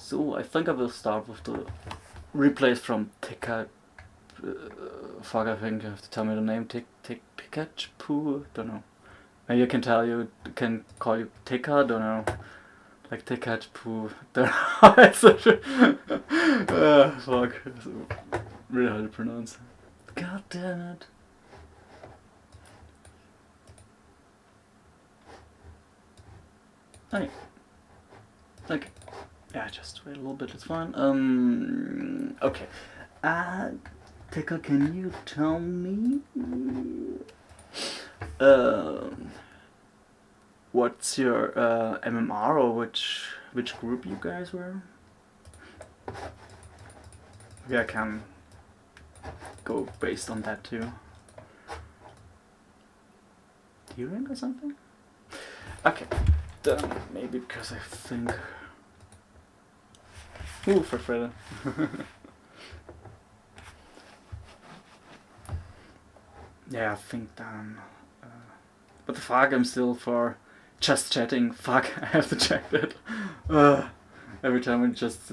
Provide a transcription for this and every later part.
So I think I will start with the replays from Tika. Fuck, I think you have to tell me the name. Pikachu? Don't know. Maybe I can tell you, can call you Tika, don't know. Like Pikachu, don't know. It's such a. Fuck. It's really hard to pronounce. God damn it. Okay. Okay. Yeah, just wait a little bit, it's fine. Okay. Tika, can you tell me what's your MMR, or which group you guys were? Yeah, I can go based on that too. D-rank or something? Okay, then maybe because I think. Ooh, frustrated. Yeah, I think then. What the fuck, I'm still for just chatting. Fuck, I have to check that. Every time I just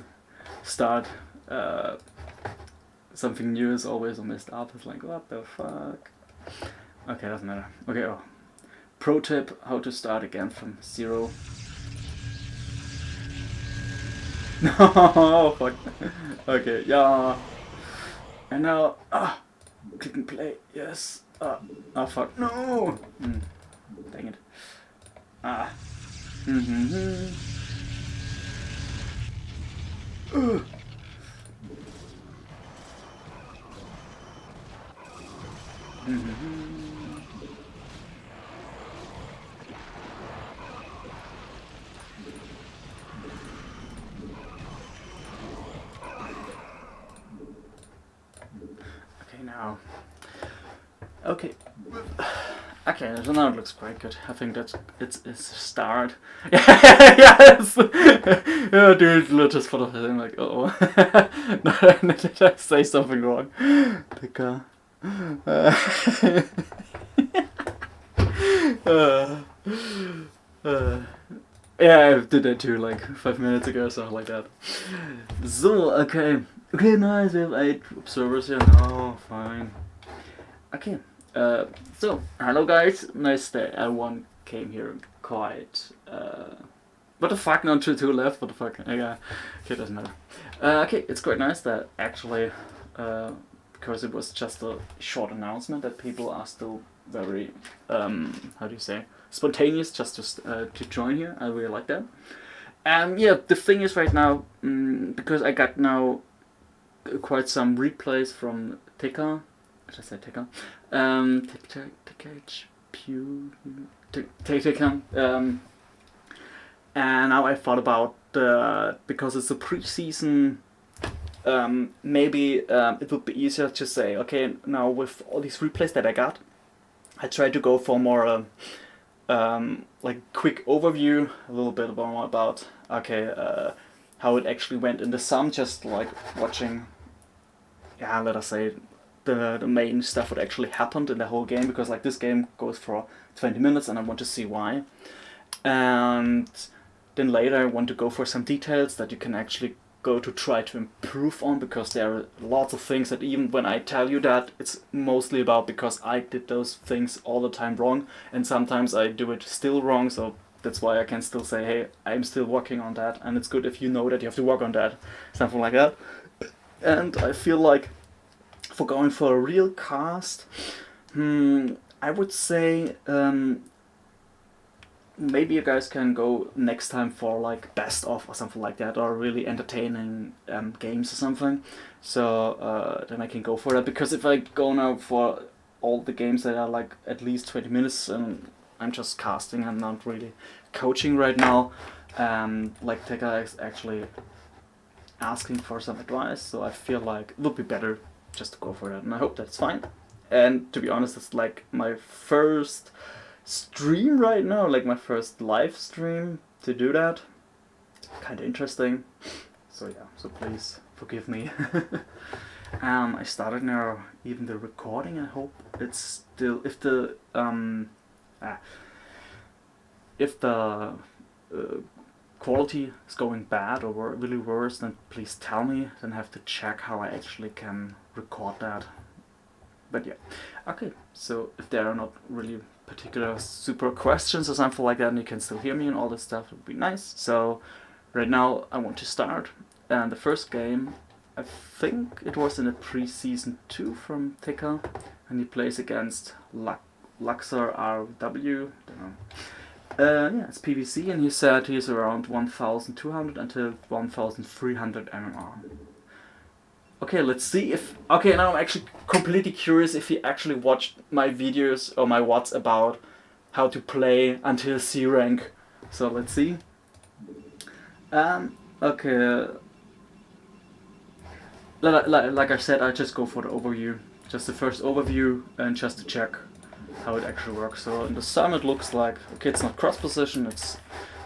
start something new is always messed up. It's like, what the fuck? Okay, doesn't matter. Okay, oh. Pro tip, how to start again from 0. No, fuck. Okay, yeah. And now, click and play, yes. Oh fuck, no! Dang it. Okay, now. Okay. Okay, so now it looks quite good. I think it's a start. Yes. Yeah, dude, just for the thing, like, did I say something wrong? Pika. Yeah, I did that too, like 5 minutes ago, something like that. So, okay, nice. We have 8 observers here now. Fine. Okay. So, hello guys, nice that everyone came here quite, what the fuck, not two left, what the fuck, yeah, okay, doesn't matter. Okay, it's quite nice that actually, because it was just a short announcement, that people are still very, how do you say, spontaneous just to join here. I really like that. Yeah, the thing is right now, because I got now quite some replays from Tika. Should I say Tika? Tika. And now I thought about, because it's a pre-season, maybe it would be easier to say, okay, now with all these replays that I got, I try to go for more like quick overview, a little bit more about, okay, how it actually went in the sum, just like watching, yeah, let us say, the main stuff what actually happened in the whole game, because like this game goes for 20 minutes and I want to see why. And then later I want to go for some details that you can actually go to try to improve on, because there are lots of things that even when I tell you that, it's mostly about because I did those things all the time wrong, and sometimes I do it still wrong, so that's why I can still say, hey, I'm still working on that, and it's good if you know that you have to work on that, something like that. And I feel like for going for a real cast, I would say maybe you guys can go next time for like best of or something like that, or really entertaining games or something. So then I can go for that, because if I go now for all the games that are like at least 20 minutes and I'm just casting, I'm not really coaching right now, like Teka is actually asking for some advice, so I feel like it would be better just to go for that, and I hope that's fine. And to be honest, it's like my first stream right now, like my first live stream to do that. Kind of interesting. So yeah, so please forgive me. I started now even the recording. I hope it's still, if the quality is going bad or really worse, then please tell me. Then I have to check how I actually can record that. But yeah, okay, so if there are not really particular super questions or something like that, and you can still hear me and all this stuff, it would be nice. So right now I want to start, and the first game, I think it was in the pre-season 2 from Ticker, and he plays against Luxor RW, don't know. Yeah, it's PVC, and he said he's around 1,200 until 1,300 MMR. Okay, let's see if... Okay, now I'm actually completely curious if he actually watched my videos or my VODs about how to play until C rank. So let's see. Okay. Like I said, I just go for the overview. Just the first overview and just to check how it actually works. So in the sum it looks like, okay, it's not cross position, it's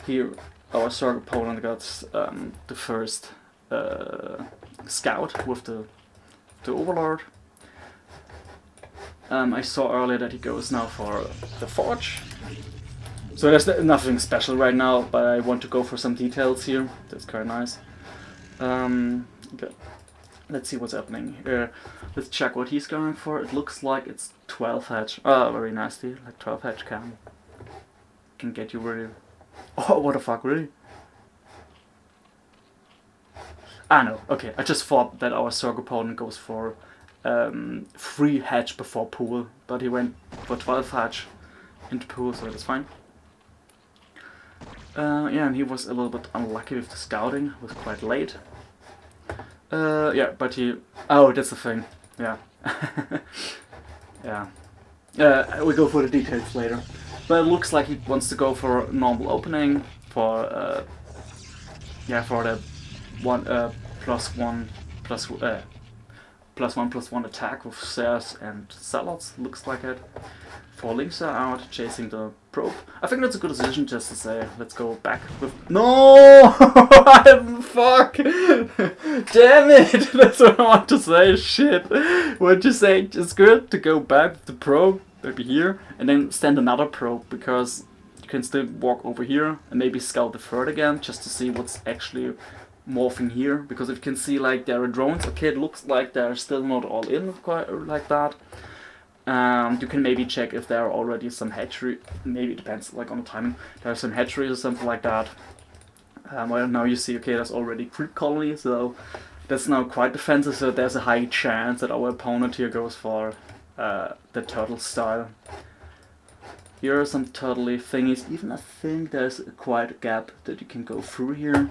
here our circle opponent got the first scout with the overlord. I saw earlier that he goes now for the forge. So there's nothing special right now, but I want to go for some details here. That's quite nice. Okay. Let's see what's happening here. Let's check what he's going for. It looks like it's 12 hedge. Oh, very nasty. Like 12 hedge can get you really... Oh, what the fuck, really? Ah, no. Okay, I just thought that our Zerg opponent goes for 3 hedge before pool, but he went for 12 hedge into pool, so that's fine. Yeah, and he was a little bit unlucky with the scouting. It was quite late. Yeah, but he... Oh, that's the thing. Yeah. Yeah. We'll go for the details later. But it looks like he wants to go for normal opening for... yeah, for the +1/+1 attack with Sears and Salads, looks like it. 4 links are out, chasing the probe. I think that's a good decision just to say, let's go back with... No! Fuck! Damn it! That's what I want to say, shit! What you say, it's good to go back with the probe, maybe here, and then stand another probe, because you can still walk over here and maybe scout the third again, just to see what's actually morphing here, because if you can see like there are drones, okay, it looks like they're still not all in quite like that. You can maybe check if there are already some hatchery, maybe it depends like on the timing, there are some hatcheries or something like that. Well, now you see, okay, there's already creep colony, so that's now quite defensive, so there's a high chance that our opponent here goes for the turtle style. Here are some turtley thingies, even I think there's quite a gap that you can go through here.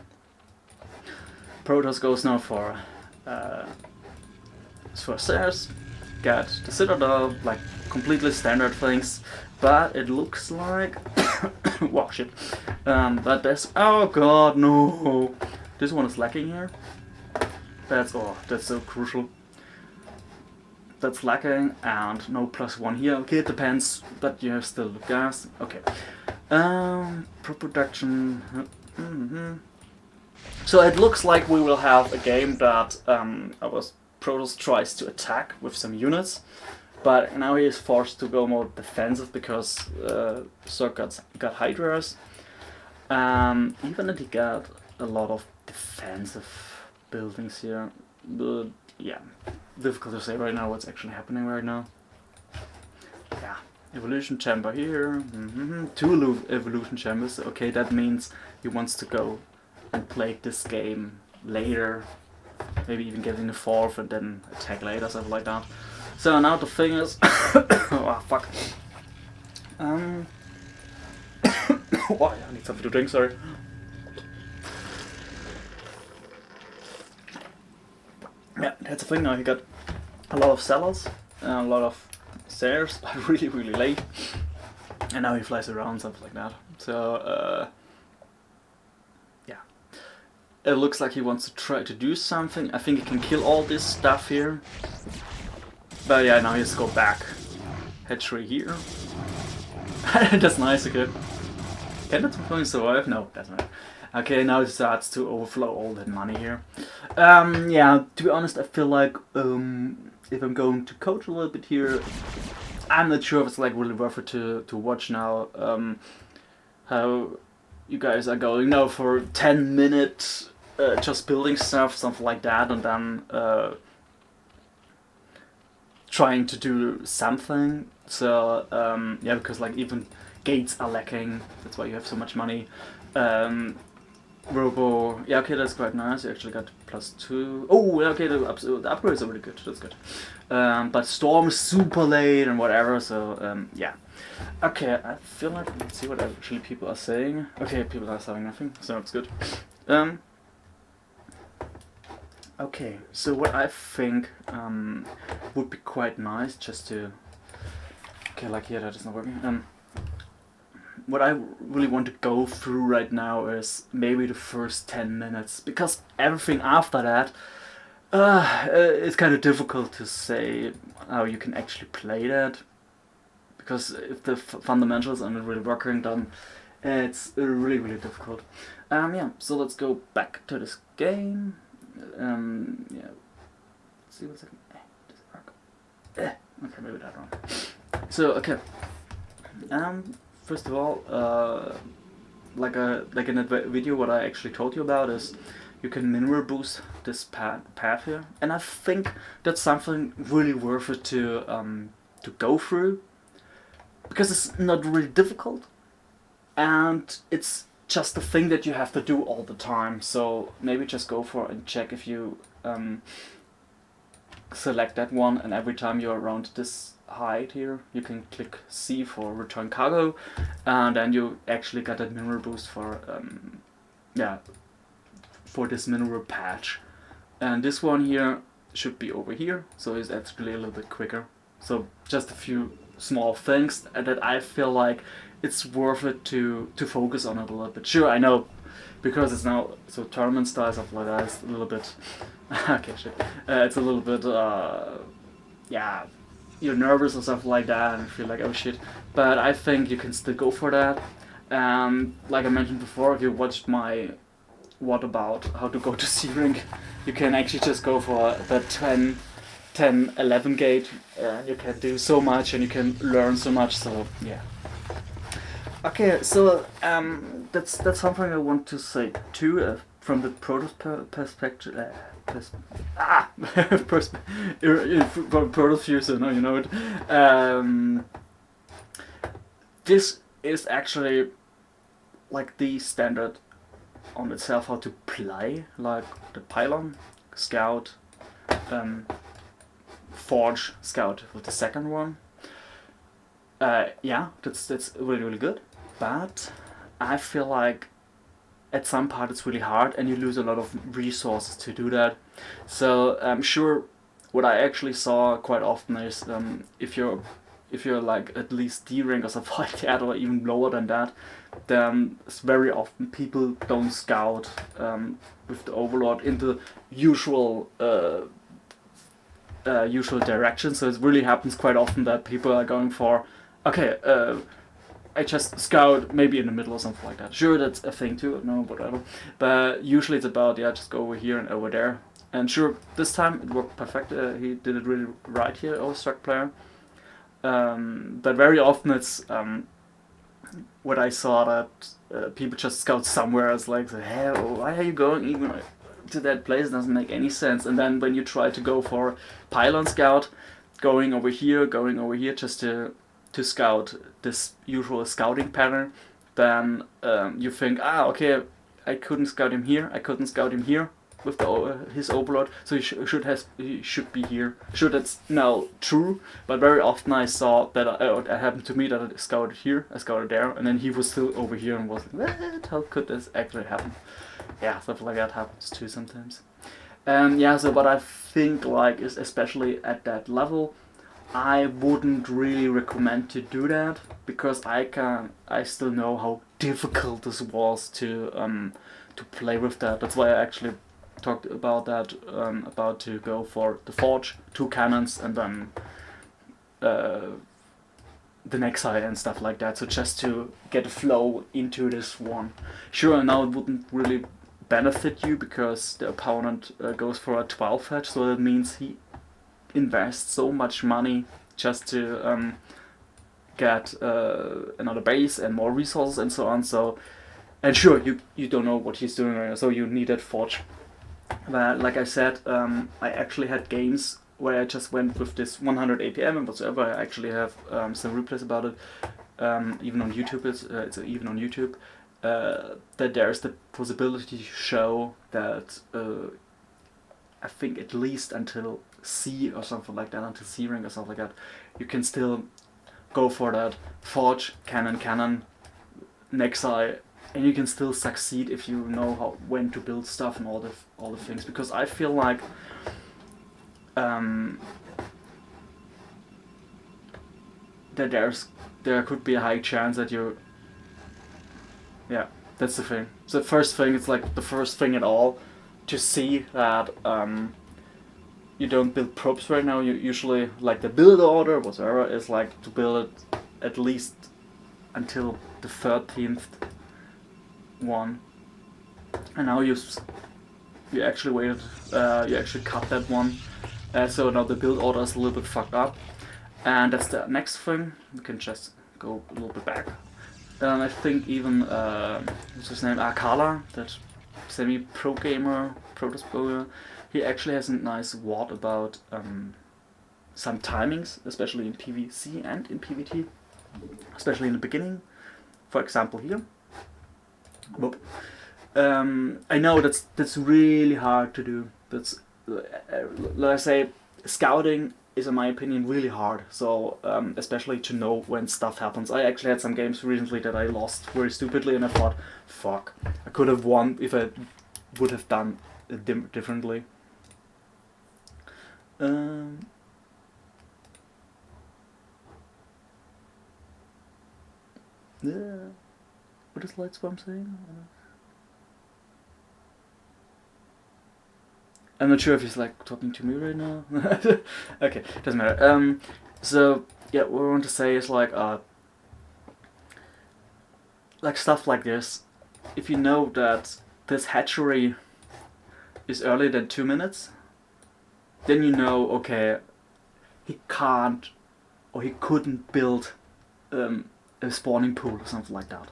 Protoss goes now for Ceres. Get the Citadel, like completely standard things, but it looks like wow, shit. But there's... Oh god, no! This one is lacking here. That's so crucial. That's lacking, and no +1 here. Okay, it depends, but you have still the gas. Okay. Pro-production. So it looks like we will have a game that our Protoss tries to attack with some units, but now he is forced to go more defensive because Zerg got Hydras. Even if he got a lot of defensive buildings here, but yeah, difficult to say right now what's actually happening right now. Yeah, evolution chamber here, 2 evolution chambers. Okay, that means he wants to go and play this game later, maybe even getting the 4th and then attack later, something like that. So now the thing is, oh fuck. Oh, I need something to drink, sorry. Yeah, that's the thing now, he got a lot of sellers, a lot of stairs, but really late. And now he flies around, something like that. So, yeah. It looks like he wants to try to do something. I think he can kill all this stuff here. But yeah, now he has to go back. Hatchery here. That's nice, okay. Can that point survive? No, that's not. Okay, now it starts to overflow all that money here. Yeah, to be honest, I feel like if I'm going to coach a little bit here, I'm not sure if it's like really worth it to watch now. How you guys are going now for 10 minutes just building stuff, something like that, and then trying to do something. So yeah, because like even gates are lacking. That's why you have so much money. Robo, yeah, okay, that's quite nice. You actually got +2. Oh, yeah, okay, the upgrades are really good. That's good. But Storm is super late and whatever. So yeah. Okay, I feel like let's see what actually people are saying. Okay, people are saying nothing, so that's good. Okay, so what I think would be quite nice just to. Okay, like here that is not working. What I really want to go through right now is maybe the first 10 minutes, because everything after that, it's kind of difficult to say how you can actually play that, because if the fundamentals are not really working, then it's really, really difficult. Yeah, so let's go back to this game. Yeah, let's see what's happening. Does it work? Okay, maybe that wrong. So, okay. First of all, like in that video, what I actually told you about is you can mineral boost this path here, and I think that's something really worth it to go through, because it's not really difficult, and it's just a thing that you have to do all the time. So maybe just go for it and check if you select that one, and every time you're around this height here, you can click C for return cargo, and then you actually got that mineral boost for yeah, for this mineral patch. And this one here should be over here, so it's actually a little bit quicker. So just a few small things that I feel like it's worth it to focus on it a little bit. Sure, I know, because it's now so tournament style stuff like that, it's a little bit okay, shit. It's a little bit yeah, you're nervous or stuff like that and feel like, oh shit. But I think you can still go for that. Like I mentioned before, if you watched my what about how to go to C-Rank, you can actually just go for the 10-11 gate. You can do so much and you can learn so much, so yeah. Okay, so that's something I want to say too, from the product perspective. From product view, so now you know it. This is actually like the standard on itself how to play, like the pylon, scout, forge, scout with the second one. Yeah, that's really, really good, but I feel like at some part it's really hard and you lose a lot of resources to do that. So I'm sure what I actually saw quite often is if you're like at least D rank or something like that, or even lower than that, then it's very often people don't scout with the overlord in the usual usual direction. So it really happens quite often that people are going for, okay, I just scout maybe in the middle or something like that. Sure, that's a thing too, no, whatever. But usually it's about, yeah, just go over here and over there. And sure, this time it worked perfect. He did it really right here, our struck player. But very often it's what I saw that people just scout somewhere else, like, hey, why are you going even to that place? It doesn't make any sense. And then when you try to go for pylon scout, going over here just to scout this usual scouting pattern, then you think, okay, I couldn't scout him here, I couldn't scout him here with his overlord, so he should be here. Sure, that's now true, but very often I saw that it happened to me that I scouted here, I scouted there, and then he was still over here and was like, what? How could this actually happen? Yeah, stuff like that happens too sometimes. Yeah, so what I think like is, especially at that level, I wouldn't really recommend to do that, because I still know how difficult this was to play with that. That's why I actually talked about that, about to go for the forge, 2 cannons, and then the next high and stuff like that. So just to get a flow into this one. Sure, now it wouldn't really benefit you because the opponent goes for a 12 fetch, so that means he invest so much money just to get another base and more resources and so on. So And sure, you don't know what he's doing right now, so you need that forge. But like I said, I actually had games where I just went with this 100 APM and whatsoever. I actually have some replays about it. Even on YouTube, it's even on YouTube. That there's the possibility to show that I think at least until C or something like that, until C rank or something like that, you can still go for that forge, cannon, Nexi, and you can still succeed if you know when to build stuff and all the things. Because I feel like that there could be a high chance that you, yeah, that's the thing. So the first thing, it's like the first thing at all, to see that you don't build probes right now. You usually, like, the build order, whatever, is like to build it at least until the 13th one. And now you actually waited, you actually cut that one. So now the build order is a little bit fucked up. And that's the next thing. We can just go a little bit back. I think even, what's his name, Akala, that semi-pro gamer, pro, he actually has a nice word about some timings, especially in PvC and in PvT, especially in the beginning. For example, here. Whoop. I know that's really hard to do. That's, let's say, scouting is, in my opinion, really hard. So especially to know when stuff happens. I actually had some games recently that I lost very stupidly, and I thought, fuck, I could have won if I would have done it differently. Yeah. What is Lightswarm saying? I'm not sure if he's like talking to me right now. Okay, doesn't matter. So yeah, what I want to say is like stuff like this. If you know that this hatchery is earlier than 2 minutes, then you know, okay, he can't or he couldn't build a spawning pool or something like that.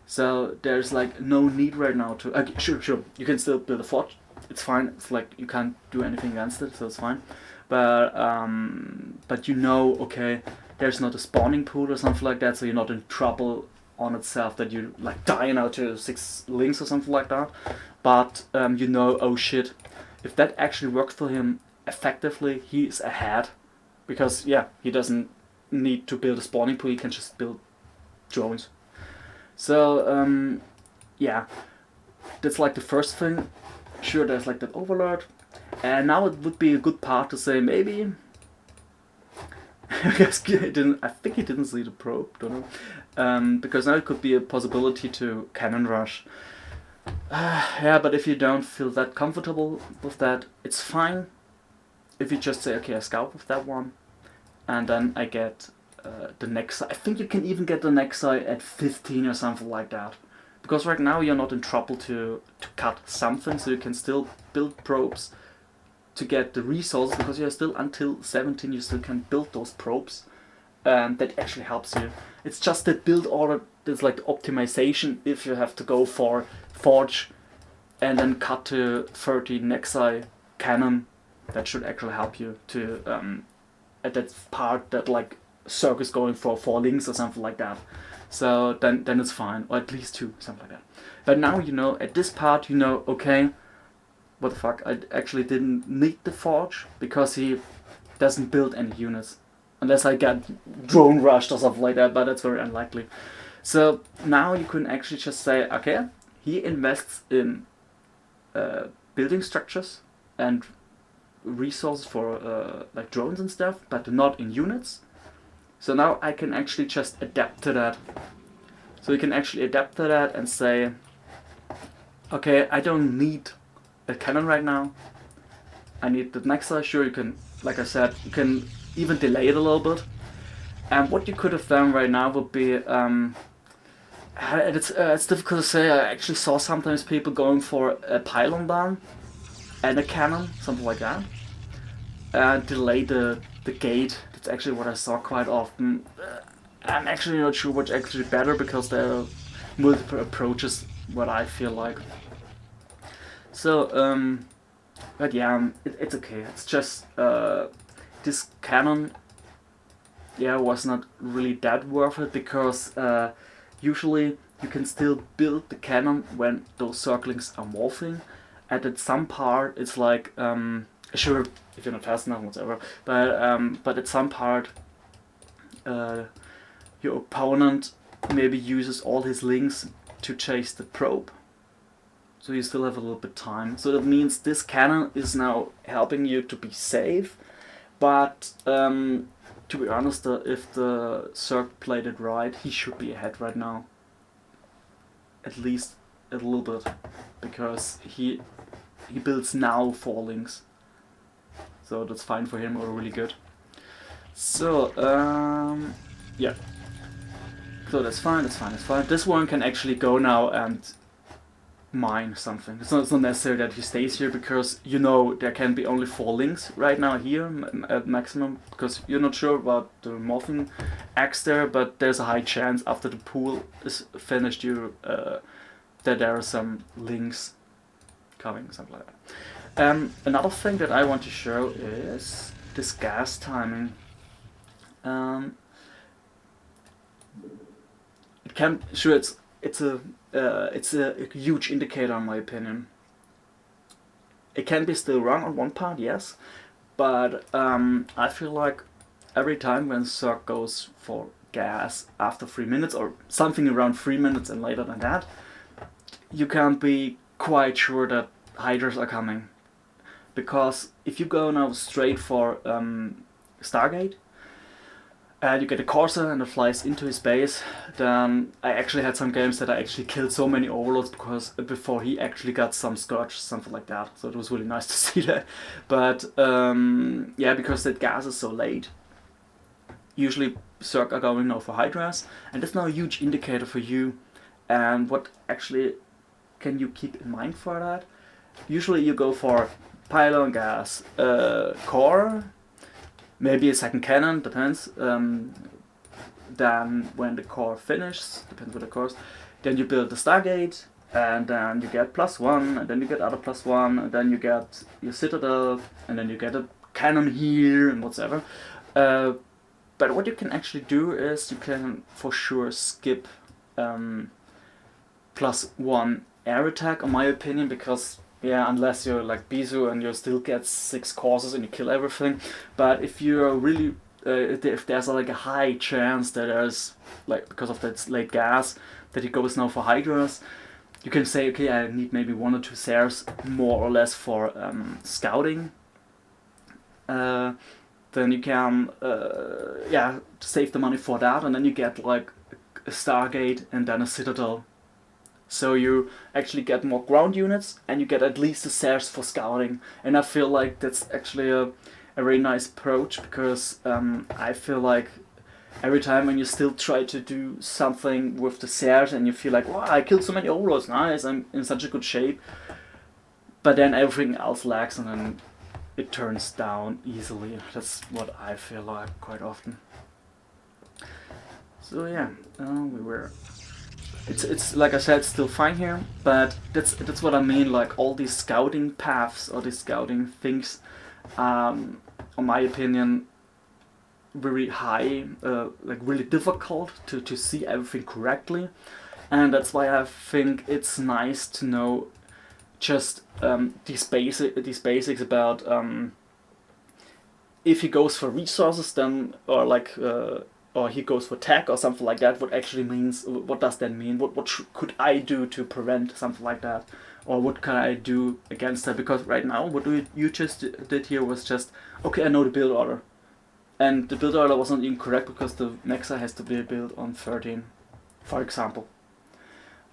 So there's like no need right now to. Okay, sure, you can still build a fort. It's fine. It's like you can't do anything against it, so it's fine. But you know, okay, there's not a spawning pool or something like that, so you're not in trouble on itself that you like dying out to 6 links or something like that. But you know, oh shit, if that actually works for him effectively, he's ahead, because yeah, he doesn't need to build a spawning pool. He can just build drones. So yeah, that's like the first thing. Sure, there's like that overlord, and now it would be a good part to say maybe. I think he didn't see the probe, don't know, because now it could be a possibility to cannon rush. Yeah, but if you don't feel that comfortable with that, it's fine. If you just say, okay, I scout with that one, and then I get the next. I think you can even get the next at 15 or something like that. Because right now you're not in trouble to cut something, so you can still build probes to get the resources, because you're still until 17, you still can build those probes. That actually helps you. It's just that build order, that's like the optimization if you have to go for forge and then cut to 30 Nexi cannon. That should actually help you to at that part that like circus going for 4 links or something like that. So then it's fine, or at least 2, something like that. But now you know, at this part you know, okay, what the fuck, I actually didn't need the forge, because he doesn't build any units. Unless I get drone rushed or something like that, but that's very unlikely. So now you can actually just say, okay, he invests in building structures and resources for like drones and stuff, but not in units. So now I can actually just adapt to that. So you can actually adapt to that and say, okay, I don't need a cannon right now. I need the next size. Sure, you can, like I said, you can even delay it a little bit. And what you could have done right now would be, it's difficult to say. I actually saw sometimes people going for a pylon bomb and a cannon, something like that, and delay the gate. That's actually what I saw quite often. I'm actually not sure what's actually better, because multiple approaches, what I feel like. So, but yeah, it's okay. It's just this cannon, yeah, was not really that worth it, because usually you can still build the cannon when those circlings are morphing, and at some part it's like sure, if you're not fast enough, whatever, but at some part your opponent maybe uses all his links to chase the probe. So you still have a little bit time. So that means this cannon is now helping you to be safe, but to be honest, if the Zerg played it right, he should be ahead right now. At least a little bit, because he builds now 4 links. So that's fine for him, or really good. So yeah. So that's fine, that's fine, that's fine. This one can actually go now and mine something. It's not necessary that he stays here, because you know there can be only 4 links right now here at maximum, because you're not sure about the morphing axe there, but there's a high chance after the pool is finished that there are some links coming, something like that. Another thing that I want to show is this gas timing. It can sure it's a huge indicator in my opinion. It can be still wrong on one part, yes, but I feel like every time when Zerg goes for gas after 3 minutes, or something around 3 minutes and later than that, you can't be quite sure that Hydras are coming. Because if you go now straight for Stargate, and you get a Corsair and it flies into his base, then I actually had some games that I actually killed so many Overlords before he actually got some Scourge, something like that. So it was really nice to see that. But yeah, because that gas is so late, usually Zerg are going now for Hydras, and that's now a huge indicator for you. And what actually can you keep in mind for that? Usually you go for pylon gas, core, maybe a second cannon, depends. Then when the core finishes, depends what the core is, then you build the Stargate, and then you get +1, and then you get other +1, and then you get your Citadel, and then you get a cannon here, and whatever. But what you can actually do is you can for sure skip +1 air attack, in my opinion, because yeah, unless you're like Bizu and you still get 6 courses and you kill everything. But if you're really, if there's like a high chance that there's, like, because of that late gas, that he goes now for Hydras, you can say, okay, I need maybe 1 or 2 Sairs more or less for scouting. Then you can, yeah, save the money for that, and then you get like a Stargate and then a Citadel. So you actually get more ground units, and you get at least the Sairs for scouting. And I feel like that's actually a very nice approach, because I feel like every time when you still try to do something with the Sairs and you feel like, wow, I killed so many Overlords, nice, I'm in such a good shape. But then everything else lags, and then it turns down easily. That's what I feel like quite often. So yeah, we were... It's like I said, still fine here, but that's what I mean. Like all these scouting paths or these scouting things, in my opinion, very high, like really difficult to see everything correctly, and that's why I think it's nice to know just these basics about if he goes for resources, then or he goes for tech or something like that, what actually means, what does that mean, what could I do to prevent something like that, or what can I do against that, because right now what you just did here was just, okay, I know the build order, and the build order was not even correct, because the Mexa has to be built on 13, for example.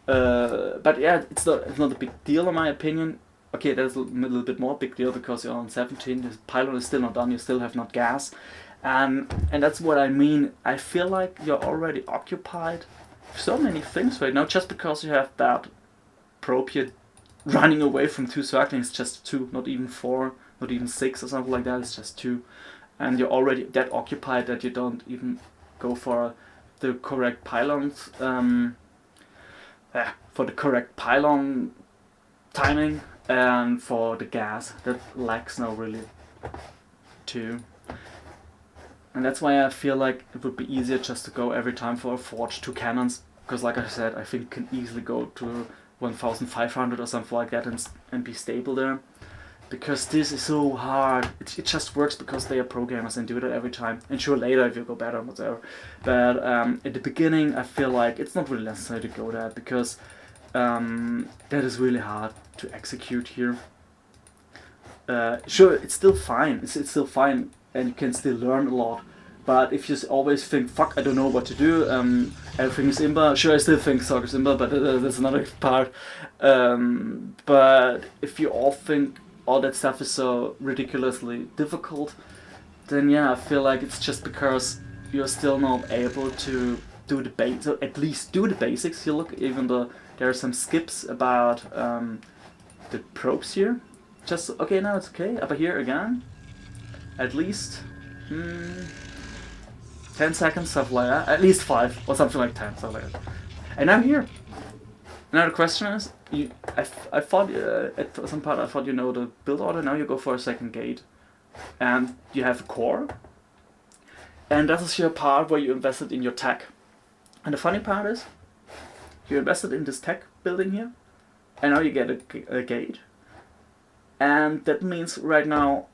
But yeah, it's not a big deal in my opinion. Okay, there's a little bit more big deal, because you're on 17, the pylon is still not done, you still have not gas. And that's what I mean. I feel like you're already occupied with so many things right now, just because you have that probe here running away from 2 circlings, just 2, not even 4, not even 6 or something like that, it's just 2. And you're already that occupied that you don't even go for the correct pylons. for the correct pylon timing, and for the gas that lacks now really too. And that's why I feel like it would be easier just to go every time for a forge 2 cannons, because like I said, I think it can easily go to 1500 or something like that and be stable there. Because this is so hard. It just works because they are programmers and do that every time. And sure, later if you go better, whatever. But at the beginning, I feel like it's not really necessary to go there, because that is really hard to execute here. Sure, it's still fine. It's still fine, and you can still learn a lot. But if you always think, fuck, I don't know what to do, everything is imba. Sure, I still think soccer is imba, but that's another part. But if you all think all that stuff is so ridiculously difficult, then yeah, I feel like it's just because you're still not able to do the basics, so at least do the basics. You look, even though there are some skips about the probes here. Just, okay, now it's okay. Up here again. At least 10 seconds, stuff like that. At least 5, or something like 10, stuff like that. And now here. Now the question is, I thought at some part I thought you know the build order. Now you go for a second gate, and you have a core, and that is your part where you invested in your tech. And the funny part is, you invested in this tech building here, and now you get a gate, and that means right now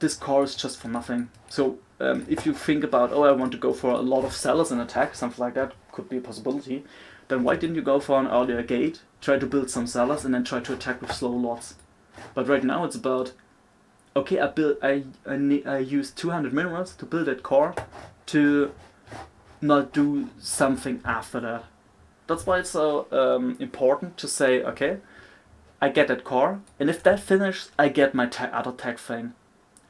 this core is just for nothing. So if you think about, oh, I want to go for a lot of cellars in attack, something like that could be a possibility. Then why didn't you go for an earlier gate, try to build some cellars, and then try to attack with slow lots? But right now it's about, okay, I used 200 minerals to build that core, to not do something after that. That's why it's so important to say, okay, I get that core, and if that finishes, I get my other tech thing.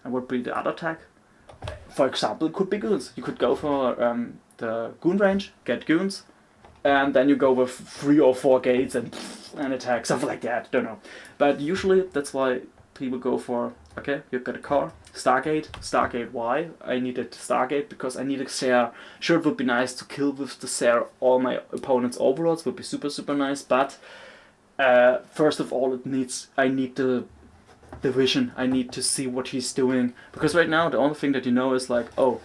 And what would be the other tech? For example, it could be goons. You could go for the goon range, get goons, and then you go with 3 or 4 gates and attack, something like that, don't know. But usually that's why people go for, okay, you've got a car, Stargate, why? I needed Stargate because I need a Xer. Sure, it would be nice to kill with the Xer all my opponent's overlords, would be super, super nice, but first of all, I need the vision, I need to see what he's doing, because right now the only thing that you know is like, oh,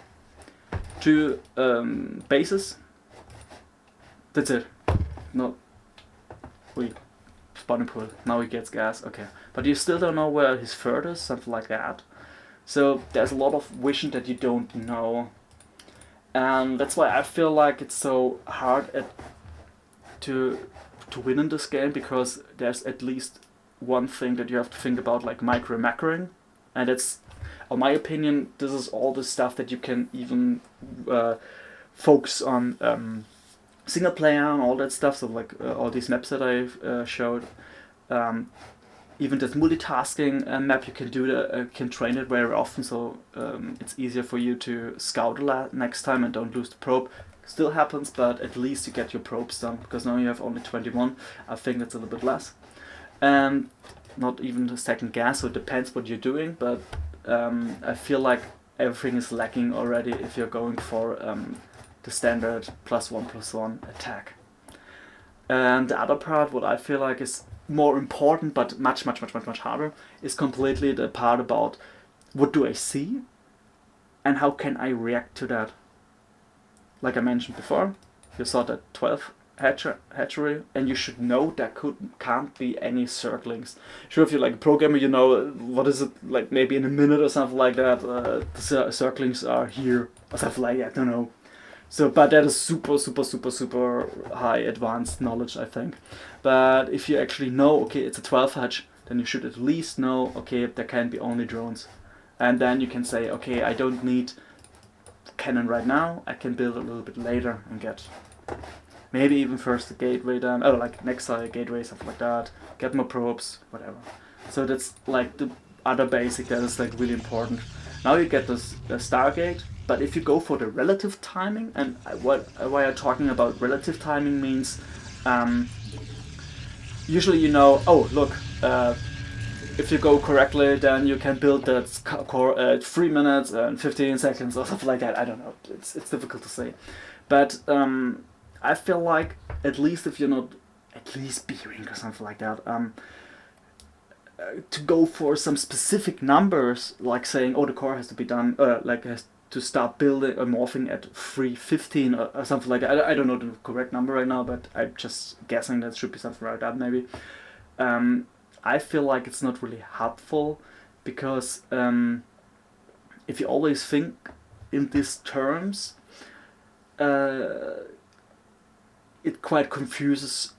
2 bases, that's it. No, wait, spawning pool, now he gets gas, okay. But you still don't know where his third is, something like that. So there's a lot of vision that you don't know. And that's why I feel like it's so hard to win in this game, because there's at least one thing that you have to think about, like micro-macroing. And it's, in my opinion, this is all the stuff that you can even focus on single player and all that stuff, so like all these maps that I've showed. Even this multitasking map, you can do that, can train it very often, so it's easier for you to scout a lot next time and don't lose the probe. Still happens, but at least you get your probes done, because now you have only 21. I think that's a little bit less. And not even the second gas, so it depends what you're doing, but I feel like everything is lacking already if you're going for the standard +1/+1 attack. And the other part, what I feel like is more important but much harder, is completely the part about what do I see and how can I react to that. Like I mentioned before, you saw that 12 hatchery, and you should know there can't be any circlings. Sure, if you're like a programmer, you know what is it, like maybe in a minute or something like that, the circlings are here or something like that, I don't know. So, but that is super high advanced knowledge, I think. But if you actually know, okay, it's a 12 hatch, then you should at least know, okay, there can be only drones. And then you can say, okay, I don't need cannon right now, I can build a little bit later and get maybe even first the gateway done, oh, like next side gateway, something like that, get more probes, whatever. So that's like the other basic that is like really important. Now you get this Stargate, but if you go for the relative timing, and why I'm talking about relative timing means, usually you know, oh look, if you go correctly, then you can build that core at 3 minutes and 15 seconds or something like that. I don't know, it's difficult to say. But I feel like at least if you're not at least B-rank or something like that, to go for some specific numbers, like saying, oh, the core has to be done, like has to start building or morphing at 315 or something like that. I don't know the correct number right now, but I'm just guessing that should be something like that maybe. I feel like it's not really helpful, because if you always think in these terms, it quite confuses.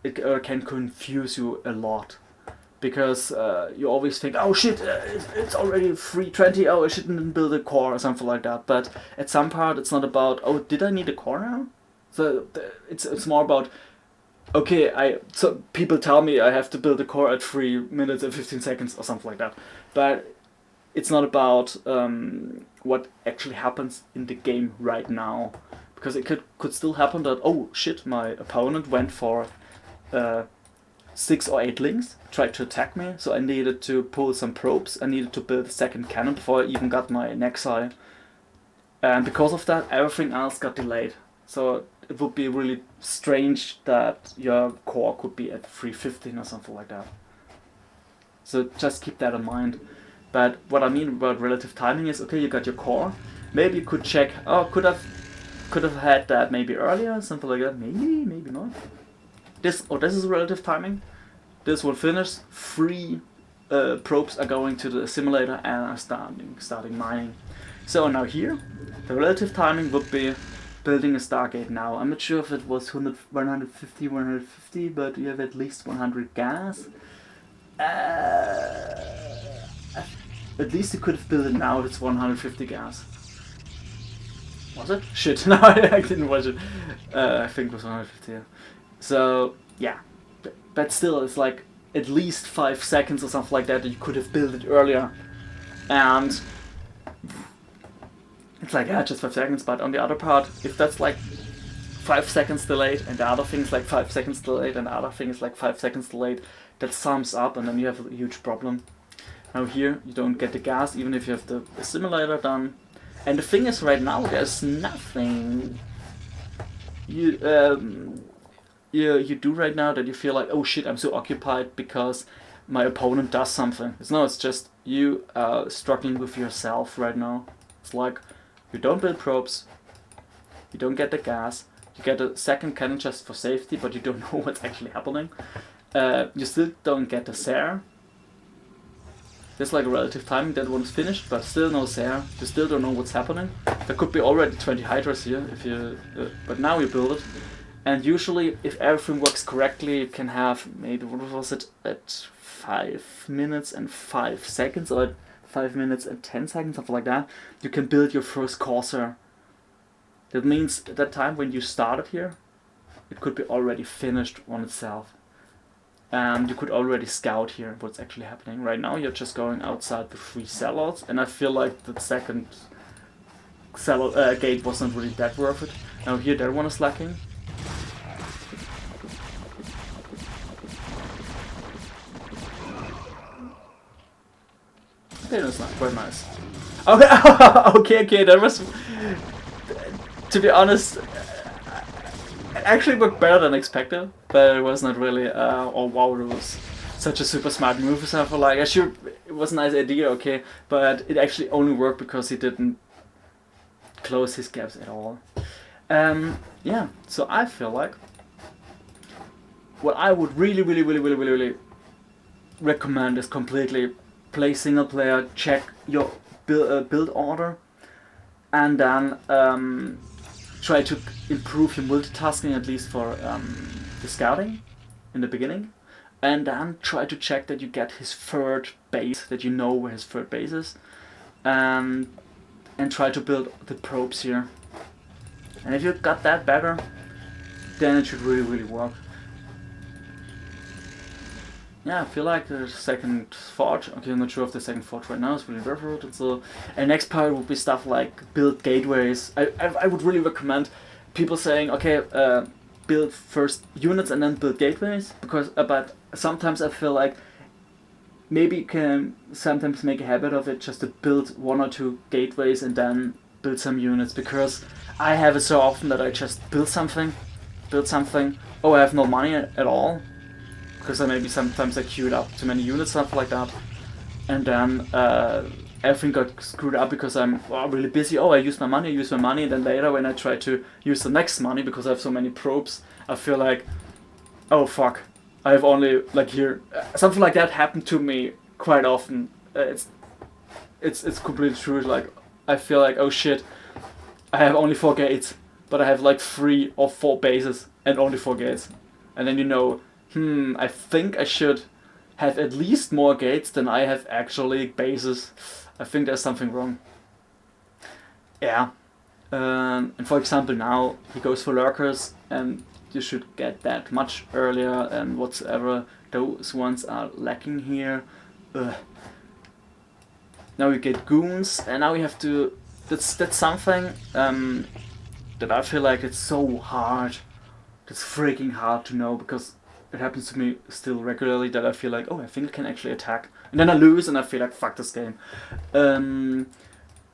It can confuse you a lot, because you always think, oh shit, it's already 320. Oh, I shouldn't build a core or something like that. But at some part, it's not about, oh, did I need a core now? So it's more about, okay, so people tell me I have to build a core at 3 minutes and 15 seconds or something like that. But it's not about what actually happens in the game right now, because it could still happen that, oh shit, my opponent went for 6 or 8 links, tried to attack me, so I needed to pull some probes. I needed to build a second cannon before I even got my Nexi, and because of that, everything else got delayed. So it would be really strange that your core could be at 315 or something like that. So just keep that in mind. But what I mean about relative timing is, okay, you got your core. Maybe you could check, oh, could have had that maybe earlier, something like that. Maybe not. This is relative timing. This will finish. 3 probes are going to the simulator and are starting mining. So now here, the relative timing would be building a Stargate now. I'm not sure if it was 150, but you have at least 100 gas. At least you could have built it now if it's 150 gas. Was it? Shit, no, I didn't watch it. I think it was 150, yeah. So, yeah. But still, it's like at least 5 seconds or something like that you could have built it earlier. And it's like, yeah, just 5 seconds, but on the other part, if that's like 5 seconds delayed, and the other thing's like 5 seconds delayed, and the other thing is like 5 seconds delayed, that sums up, and then you have a huge problem. Now here, you don't get the gas, even if you have the simulator done. And the thing is, right now, there's nothing you do right now that you feel like, oh shit, I'm so occupied because my opponent does something. It's just you struggling with yourself right now. It's like, you don't build probes, you don't get the gas, you get a second cannon just for safety, but you don't know what's actually happening. You still don't get the Sare. There's like a relative timing, that one's finished, but still no Sare. You still don't know what's happening. There could be already 20 Hydras here, if you, but now you build it. And usually, if everything works correctly, you can have maybe, what was it, at 5 minutes and 5 seconds, or at 5 minutes and 10 seconds, something like that, you can build your first Corsair. That means at that time when you started here, it could be already finished on itself. And you could already scout here what's actually happening. Right now you're just going outside the 3 sellouts, and I feel like the second gate wasn't really that worth it. Now here that one is lacking. Okay, that's not quite nice. Okay, okay, that was, to be honest, it actually worked better than expected, but it was not really, oh wow, it was such a super smart move or something like, it was a nice idea, okay, but it actually only worked because he didn't close his gaps at all. Yeah, so I feel like what I would really recommend is completely play single player, check your build order, and then try to improve your multitasking, at least for the scouting in the beginning, and then try to check that you get his third base, that you know where his third base is, and try to build the probes here. And if you got that better, then it should really work. Yeah, I feel like the second forge, okay, I'm not sure if the second forge right now is really worth it, and so, and next part would be stuff like build gateways. I would really recommend people saying, okay, build first units and then build gateways, because, but sometimes I feel like maybe you can sometimes make a habit of it just to build 1 or 2 gateways and then build some units, because I have it so often that I just build something build something. Oh, I have no money at all, because maybe sometimes I queued up too many units, stuff like that. And then everything got screwed up because I'm really busy. Oh, I use my money, and then later when I try to use the next money because I have so many probes, I feel like, oh fuck, I have only like here. Something like that happened to me quite often. It's completely true. Like I feel like, oh shit, I have only 4 gates, but I have like 3 or 4 bases and only 4 gates. And then I think I should have at least more gates than I have actually bases. I think there's something wrong. Yeah. And for example, now he goes for lurkers, and you should get that much earlier and whatsoever. Those ones are lacking here. Now we get goons, and now we have to. That's something that I feel like it's so hard. It's freaking hard to know, because it happens to me still regularly that I feel like, oh, I think I can actually attack, and then I lose, and I feel like, fuck this game.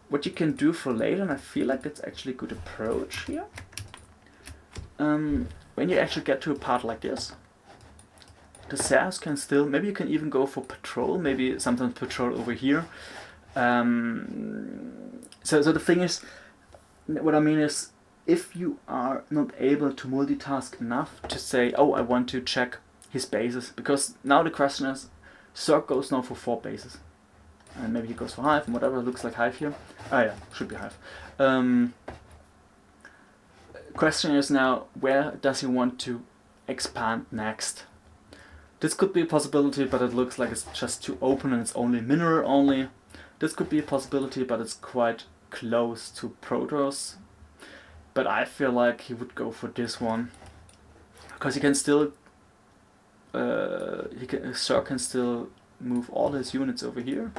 What you can do for later, and I feel like that's actually a good approach here. When you actually get to a part like this, the Sars can still, maybe you can even go for patrol, maybe sometimes patrol over here. So the thing is, what I mean is, if you are not able to multitask enough to say, oh, I want to check his bases, because now the question is, Zerg goes now for 4 bases, and maybe he goes for Hive and whatever. It looks like Hive here. Ah yeah, should be Hive. Question is now, where does he want to expand next? This could be a possibility, but it looks like it's just too open and it's only mineral only. This could be a possibility, but it's quite close to Protoss. But I feel like he would go for this one, because he can still, Zerg can still move all his units over here.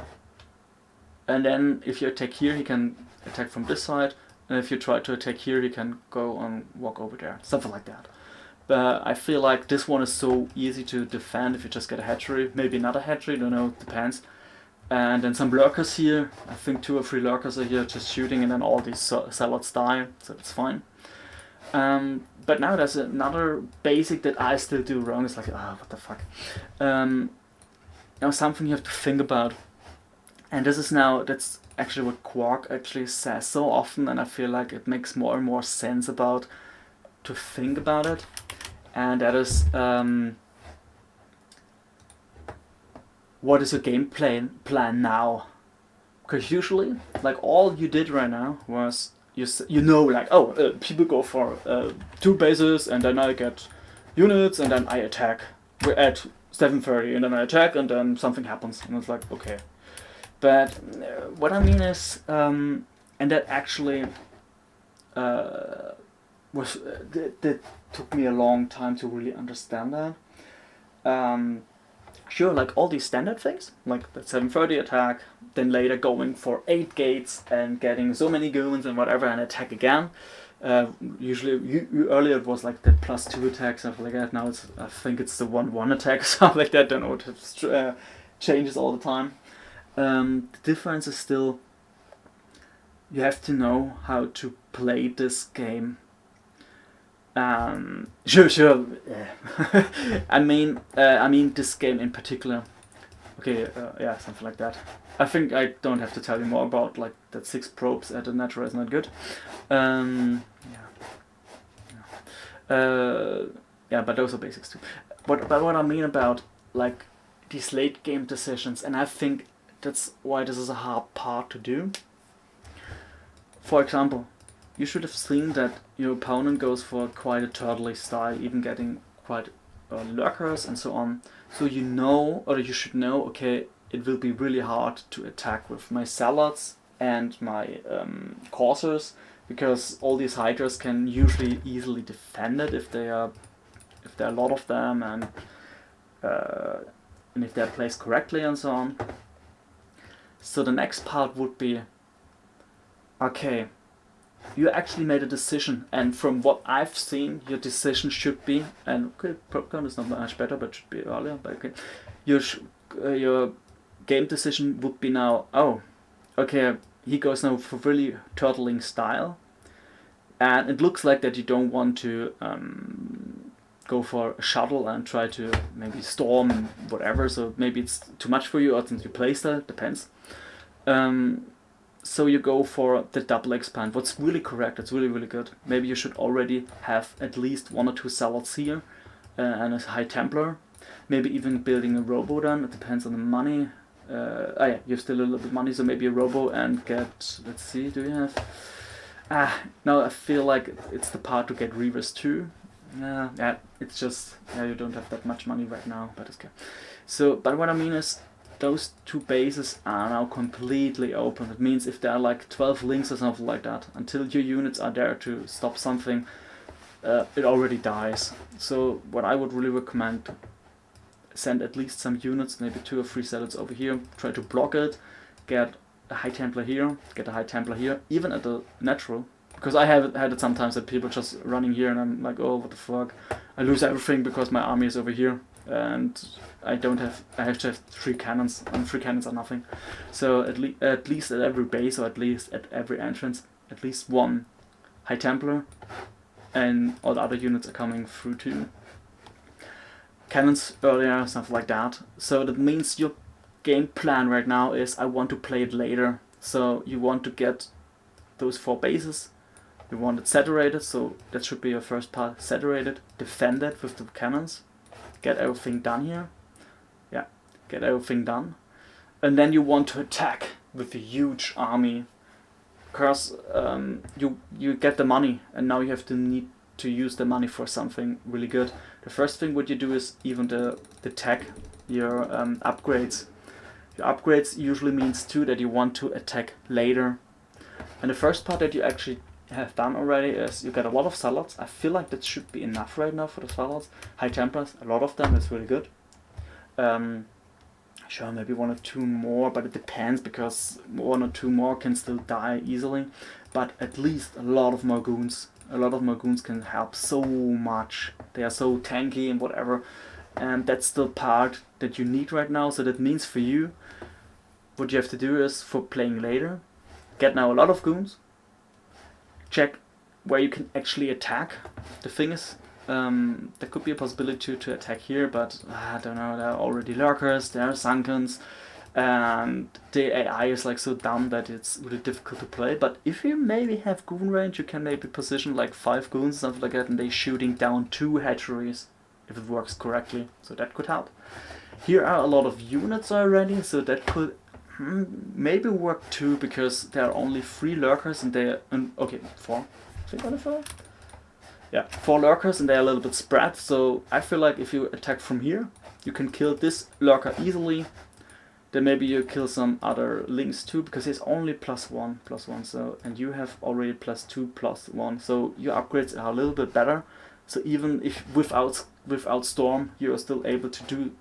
And then if you attack here, he can attack from this side. And if you try to attack here, he can go and walk over there. Something like that. But I feel like this one is so easy to defend if you just get a hatchery. Maybe another hatchery, don't know, depends. And then some lurkers here. I think 2 or 3 lurkers are here just shooting, and then all these zealots die, so it's fine. But now there's another basic that I still do wrong. It's like, what the fuck. Now something you have to think about. And that's actually what Quark actually says so often, and I feel like it makes more and more sense to think about it. And that is, what is your game plan now? Because usually, like, all you did right now was, people go for 2 bases, and then I get units, and then I attack. We're at 7:30, and then I attack, and then something happens, and it's like, okay. But what I mean is, and that actually that took me a long time to really understand that. Sure, like all these standard things, like the 7:30 attack, then later going for 8 gates and getting so many goons and whatever, and attack again. Usually, earlier it was like the +2 attack, stuff like that. Now I think it's the 1/1 attack, stuff like that. Don't know, it changes all the time. The difference is still, you have to know how to play this game. Sure. I mean this game in particular. Okay, yeah, something like that. I think I don't have to tell you more about like that 6 probes at the natural is not good. Yeah, but those are basics too. But what I mean about like these late game decisions, and I think that's why this is a hard part to do. For example, you should have seen that your opponent goes for quite a turtley style, even getting quite lurkers and so on. So you know, or you should know, okay, it will be really hard to attack with my zealots and my coursers, because all these hydras can usually easily defend it if there are a lot of them, and if they're placed correctly and so on. So the next part would be, okay, you actually made a decision, and from what I've seen, your decision should be, and okay, Popcorn is not much better, but should be earlier, but okay, your game decision would be now, oh, okay, he goes now for really turtling style, And it looks like that you don't want to go for a shuttle and try to maybe storm whatever, so maybe it's too much for you, or since you place that, depends. So you go for the double expand. What's really correct, it's really good. Maybe you should already have at least 1 or 2 zealots here and a high Templar. Maybe even building a robo then, it depends on the money. Yeah, you have still a little bit of money, so maybe a robo and get, let's see, do you have... now I feel like it's the part to get Reavers too. Yeah, it's just, you don't have that much money right now, but it's okay. So, but what I mean is, those 2 bases are now completely open. It means if there are like 12 links or something like that, until your units are there to stop something, it already dies. So what I would really recommend, send at least some units, maybe 2 or 3 zealots over here, try to block it, get a high Templar here, get a high Templar here, even at the natural. Because I have had it sometimes that people just running here and I'm like, oh, what the fuck. I lose everything because my army is over here and I have to have 3 cannons, and 3 cannons are nothing. So at least at every base, or at least at every entrance, at least 1 high Templar, and all the other units are coming through too. Cannons earlier, something like that. So that means your game plan right now is, I want to play it later. So you want to get those 4 bases, you want it saturated, so that should be your first part, saturated, defend it with the cannons, get everything done here, yeah, get everything done, and then you want to attack with a huge army, because you get the money, and now you have to need to use the money for something really good. The first thing what you do is even the tech, your upgrades. Your upgrades usually means too that you want to attack later. And the first part that you actually have done already is you get a lot of zealots. I feel like that should be enough right now for the zealots. High Templars, a lot of them, is really good. Sure, maybe 1 or 2 more, but it depends, because 1 or 2 more can still die easily. But at least a lot of Margoons. A lot of Margoons can help so much. They are so tanky and whatever. And that's the part that you need right now. So that means for you, what you have to do is, for playing later, get now a lot of goons, check where you can actually attack. The thing is, there could be a possibility to attack here, but I don't know, there are already lurkers, there are sunkens, and the AI is like so dumb that it's really difficult to play. But if you maybe have goon range, you can maybe position like 5 goons, something like that, and they shooting down 2 hatcheries, if it works correctly, so that could help. Here are a lot of units already, so that could maybe work too, because there are only 3 lurkers and they're, okay, 4, I think only 4? Yeah, 4 lurkers and they're a little bit spread, so I feel like if you attack from here, you can kill this lurker easily, then maybe you kill some other links too, because he's only +1, so, and you have already +2, +1, so your upgrades are a little bit better, so even if without Storm, you are still able to do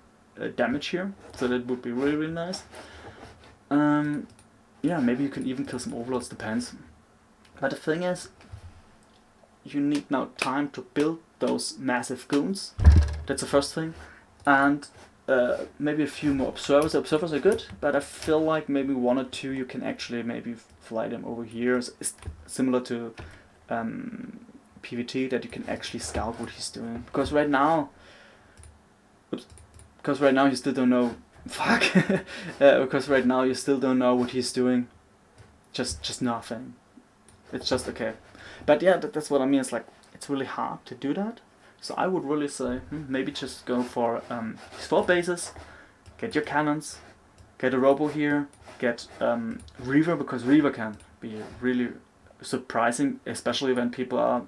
damage here, so that would be really nice. Yeah, maybe you can even kill some overlords, depends. But the thing is, you need now time to build those massive goons. That's the first thing. And maybe a few more observers. The observers are good, but I feel like maybe 1 or 2 you can actually maybe fly them over here. It's similar to PvT, that you can actually scout what he's doing. Because right now, you still don't know. Fuck. Because right now you still don't know what he's doing. Just nothing. It's just okay. But yeah, that's what I mean. It's like, it's really hard to do that. So I would really say, maybe just go for these 4 bases, get your cannons, get a robo here, get Reaver, because Reaver can be really surprising, especially when people are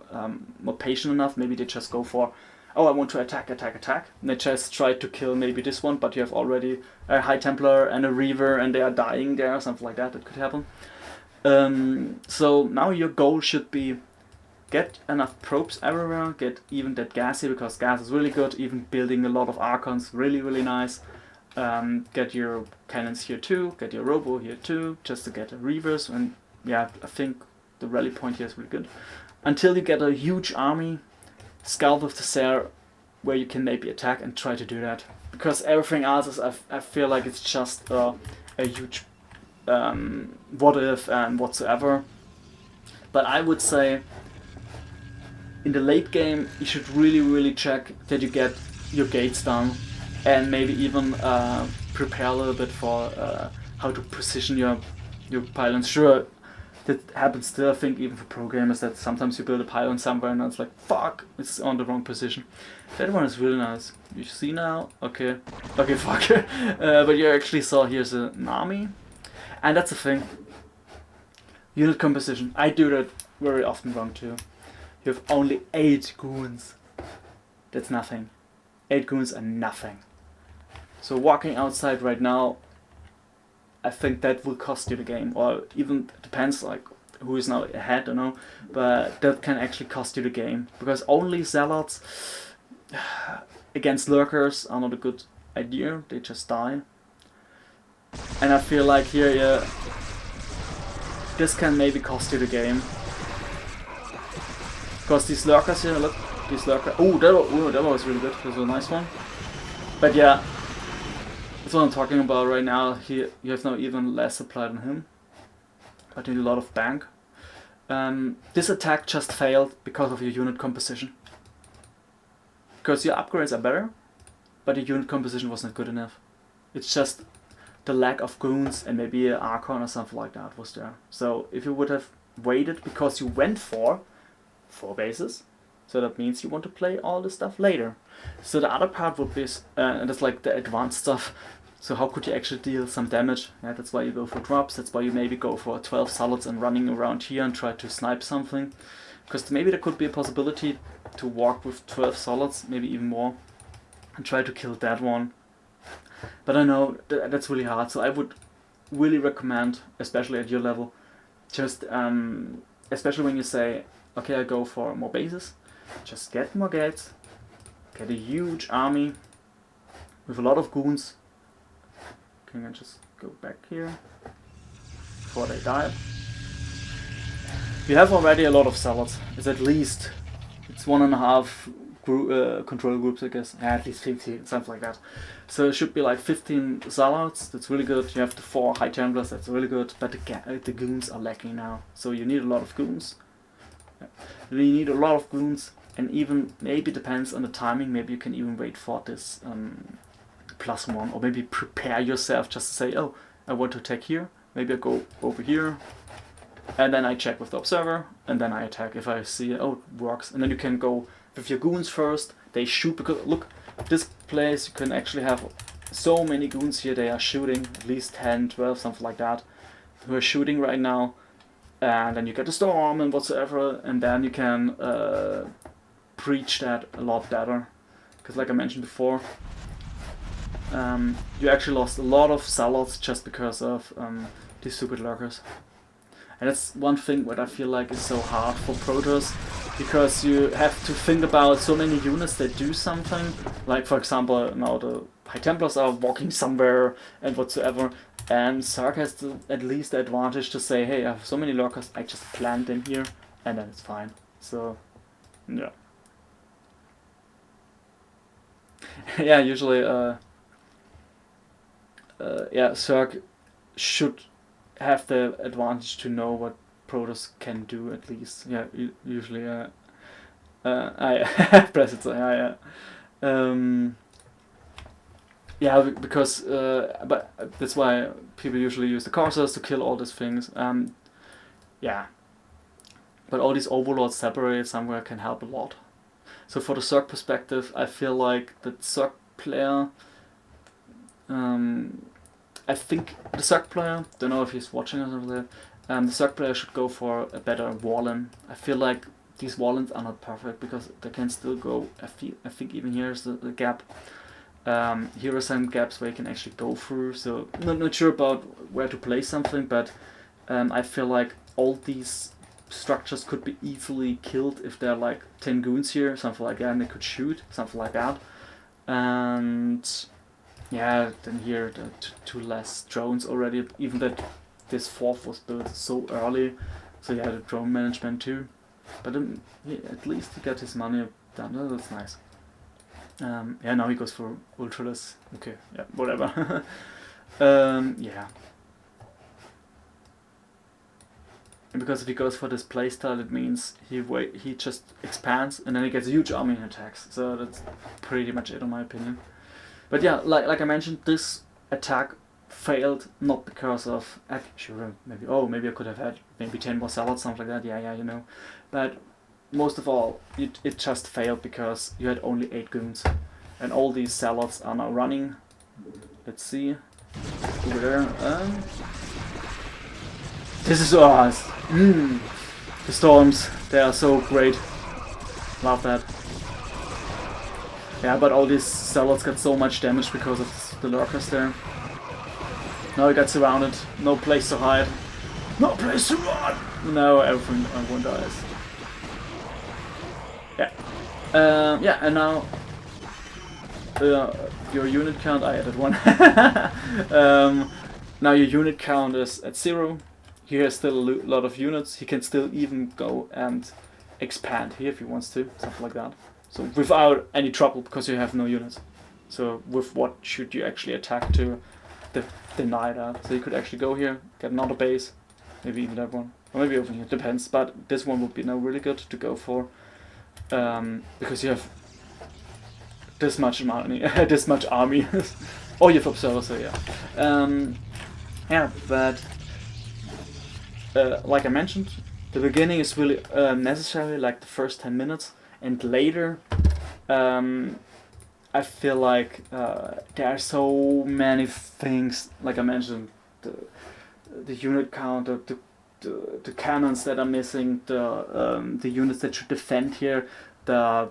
more patient enough. Maybe they just go for, oh, I want to attack, and they just try to kill maybe this one, but you have already a High Templar and a Reaver and they are dying there, something like that, that could happen. So now your goal should be get enough probes everywhere, get even that gas here, because gas is really good, even building a lot of Archons, really nice. Get your cannons here too, get your robo here too, just to get the Reavers, and yeah, I think the rally point here is really good. Until you get a huge army, scout with the Sare, where you can maybe attack and try to do that. Because everything else is, I feel like it's just a huge what if and whatsoever. But I would say in the late game, you should really check that you get your gates done, and maybe even prepare a little bit for how to position your pylons. Sure, that happens still, I think, even for programmers, that sometimes you build a pylon somewhere and it's like, fuck, it's on the wrong position. That one is really nice. You see now? Okay, fuck. But you actually saw here's an army, and that's the thing. Unit composition. I do that very often wrong too. You have only 8 goons. That's nothing. 8 goons are nothing. So walking outside right now, I think that will cost you the game, or even depends like who is now ahead, I don't know, but that can actually cost you the game, because only zealots against lurkers are not a good idea. They just die, and I feel like here, yeah, this can maybe cost you the game, because these lurkers here, look, these lurkers. Oh, that was really good. That was a nice one. But yeah. That's what I'm talking about right now. You have now even less supply than him, but you need a lot of bank. This attack just failed because of your unit composition. Because your upgrades are better, but your unit composition was not good enough. It's just the lack of goons and maybe an Archon or something like that was there. So if you would have waited, because you went for 4 bases, so that means you want to play all this stuff later. So the other part would be, and that's like the advanced stuff. So how could you actually deal some damage? Yeah, that's why you go for drops. That's why you maybe go for 12 solids and running around here and try to snipe something. Because maybe there could be a possibility to walk with 12 solids, maybe even more, and try to kill that one. But I know that's really hard. So I would really recommend, especially at your level, just especially when you say, okay, I go for more bases, just get more gates, get a huge army with a lot of goons. Can I just go back here before they die? You have already a lot of zealots. It's at least, it's 1.5 control groups, I guess. Yeah, at least 50, something like that. So it should be like 15 zealots. That's really good. You have the 4 high templars. That's really good. But the goons are lacking now. So you need a lot of goons. You need a lot of goons, and even maybe depends on the timing. Maybe you can even wait for this +1, or maybe prepare yourself just to say, oh, I want to attack here. Maybe I go over here, and then I check with the observer, and then I attack if I see, oh, it works. And then you can go with your goons first. They shoot, because look, this place you can actually have so many goons here. They are shooting at least 10, 12, something like that, who are shooting right now. And then you get a storm and whatsoever, and then you can breach that a lot better. Because like I mentioned before, you actually lost a lot of zealots just because of these stupid lurkers. And that's one thing what I feel like is so hard for Protoss, because you have to think about so many units that do something. Like for example, now the High Templars are walking somewhere and whatsoever. And Zerg has at least the advantage to say, hey, I have so many lurkers, I just plant them here, and then it's fine. So, yeah. Yeah, usually, yeah, Zerg should have the advantage to know what Protoss can do, at least. Yeah, usually, I press it, so yeah. Yeah, because but that's why people usually use the coursers to kill all these things. Yeah, but all these overlords separated somewhere can help a lot. So for the Zerg perspective, I feel like the Zerg player, I think the Zerg player, don't know if he's watching us over there, the Zerg player should go for a better Warlin. I feel like these Warlins are not perfect, because they can still go, I think even here's the gap. Here are some gaps where you can actually go through, so not sure about where to place something, but I feel like all these structures could be easily killed if there are like 10 goons here, something like that, and they could shoot, something like that. And yeah, then here the 2 less drones already, even that this 4th was built so early, so yeah, the drone management too. But yeah, at least he got his money done. Oh, that's nice. Yeah, now he goes for ultraless. Okay, yeah, whatever. Yeah. And because if he goes for this playstyle, it means he just expands and then he gets a huge army and attacks. So that's pretty much it in my opinion. But yeah, like I mentioned, this attack failed not because of sure maybe I could have had maybe 10 more salads, something like that. Yeah, you know. But most of all, it just failed because you had only 8 goons, and all these salads are now running. Let's see over there. This is us. The storms, they are so great. Love that. Yeah, but all these salads got so much damage because of the lurkers there. Now he got surrounded. No place to hide. No place to run! No, everyone dies. Yeah. Yeah, and now your unit count, I added 1. Now your unit count is at 0. He has still a lot of units. He can still even go and expand here if he wants to, something like that. So without any trouble, because you have no units. So with what should you actually attack to deny that? So you could actually go here, get another base, maybe even that one, or maybe over here, depends. But this one would be now really good to go for, because you have this much money, this much army. Oh, you have observers, so yeah. Yeah, but like I mentioned, the beginning is really necessary, like the first 10 minutes, and later I feel like there are so many things, like I mentioned, the unit count, the cannons that are missing, the units that should defend here, the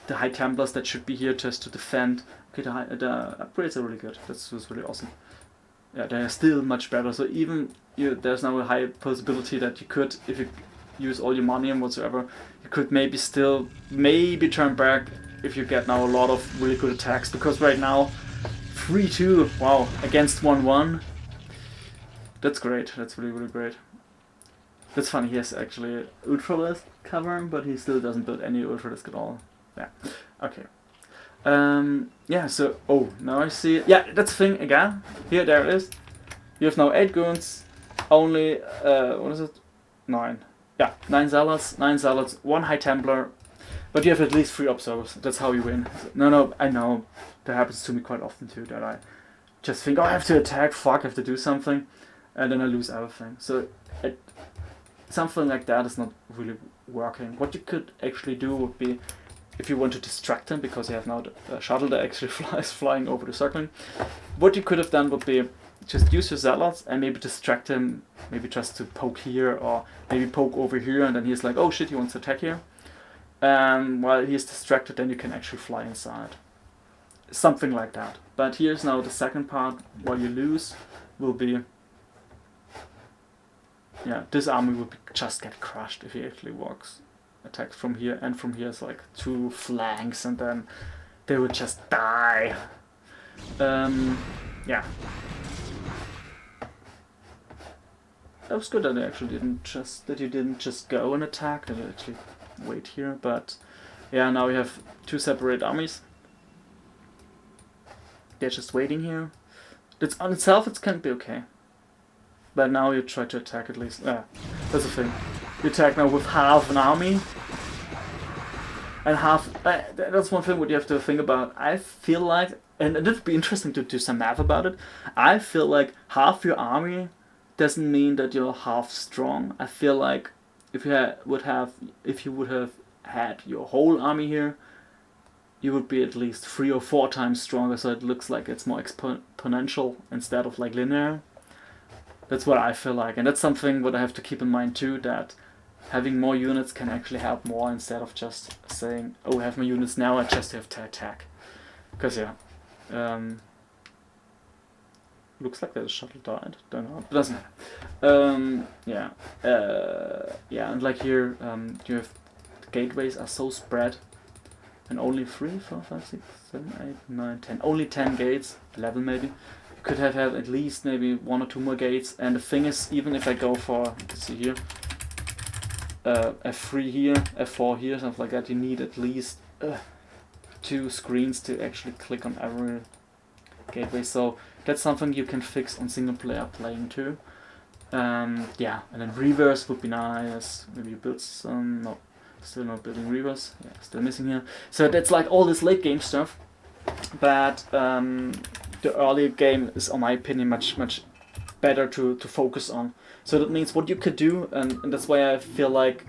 High Templars that should be here just to defend. Okay, the upgrades are really good. That's really awesome. Yeah, they are still much better. So even there's now a high possibility that you could, if you use all your money and whatsoever, you could maybe turn back if you get now a lot of really good attacks. Because right now, 3-2, wow, against 1-1. That's great. That's really great. That's funny. He has actually Ultralisk covering, but he still doesn't build any Ultralisk at all. Yeah. Okay. Yeah, so, now I see, yeah, that's the thing again, here, there it is, you have now 8 goons, only, what is it, 9, yeah, 9 zealots, 1 High Templar, but you have at least 3 observers, that's how you win. No, I know, that happens to me quite often too, that I just think, I have to attack, fuck, I have to do something, and then I lose everything. So, something like that is not really working. What you could actually do would be, if you want to distract him, because you have now the shuttle that actually flies flying over the circling, what you could have done would be just use your zealots and maybe distract him, maybe just to poke here or maybe poke over here, and then he's like, oh shit, he wants to attack here. While he's distracted, then you can actually fly inside. Something like that. But here's now the second part, what you lose will be, yeah, this army will just get crushed if he actually walks. Attacks from here, and from here is like 2 flanks, and then they would just die. Yeah. That was good that you didn't just go and attack, that you actually wait here, but yeah, now we have 2 separate armies. They're just waiting here. It's on itself, it can be okay. But now you try to attack at least. That's the thing. You attack now with half an army. And half... that's one thing what you have to think about. I feel like... And it would be interesting to do some math about it. I feel like half your army doesn't mean that you're half strong. I feel like if you would have had your whole army here, you would be at least 3 or 4 times stronger, so it looks like it's more exponential instead of like linear. That's what I feel like, and that's something what I have to keep in mind too, that having more units can actually help more instead of just saying, oh, I have my units now, I just have to attack. Because yeah, looks like the shuttle died, don't know, it doesn't matter. Yeah, and like here, you have, the gateways are so spread, and only 3, 4, 5, 6, 7, 8, 9, 10, only 10 gates, 11 maybe. Could have had at least maybe 1 or 2 more gates, and the thing is, even if I go for, you can see here, F3 here, F4 here, something like that, you need at least 2 screens to actually click on every gateway, so that's something you can fix on single player playing too. Yeah, and then reverse would be nice. Maybe you build some. No, still not building reverse. Yeah, still missing here. So that's like all this late game stuff. But the early game is, in my opinion, much better to focus on. So that means what you could do, and that's why I feel like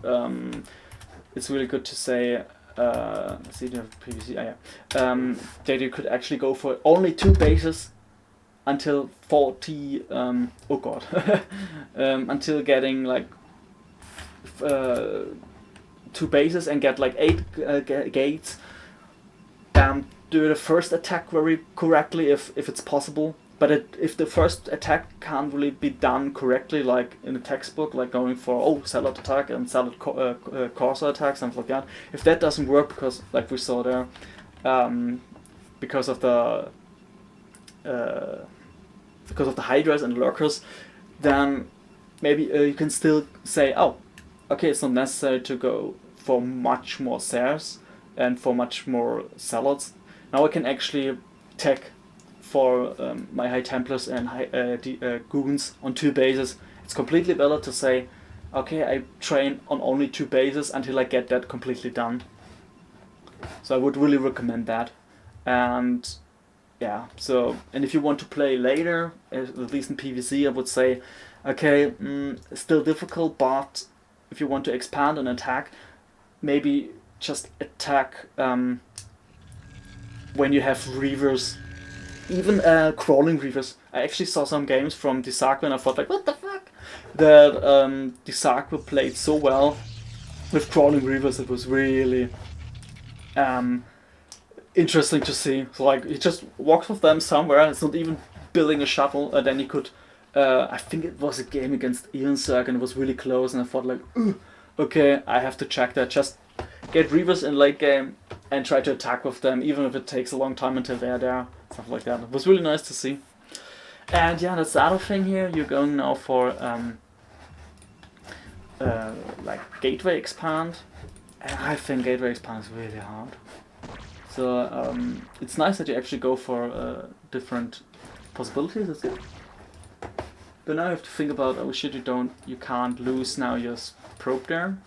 it's really good to say. Let's see, do you have PVC? That you could actually go for only 2 bases until 40. Oh god, until getting like 2 bases and get like 8 gates. Do the first attack very correctly if it's possible. But if the first attack can't really be done correctly, like in a textbook, like going for salad attack and salad corsair attack, something like that. If that doesn't work, because like we saw there, because of the hydras and lurkers, then maybe you can still say, oh, okay, it's not necessary to go for much more Sairs and for much more salads. Now I can actually tech for my High Templars and Goons on 2 bases. It's completely valid to say, okay, I train on only 2 bases until I get that completely done. So I would really recommend that. And yeah, so, and if you want to play later, at least in PvC, I would say, okay, still difficult, but if you want to expand and attack, maybe just attack when you have reavers. Even crawling reavers. I actually saw some games from Dentarg and I thought like, what the fuck? That Dentarg played so well with crawling reavers. It was really interesting to see. So like he just walks with them somewhere. It's not even building a shuttle. And then he could. I think it was a game against Dentarg and it was really close. And I thought like, okay, I have to check that. Just get reavers in late game and try to attack with them, even if it takes a long time until they're there. Stuff like that. It was really nice to see. And yeah, that's the other thing here. You're going now for like gateway expand. And I think gateway expand is really hard. So it's nice that you actually go for different possibilities. That's good. But now you have to think about, oh shit, you can't lose now your probe there.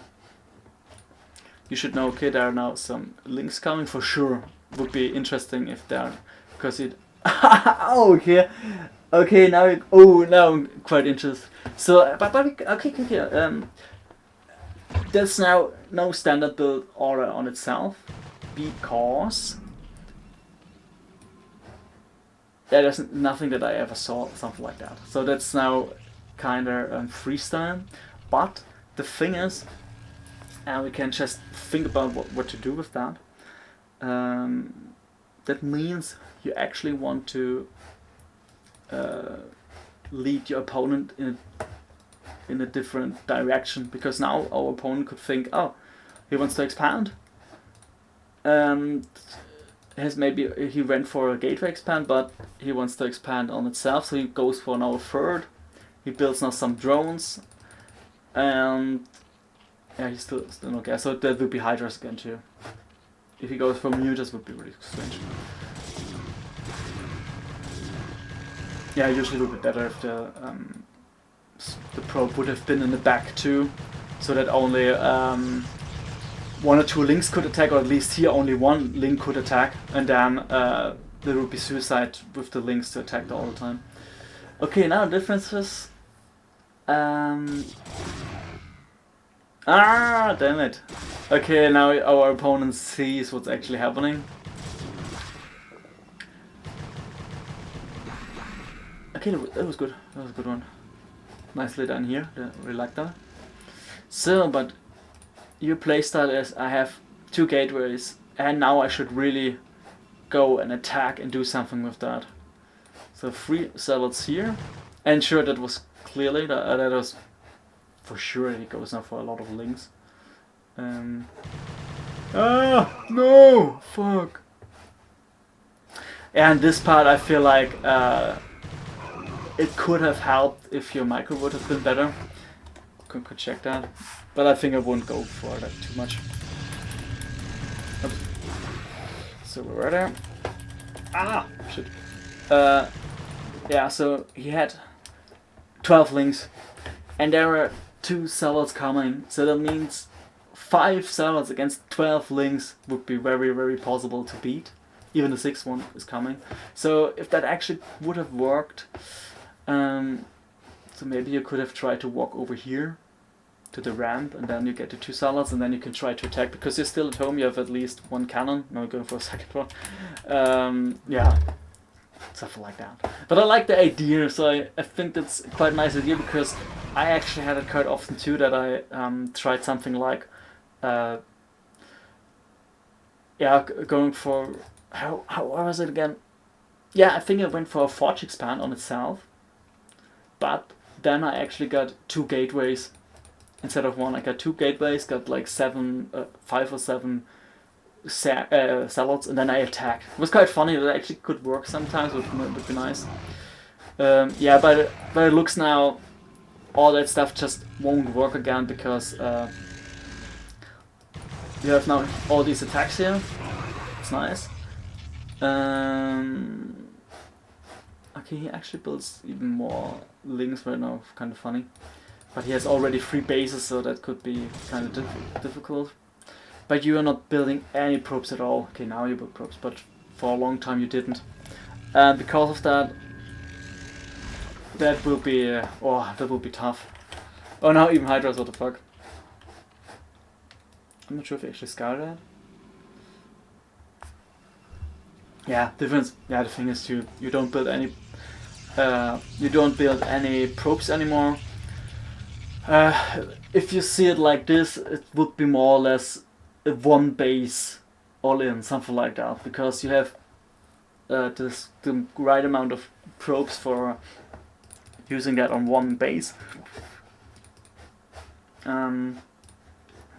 You should know, okay, there are now some links coming for sure. Would be interesting if there, because it. Oh, okay. Now, now I'm quite interested. So, but okay. There's now no standard build order on itself, because there's nothing that I ever saw something like that. So that's now kind of freestyle. But the thing is. And we can just think about what to do with that. That means you actually want to lead your opponent in a different direction, because now our opponent could think, oh, he wants to expand. Maybe he went for a gateway expand, but he wants to expand on itself, so he goes for now a third. He builds now some drones, and yeah, he's still okay. So that would be Hydras again too. If he goes for mutas, would be really strange. Yeah, usually it would be better if the probe would have been in the back too, so that only 1 or 2 links could attack, or at least here only 1 link could attack, and then there would be suicide with the links to attack all the time. Okay, now differences. Damn it. Okay, now our opponent sees what's actually happening. Okay, that was good. That was a good one. Nicely done here. I really like that. So, but your playstyle is, I have 2 gateways, and now I should really go and attack and do something with that. So 3 salads here. And sure, that was clearly, that was for sure he goes now for a lot of links. No! Fuck! And this part I feel like it could have helped if your micro would have been better. Could check that. But I think I wouldn't go for that too much. Oops. So we're right there. Shit. Yeah, so he had 12 links, and there are 2 zealots coming, so that means 5 zealots against 12 links would be very, very possible to beat. Even the 6th one is coming. So if that actually would have worked, so maybe you could have tried to walk over here to the ramp, and then you get the 2 zealots, and then you can try to attack, because you're still at home, you have at least 1 cannon. Now you're going for a 2nd one. Yeah, something like that. But I like the idea, so I think that's quite a nice idea, because I actually had it quite often too, that I tried something like going for, how was it again? Yeah, I think I went for a Forge Expand on itself, but then I actually got 2 gateways instead of 1. I got 2 gateways, got like 5 or 7 zealots, and then I attacked. It was quite funny. That actually could work sometimes, would be nice. Yeah, but it looks now all that stuff just won't work again, because you have now all these attacks here. It's nice. Okay, he actually builds even more links right now, kind of funny. But he has already 3 bases, so that could be kind of difficult. But you are not building any probes at all. Okay, now you build probes, but for a long time you didn't. And because of that, that will be tough. Oh, now even Hydras, what the fuck? I'm not sure if he actually scouted that. Yeah, difference. Yeah, the thing is you don't build any probes anymore. If you see it like this, it would be more or less a 1 base all in, something like that, because you have the right amount of probes for using that on 1 base. You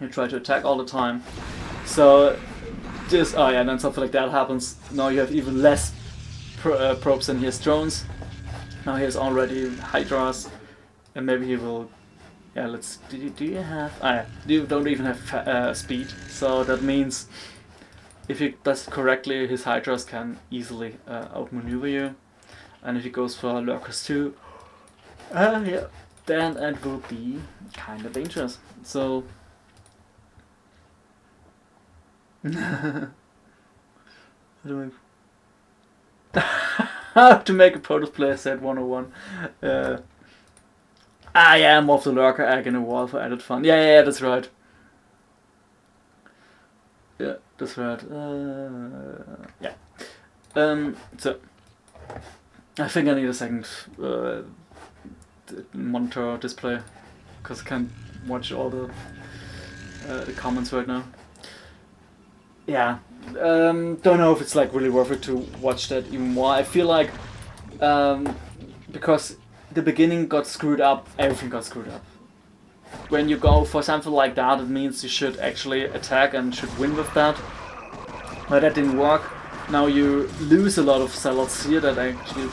try to attack all the time, so just then something like that happens. Now you have even less probes, and he has drones. Now he has already Hydras, and maybe he will. Yeah, let's. Do you have? You don't even have speed, so that means if he does it correctly, his Hydras can easily outmaneuver you. And if he goes for Lurkers too, then it will be kind of dangerous. So. How to make a Protoss player set 101. I am of the Lurker egg in a wall for added fun. Yeah, that's right. Yeah, that's right. Yeah. So I think I need a second monitor display, because I can't watch all the comments right now. Yeah. Don't know if it's like really worth it to watch that even more. I feel like because the beginning got screwed up, everything got screwed up. When you go for something like that, it means you should actually attack and should win with that. But that didn't work. Now you lose a lot of zealots here that actually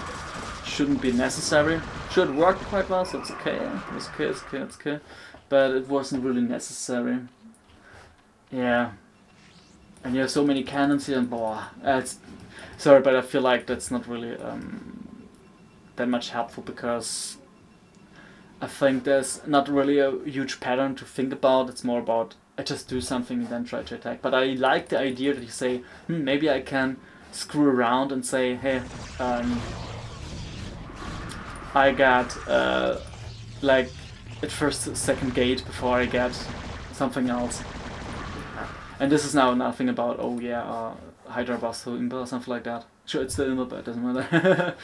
shouldn't be necessary. Sure, it worked quite well, so it's okay. It's okay. But it wasn't really necessary. Yeah. And you have so many cannons here, and sorry, but I feel like that's not really that much helpful, because I think there's not really a huge pattern to think about. It's more about I just do something and then try to attack. But I like the idea that you say, maybe I can screw around and say, hey, I got like at first second gate before I get something else. And this is now nothing about, Hydra Buster Imba or something like that. Sure, it's the Imba, but it doesn't matter.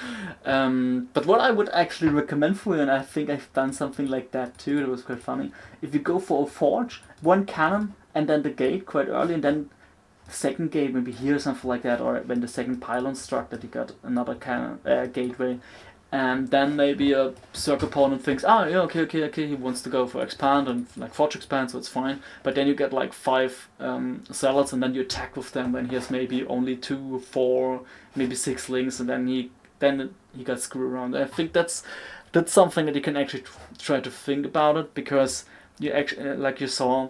But what I would actually recommend for you, and I think I've done something like that too, that was quite funny. If you go for a Forge, 1 cannon, and then the gate quite early, and then the second gate maybe here or something like that, or when the second pylon struck that you got another cannon gateway. And then maybe a circle opponent thinks, okay, he wants to go for expand and like Forge expand, so it's fine. But then you get like 5 zealots, and then you attack with them when he has maybe only 2, 4, maybe 6 links, and then he got screwed around. I think that's something that you can actually try to think about it, because you actually, like you saw,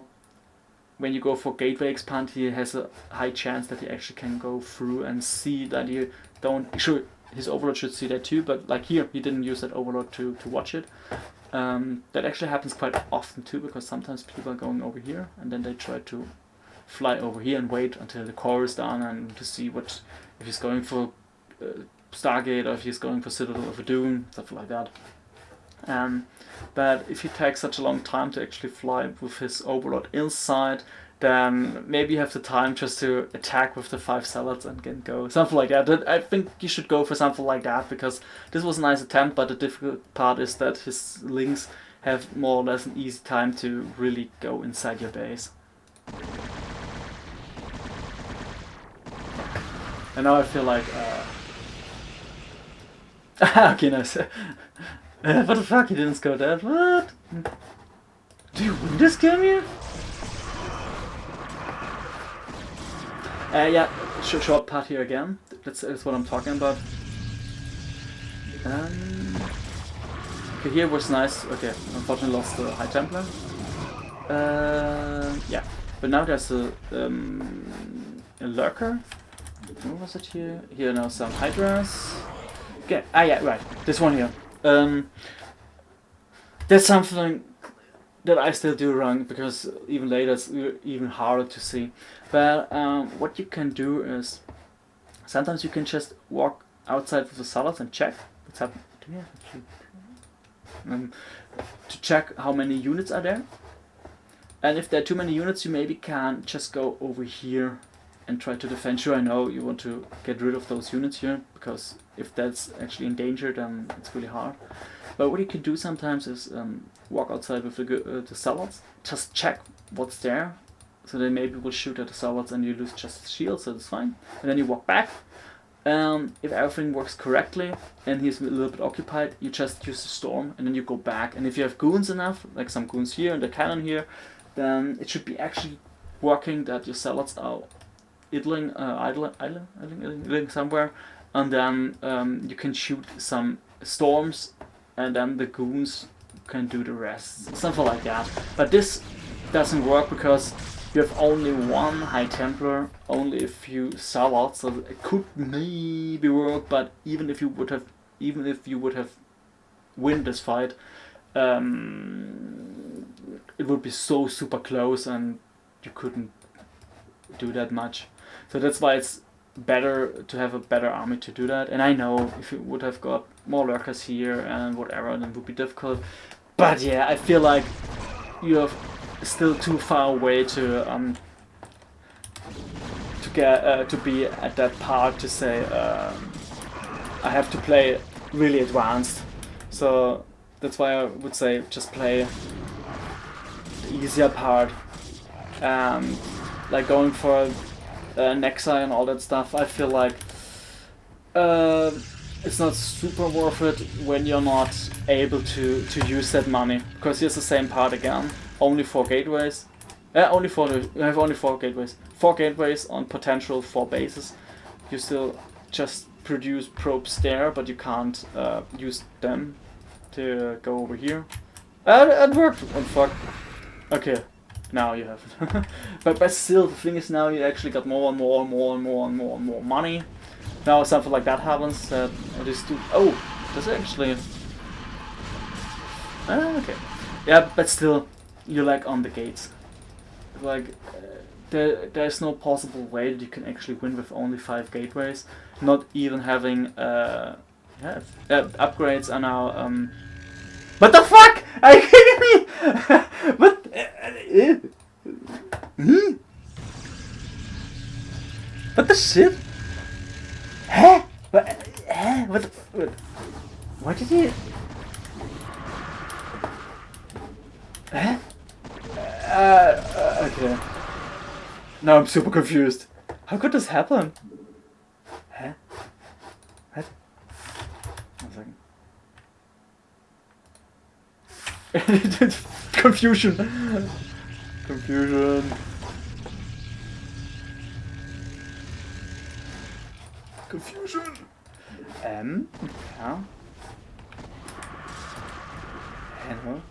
when you go for gateway expand, he has a high chance that he actually can go through and see that you don't. Sure, his overlord should see that too, but like here, he didn't use that overlord to watch it. That actually happens quite often too, because sometimes people are going over here, and then they try to fly over here and wait until the core is done, and to see what, if he's going for Stargate, or if he's going for Citadel of Doom, stuff like that. But if he takes such a long time to actually fly with his overlord inside, then maybe you have the time just to attack with the 5 salads and get go. Something like that. I think you should go for something like that, because this was a nice attempt, but the difficult part is that his links have more or less an easy time to really go inside your base. And now I feel like... okay, nice. What the fuck, he didn't score that? What? Do you win this game here? Yeah, short part here again. That's what I'm talking about. Okay, here was nice. Okay, unfortunately lost the High Templar. Yeah, but now there's a lurker. What was it here? Here now some Hydras. Okay, yeah, right. This one here. That's something that I still do wrong, because even later it's even harder to see. But what you can do is, sometimes you can just walk outside with the salads and check what's happening. Do you have to check how many units are there. And if there are too many units, you maybe can just go over here and try to defend. Sure, I know you want to get rid of those units here, because if that's actually in danger, then it's really hard. But what you can do sometimes is walk outside with the salads, just check what's there, so they maybe will shoot at the salads and you lose just the shield, so that's fine. And then you walk back. If everything works correctly and he's a little bit occupied, you just use the storm and then you go back. And if you have goons enough, like some goons here and the cannon here, then it should be actually working that your salads are idling somewhere, and then you can shoot some storms, and then the goons can do the rest, something like that. But this doesn't work because you have only one High Templar, only a few salads, so it could maybe work. But even if you would have win this fight, it would be so super close, and you couldn't do that much. So that's why it's better to have a better army to do that. And I know if you would have got more lurkers here and whatever, then it would be difficult. But yeah, I feel like you're still too far away to get to be at that part to say I have to play really advanced. So that's why I would say just play the easier part. Like going for Nexi and all that stuff, I feel like it's not super worth it when you're not able to use that money. Because here's the same part again, only 4 gateways. You have only 4 gateways. 4 gateways on potential 4 bases. You still just produce probes there, but you can't use them to go over here. It worked! Oh fuck. Okay. Now you have it. but still, the thing is, now you actually got more and more money. Now something like that happens, that these two... Oh! Does it actually... okay. Yeah, but still, you're like on the gates. Like, there's no possible way that you can actually win with only 5 gateways. Not even having... upgrades are now... What the fuck?! Are you kidding me?! What? What the shit? Huh? What? What did he? Huh? Okay. Now I'm super confused. How could this happen? Huh? What? 1 second. Confusion. Confusion. Yeah. Hello.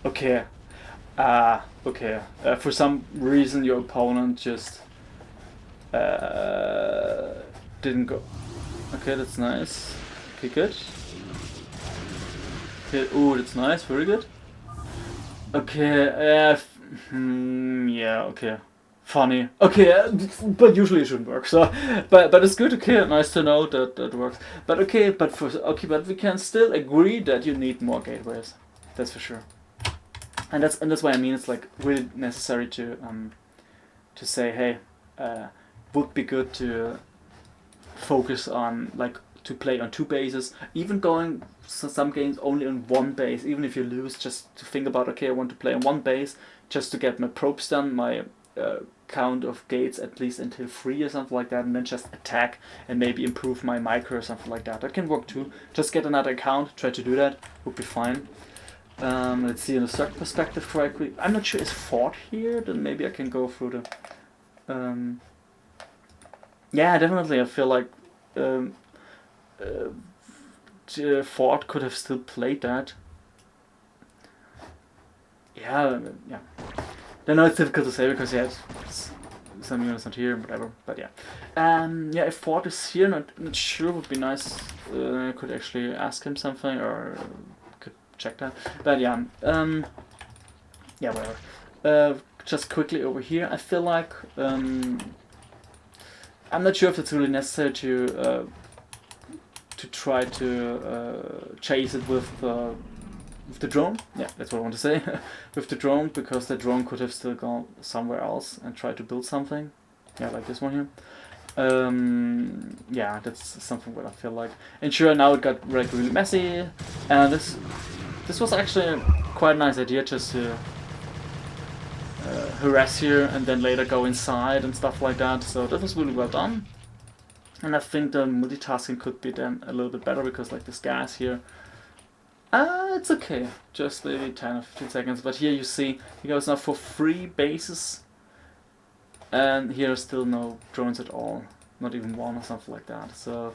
Okay. Okay. For some reason, your opponent just didn't go. Okay, that's nice. Okay, good. Okay, ooh, that's nice, very good. Okay, yeah, okay. Funny. Okay, but usually it shouldn't work. So, but it's good. Okay, nice to know that that works. But okay, but we can still agree that you need more gateways. That's for sure. And that's why I mean it's like really necessary to say, hey, would be good to focus on like to play on two bases, even going some games only on one base, even if you lose, just to think about, okay, I want to play on one base just to get my probes done, my count of gates at least until 3 or something like that, and then just attack and maybe improve my micro or something like that. That can work too. Just get another account, try to do that, would be fine. Let's see in a certain perspective correctly. I'm not sure, is Fort here? Then maybe I can go through the... yeah, definitely. I feel like Ford could have still played that. Yeah. I know it's difficult to say because yeah, some units not here, whatever. But yeah, yeah. If Ford is here, not sure. Would be nice. I could actually ask him something or could check that. But yeah, yeah, whatever. Just quickly over here, I feel like I'm not sure if it's really necessary to try to chase it with the drone. Yeah, that's what I want to say. With the drone, because the drone could have still gone somewhere else and tried to build something. Yeah, like this one here. Yeah, that's something what I feel like. And sure, now it got like really messy, and this was actually a quite nice idea, just to harass here and then later go inside and stuff like that. So that was really well done. And I think the multitasking could be then a little bit better, because like this gas here, it's okay, just maybe 10 or 15 seconds. But here you see he goes now for 3 bases, and here are still no drones at all, not even one or something like that. So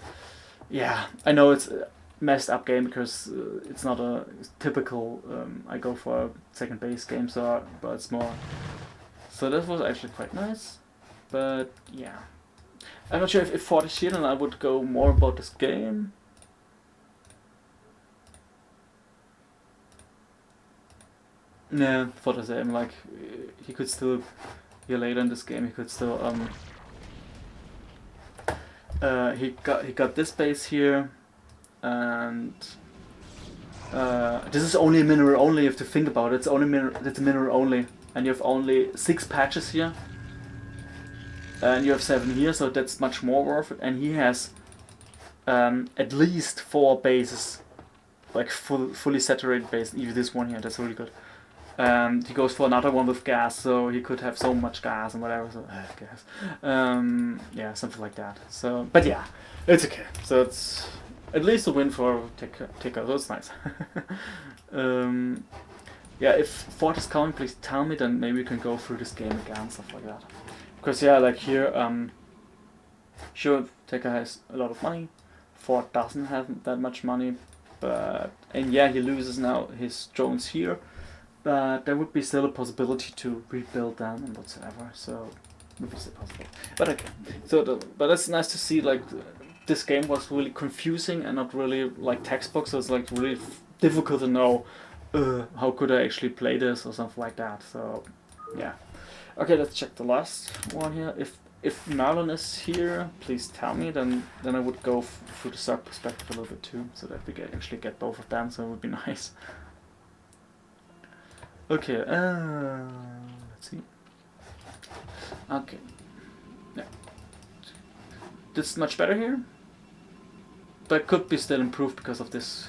yeah, I know it's a messed up game, because it's not a typical I go for a second base game, so but it's more. So that was actually quite nice, but yeah. I'm not sure if 40 shit, and I would go more about this game. Yeah, for the same, like he could still here later in this game he could still he got this base here, and this is only a mineral only. You have to think about it. It's only it's a mineral only, and you have only 6 patches here. And you have 7 here, so that's much more worth it. And he has at least 4 bases, like fully saturated base. Even this one here, that's really good. He goes for another one with gas, so he could have so much gas and whatever. So gas, yeah, something like that. So, but yeah, it's okay. So it's at least a win for Ticker. So it's nice. Yeah, if Fort is coming, please tell me. Then maybe we can go through this game again, stuff like that. Because yeah, like here, sure, Tekka has a lot of money. Ford doesn't have that much money, and yeah, he loses now his drones here, but there would be still a possibility to rebuild them and whatsoever. So it would be still possible. But okay, but it's nice to see like this game was really confusing and not really like textbook. So it's like really difficult to know how could I actually play this or something like that. So yeah. Okay, let's check the last one here. If Marlon is here, please tell me. Then I would go through the sub perspective a little bit too, so that we actually get both of them. So it would be nice. Okay, let's see. Okay, yeah, this is much better here, but could be still improved because of this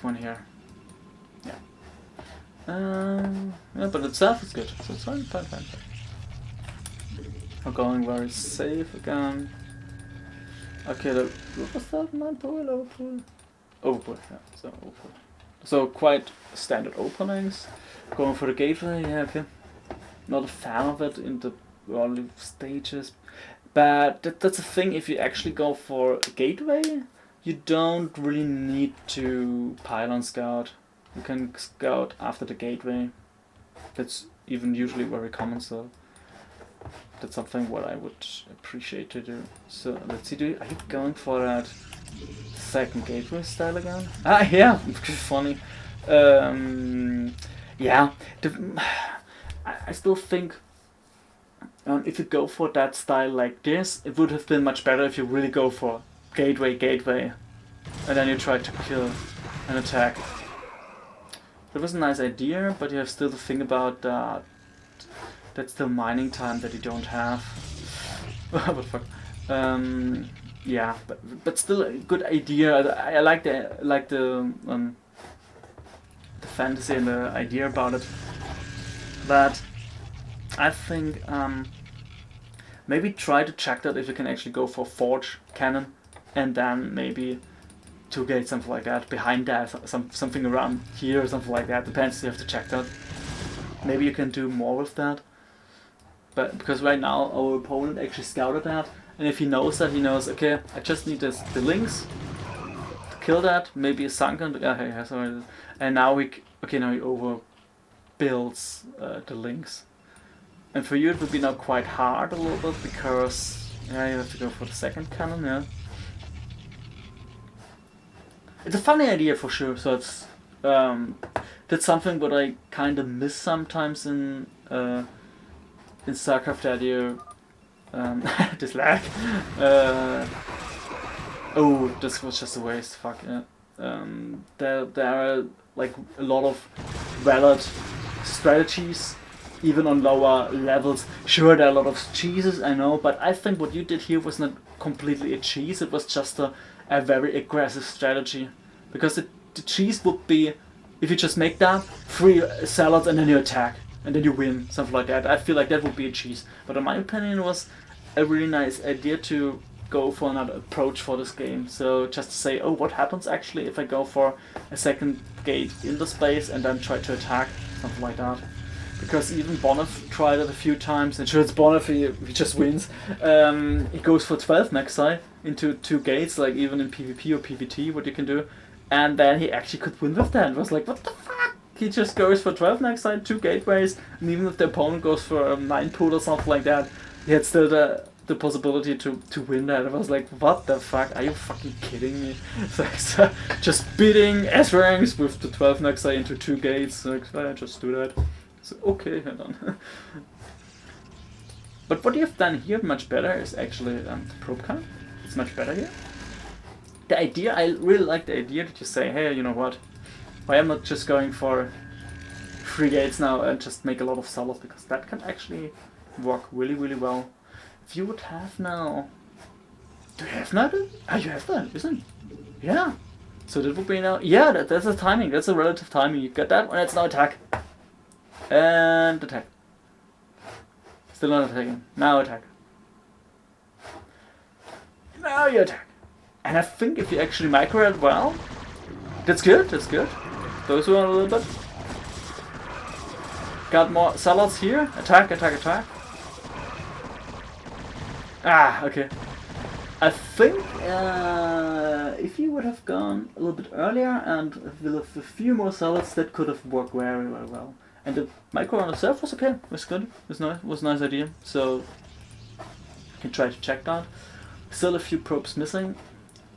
one here. Yeah, but itself is good, so it's fine. We're going very safe again. Okay, what was that? Non-pool, overpool? Overpool, yeah, so overpool. So quite standard openings. Going for the gateway, yeah, okay. Not a fan of it in the early stages. But that's the thing, if you actually go for a gateway, you don't really need to pylon scout. You can scout after the gateway. That's even usually very common, so That's something what I would appreciate to do. So let's see, are you going for that second gateway style again? Ah, yeah, funny. Yeah, I still think if you go for that style like this, it would have been much better if you really go for gateway, and then you try to kill an attack. That was a nice idea, but you have still to think about that. That's still mining time that you don't have. What the fuck? Yeah, but still a good idea. I like the fantasy and the idea about it. But I think maybe try to check that if you can actually go for forge cannon, and then maybe 2 gates, something like that. Behind that, something around here or something like that. Depends. You have to check that. Maybe you can do more with that. But because right now our opponent actually scouted that, and if he knows that, he knows, okay, I just need the links to kill that. Maybe a sunken. Sorry. And now he overbuilds the links. And for you it would be now quite hard a little bit because you have to go for the second cannon. Yeah. It's a funny idea for sure. So it's that's something what I kind of miss sometimes in StarCraft that you this lag. Oh, this was just a waste. Fuck yeah. There are like a lot of valid strategies, even on lower levels. Sure, there are a lot of cheeses, I know, but I think what you did here was not completely a cheese. It was just a very aggressive strategy, because the cheese would be if you just make that 3 salads and then you attack. And then you win, something like that. I feel like that would be a cheese. But in my opinion, it was a really nice idea to go for another approach for this game. So just to say, oh, what happens actually if I go for a second gate in the space and then try to attack, something like that. Because even Bonif tried it a few times, and sure, it's Bonif, he just wins. He goes for 12 Maxi into 2 gates, like even in PvP or PvT, what you can do. And then he actually could win with that. It was like, what the fuck? He just goes for 12 next side, 2 gateways, and even if the opponent goes for 9 pool or something like that, he had still the possibility to win that. I was like, what the fuck? Are you fucking kidding me? So just beating S-ranks with the 12 next side into 2 gates. Like, I just do that. So, okay, hold on. But what you've done here much better is actually the probe count. It's much better here. The idea, I really like the idea that you say, hey, you know what? Why I'm not just going for 3 gates now and just make a lot of solos, because that can actually work really, really well. If you would have now... Do you have now? Ah, you have that, isn't it? Yeah. So that would be now... Yeah, that's a timing. That's a relative timing. You get that, and it's now attack. And attack. Still not attacking. Now attack. Now you attack. And I think if you actually micro it well, that's good, that's good. Those one a little bit. Got more salads here. Attack, attack, attack. Ah, okay. I think if you would have gone a little bit earlier and with a few more salads, that could have worked very, very well. And the micro on itself was okay. It was good. It was nice. It was a nice idea. So you can try to check that. Still a few probes missing.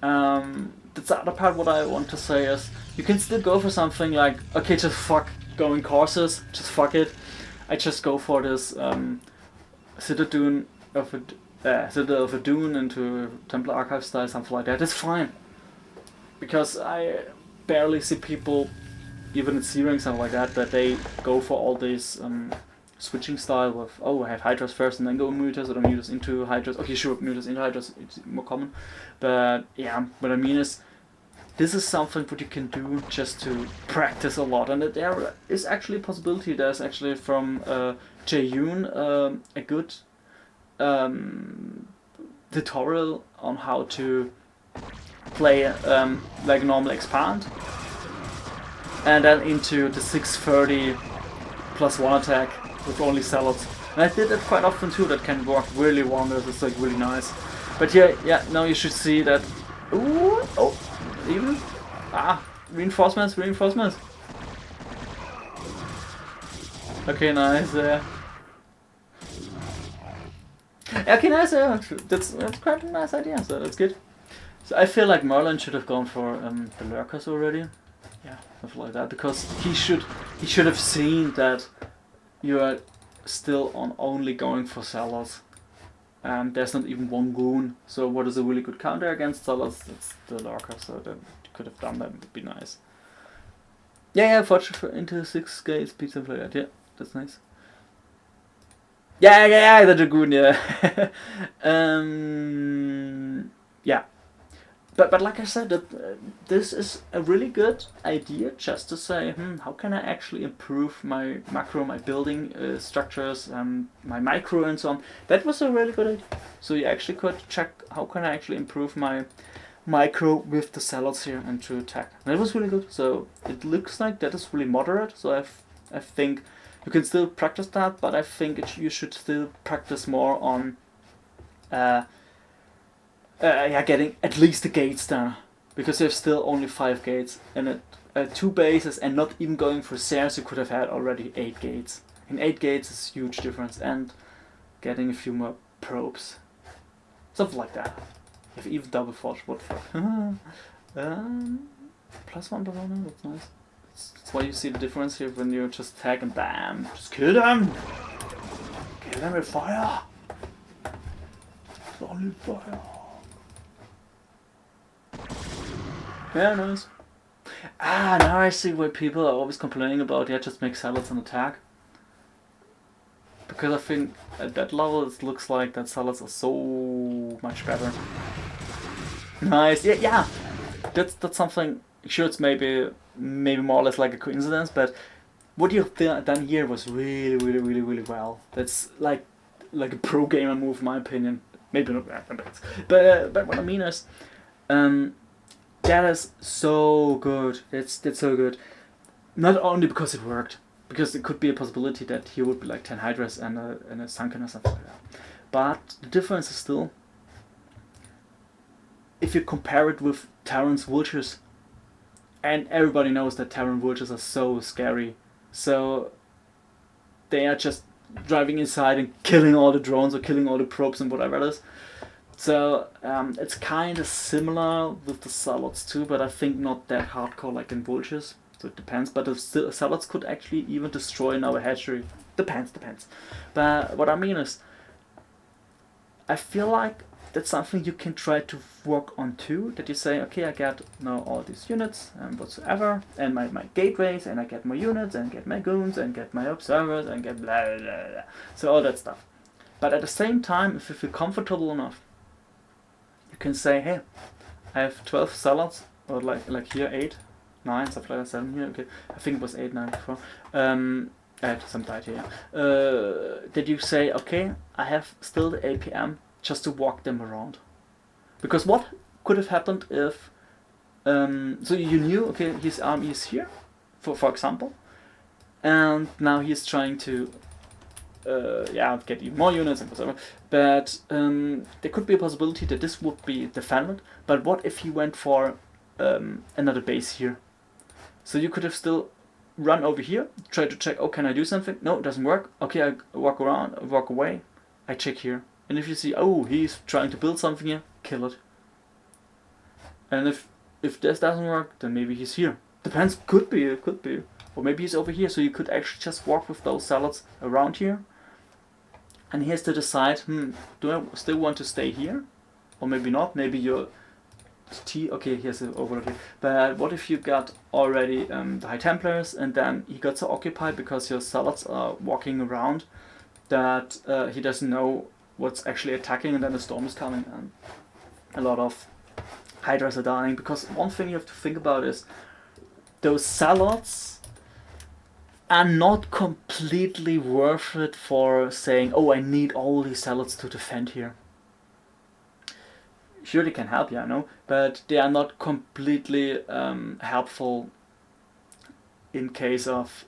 That's the other part. What I want to say is you can still go for something like, okay, just fuck going courses, just fuck it. I just go for this Citadel of a Dune into Templar Archive style, something like that. It's fine, because I barely see people, even in C-rank, something like that, that they go for all these switching style with, oh, I have Hydras first and then go Mutas, or Mutas into Hydras. Okay, sure, Mutas into Hydras, it's more common. But yeah, what I mean is, this is something that you can do just to practice a lot. And there is actually a possibility. There's actually from Jae-yoon a good tutorial on how to play like normal expand. And then into the 630 +1 attack with only salads. And I did that quite often too. That can work really wonders. It's like really nice. But yeah, now you should see that. Ooh, oh, even reinforcements. Okay, nice. Okay, nice. That's quite a nice idea. So that's good. So I feel like Merlin should have gone for the lurkers already. Yeah, something like that, because he should have seen that you are still on only going for sellers. There's not even one goon. So what is a really good counter against sellers? It's the lurker. So then you could have done that. Would be nice. Yeah, fortune for into 6 gates, speed something like that. Yeah, that's nice. Yeah, the dragoon. Yeah. Yeah. But like I said, this is a really good idea just to say, how can I actually improve my macro, my building structures, my micro and so on. That was a really good idea. So you actually could check how can I actually improve my micro with the salads here and to attack. And that was really good. So it looks like that is really moderate. So I think you can still practice that, but I think you should still practice more on getting at least the gates down, because there's still only 5 gates, and at 2 bases and not even going for stairs, you could have had already 8 gates. And 8 gates is a huge difference, and getting a few more probes, something like that. If even double forge, what the fuck? +1 banana, that's nice. That's why you see the difference here when you just tag and bam, just kill them. Kill them with fire. Solid fire. Yeah, nice. Now I see why people are always complaining about, just make salads and attack. Because I think at that level it looks like that salads are so much better. Nice, yeah. That's something, sure it's maybe more or less like a coincidence, but what you've done here was really well. That's like a pro gamer move in my opinion. Maybe not that, but what I mean is, that is so good. That's so good. Not only because it worked, because it could be a possibility that here would be like 10 Hydras and a Sunken or something like that. But the difference is still, if you compare it with Terran's Vultures, and everybody knows that Terran Vultures are so scary, so they are just driving inside and killing all the drones or killing all the probes and whatever it is. So it's kind of similar with the salads too, but I think not that hardcore like in Vultures. So it depends, but the salads could actually even destroy our hatchery. Depends. But what I mean is, I feel like that's something you can try to work on too. That you say, okay, I get now all these units and whatsoever, and my gateways, and I get my units, and get my goons, and get my observers, and get blah blah blah. So all that stuff. But at the same time, if you feel comfortable enough, you can say, hey, I have 12 salads, or like here 8, 9, something like that, 7 here. Okay, I think it was 8, 9 before. I had some died here. Did you say, okay, I have still the APM just to walk them around? Because what could have happened if, so you knew, okay, his army is here, for example, and now he's trying to get even more units and whatever. But there could be a possibility that this would be defended. But what if he went for another base here? So you could have still run over here, try to check, oh, can I do something? No, it doesn't work. Okay, I walk around, I walk away, I check here. And if you see, oh, he's trying to build something here, kill it. And if this doesn't work, then maybe he's here. Depends, could be. Or maybe he's over here, so you could actually just walk with those salads around here. And he has to decide, do I still want to stay here? Or maybe not, maybe your okay, here's an overload here. But what if you got already the High Templars, and then he got so occupied because your salads are walking around that he doesn't know what's actually attacking, and then the storm is coming, and a lot of Hydras are dying. Because one thing you have to think about is, those salads are not completely worth it for saying, oh, I need all these salads to defend here. Sure, they can help you, I know, but they are not completely helpful in case of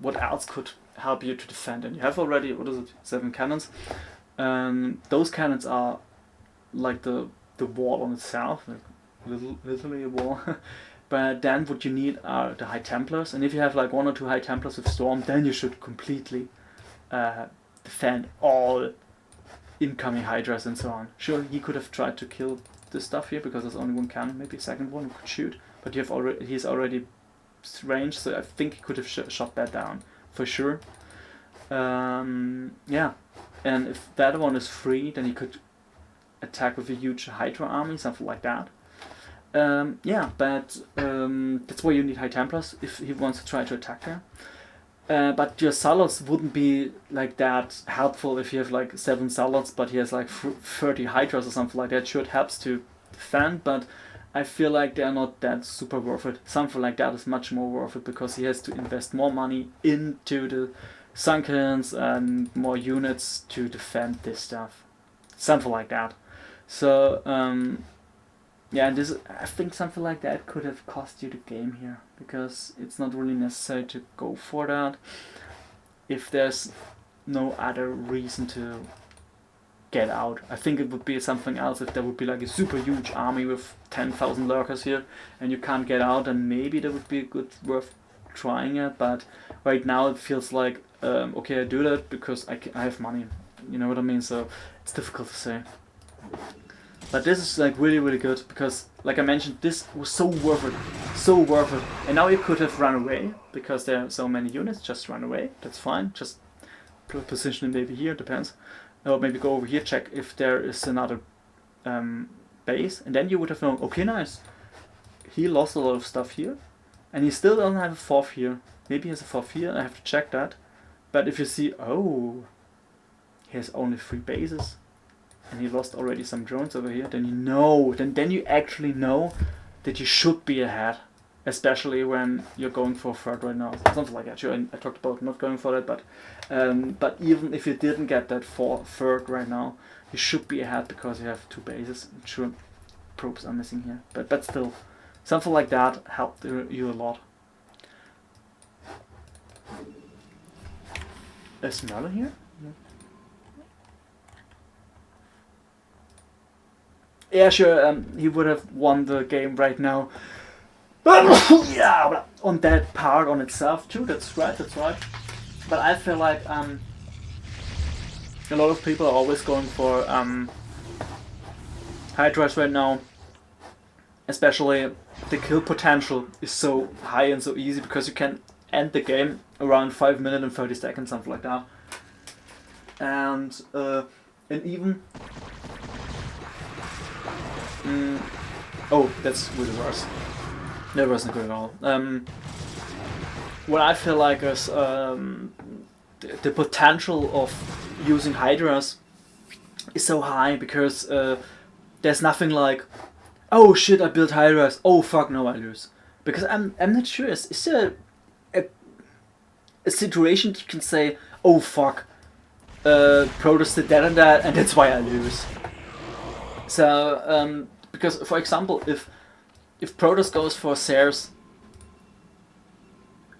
what else could help you to defend. And you have already, 7 cannons. Those cannons are like the wall on itself, like literally a wall. But then what you need are the High Templars, and if you have like 1 or 2 High Templars with Storm, then you should completely defend all incoming Hydras and so on. Sure, he could have tried to kill this stuff here because there's only one cannon, maybe a second one who could shoot, but he's already range, so I think he could have shot that down for sure. Yeah, and if that one is free, then he could attack with a huge Hydra army, something like that. Yeah, but that's why you need High Templars if he wants to try to attack there. But your Salads wouldn't be like that helpful if you have like 7 Salads, but he has like 30 Hydras or something like that. Sure, it helps to defend, but I feel like they're not that super worth it. Something like that is much more worth it because he has to invest more money into the Sunkens and more units to defend this stuff. Something like that. So, yeah, I think something like that could have cost you the game here, because it's not really necessary to go for that if there's no other reason to get out. I think it would be something else if there would be like a super huge army with 10,000 lurkers here and you can't get out, and maybe that would be worth trying it, but right now it feels like, okay, I do that because I have money, you know what I mean, so it's difficult to say. But this is like really, really good because, like I mentioned, this was so worth it. And now you could have run away because there are so many units. Just run away. That's fine. Just position it maybe here. Depends. Or maybe go over here, check if there is another base, and then you would have known. Okay, nice. He lost a lot of stuff here, and he still doesn't have a 4th here. Maybe he has a 4th here. I have to check that. But if you see, oh, he has only 3 bases. And he lost already some drones over here, then you know, then you actually know that you should be ahead, especially when you're going for a 3rd right now, something like that. Sure, I talked about not going for that, but even if you didn't get that 3rd right now, you should be ahead because you have 2 bases. Sure, probes are missing here, but still, something like that helped you a lot. Is Merlin here? No. Yeah, sure, he would have won the game right now. Yeah, but on that part on itself too, that's right. But I feel like a lot of people are always going for Hydras right now. Especially the kill potential is so high and so easy because you can end the game around 5 minutes and 30 seconds, something like that. And even... oh, that's really worse. That wasn't good at all. What I feel like is the potential of using Hydras is so high because there's nothing like, oh shit, I built Hydras, oh fuck, no, I lose. Because I'm not sure, is there a situation you can say, oh fuck, Protoss did that and that's why I lose. So, because for example, if Protoss goes for Sears,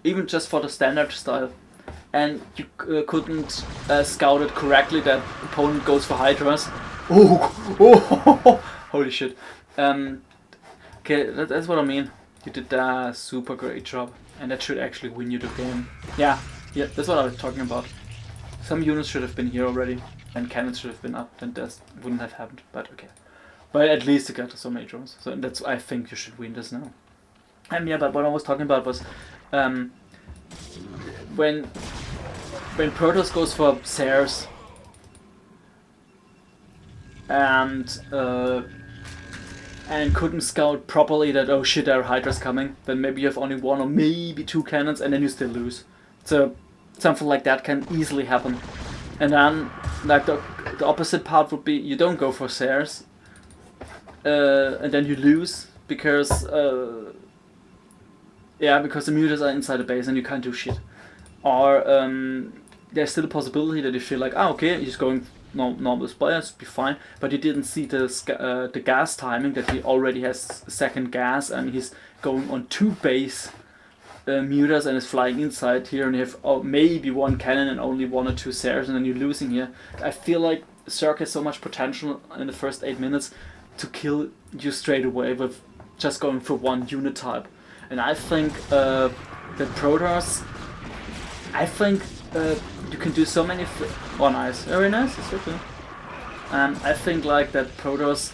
even just for the standard style, and you couldn't scout it correctly, that opponent goes for Hydras. Oh, holy shit. Okay, that's what I mean. You did a super great job, and that should actually win you the game. Yeah, that's what I was talking about. Some units should have been here already, and cannons should have been up, then that wouldn't have happened, but okay. But at least you got so many drones, so that's, I think you should win this now. And yeah, but what I was talking about was when Protoss goes for Sears and couldn't scout properly that, oh shit, there are Hydras coming, then maybe you have only 1 or maybe 2 cannons and then you still lose. So something like that can easily happen. And then like the opposite part would be you don't go for Sears and then you lose because because the mutas are inside the base and you can't do shit. Or there's still a possibility that you feel like, okay, he's going normal spires, be fine, but you didn't see the gas timing, that he already has a second gas and he's going on 2 base mutas and is flying inside here, and you have maybe 1 cannon and only 1 or 2 Sears, and then you're losing here. I feel like Zerg has so much potential in the first 8 minutes to kill you straight away with just going for 1 unit type. And I think that Protoss, you can do so many... oh, nice. Very nice. It's okay. I think like that Protoss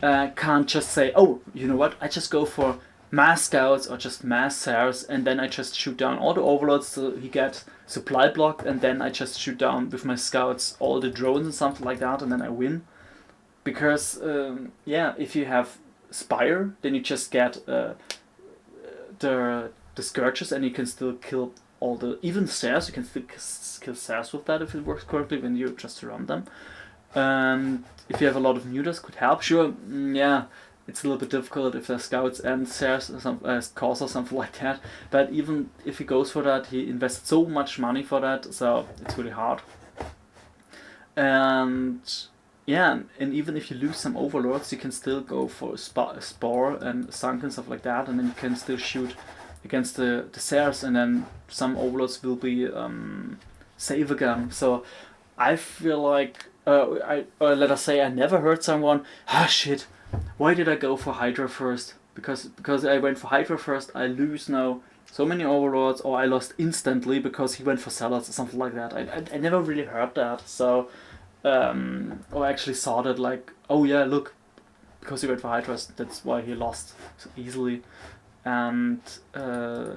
can't just say, oh, you know what, I just go for mass scouts or just mass SARs, and then I just shoot down all the overlords so he gets supply blocked, and then I just shoot down with my scouts all the drones and something like that, and then I win. Because yeah, if you have Spire, then you just get the Scourges, and you can still kill all the, even SARs, you can still kill SARs with that if it works correctly when you just surround them. If you have a lot of neuters, could help. Sure, yeah, it's a little bit difficult if there's scouts and SARs or some cores or something like that. But even if he goes for that, he invested so much money for that, so it's really hard. And yeah, and even if you lose some overlords, you can still go for Spore and Sunk and stuff like that, and then you can still shoot against the SARs, and then some overlords will be safe again. So I feel like, let us say I never heard someone, shit, why did I go for Hydra first? Because I went for Hydra first, I lose now so many overlords, or I lost instantly because he went for Zealots or something like that. I never really heard that. So or actually saw that like, oh yeah, look, because he went for Hydra, that's why he lost so easily. And I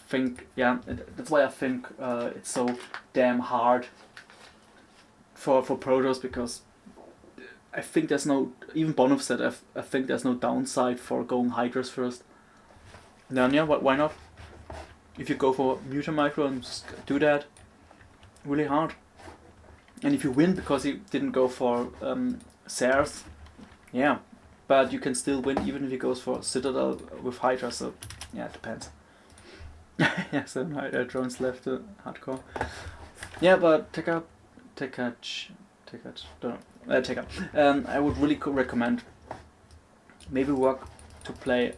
think, yeah, that's why I think it's so damn hard for Protoss, because I think there's no, even Bonov said, I think there's no downside for going Hydras first. Then yeah, why not? If you go for Muta Micro and just do that, really hard. And if you win because you didn't go for SARs, yeah, but you can still win even if he goes for Citadel with Hydra, so yeah, it depends. Yeah, so drones left hardcore. Yeah, but take up, don't know, take up. I would really recommend maybe work to play.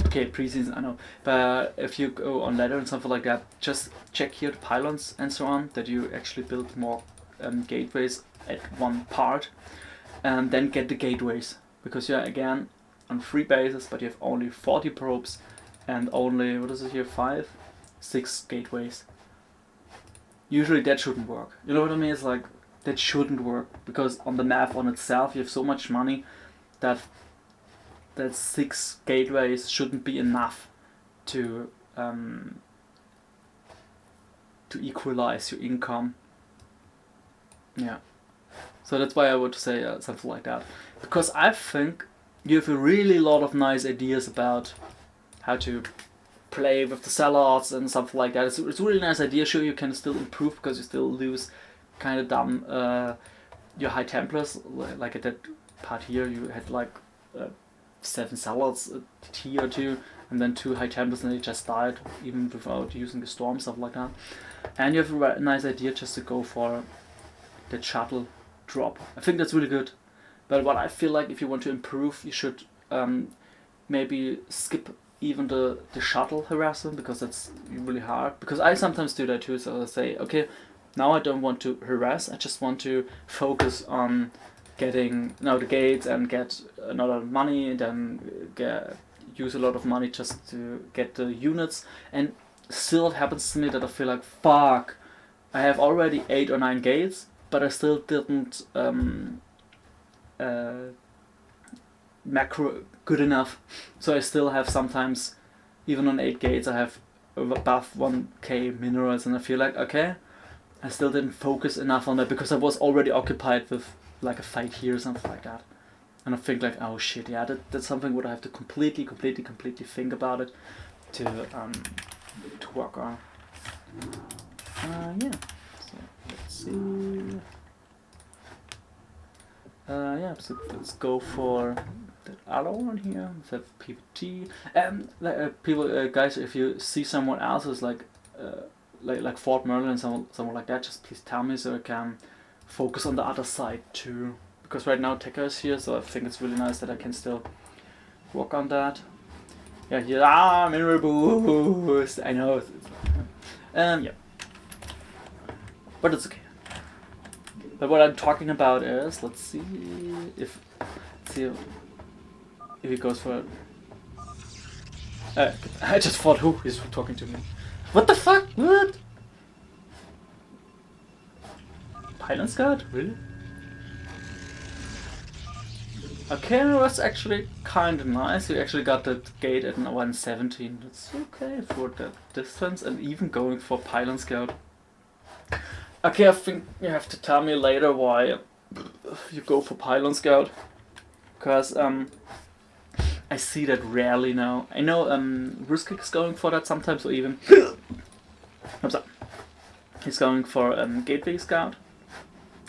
Okay, preseason, I know, but if you go on ladder and something like that, just check here the pylons and so on, that you actually build more gateways at one part, and then get the gateways, because you're again on 3 bases, but you have only 40 probes and only, what is it here, 6 gateways. Usually that shouldn't work. You know what I mean? It's like, that shouldn't work, because on the map on itself you have so much money that 6 gateways shouldn't be enough to equalize your income. Yeah, so that's why I would say something like that, because I think you have a really lot of nice ideas about how to play with the Zealots and something like that. It's a really nice idea. Sure, you can still improve because you still lose kind of dumb your High Templars, like at that part here you had like 7 Zealots, a T or 2, and then 2 High Templars, and they just died even without using the Storm, stuff like that. And you have a nice idea just to go for the shuttle drop. I think that's really good. But what I feel like, if you want to improve, you should maybe skip even the shuttle harassment, because that's really hard. Because I sometimes do that too, so I say, okay, now I don't want to harass, I just want to focus on getting now the gates and get a lot of money, and then use a lot of money just to get the units. And still it happens to me that I feel like, fuck, I have already 8 or 9 gates, but I still didn't macro good enough. So I still have sometimes, even on 8 gates, I have above 1k minerals, and I feel like, okay, I still didn't focus enough on that, because I was already occupied with like a fight here or something like that. And I think like, oh shit, yeah, that's something what I have to completely think about it to work on. Yeah, so let's see. Yeah, so let's go for the other one here. Let's have PvT. People, guys, if you see someone else who's like Fort Merlin and someone like that, just please tell me so I can focus on the other side too. Because right now Tekka is here, so I think it's really nice that I can still work on that. Yeah, here, mineral boost. I know. Yeah, but it's okay. But what I'm talking about is, let's see if he goes for. I just thought, who is talking to me? What the fuck? What? Pylon Scout? Really? Okay, it was actually kinda nice. You actually got that gate at 117. That's okay for that distance, and even going for Pylon Scout. Okay, I think you have to tell me later why you go for Pylon Scout. Because I see that rarely now. I know Ruskik is going for that sometimes, or even he's going for Gateway Scout.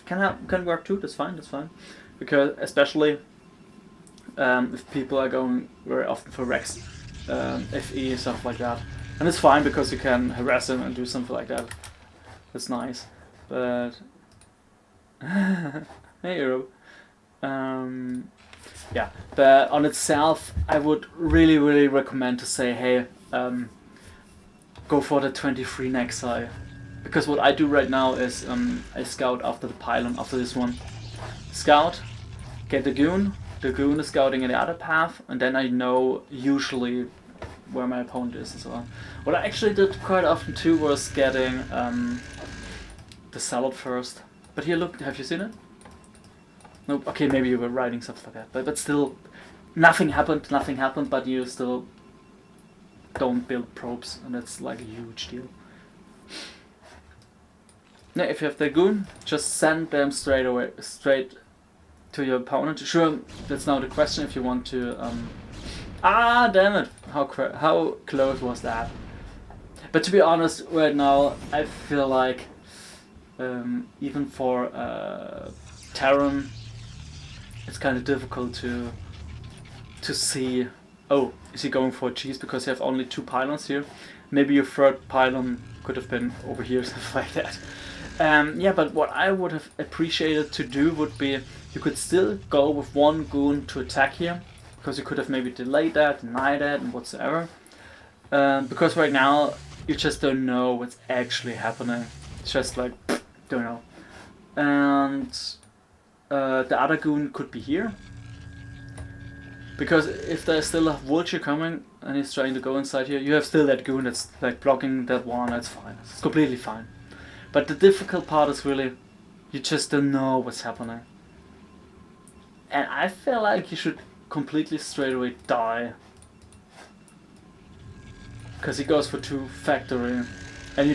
Can work too. That's fine. Because especially if people are going very often for Rex, FE, stuff like that, and it's fine because you can harass him and do something like that. That's nice, but hey, Euro. Yeah, but on itself, I would really recommend to say, hey, go for the 23 Nexi. Because what I do right now is I scout after the pylon, after this one. Scout, get the goon is scouting in the other path, and then I know usually where my opponent is and so on. What I actually did quite often too was getting the salad first. But here, look, have you seen it? Nope. Okay, maybe you were writing something like that, but still, nothing happened, but you still don't build probes, and that's like a huge deal. Now, if you have the goon, just send them straight to your opponent. Sure, that's now the question if you want to... damn it! How close was that? But to be honest, right now, I feel like even for Terran, it's kind of difficult to see, oh, is he going for a cheese because you have only 2 pylons here? Maybe your third pylon could have been over here, something like that. Yeah, but what I would have appreciated to do would be, you could still go with 1 goon to attack here, because you could have maybe delayed that, denied that, and whatsoever. Because right now, you just don't know what's actually happening. It's just like, don't know. And the other goon could be here. Because if there's still a vulture coming and he's trying to go inside here, you have still that goon that's like blocking that one, that's fine. It's completely fine. But the difficult part is really, you just don't know what's happening. And I feel like you should completely straight away die. Because he goes for 2 factory, and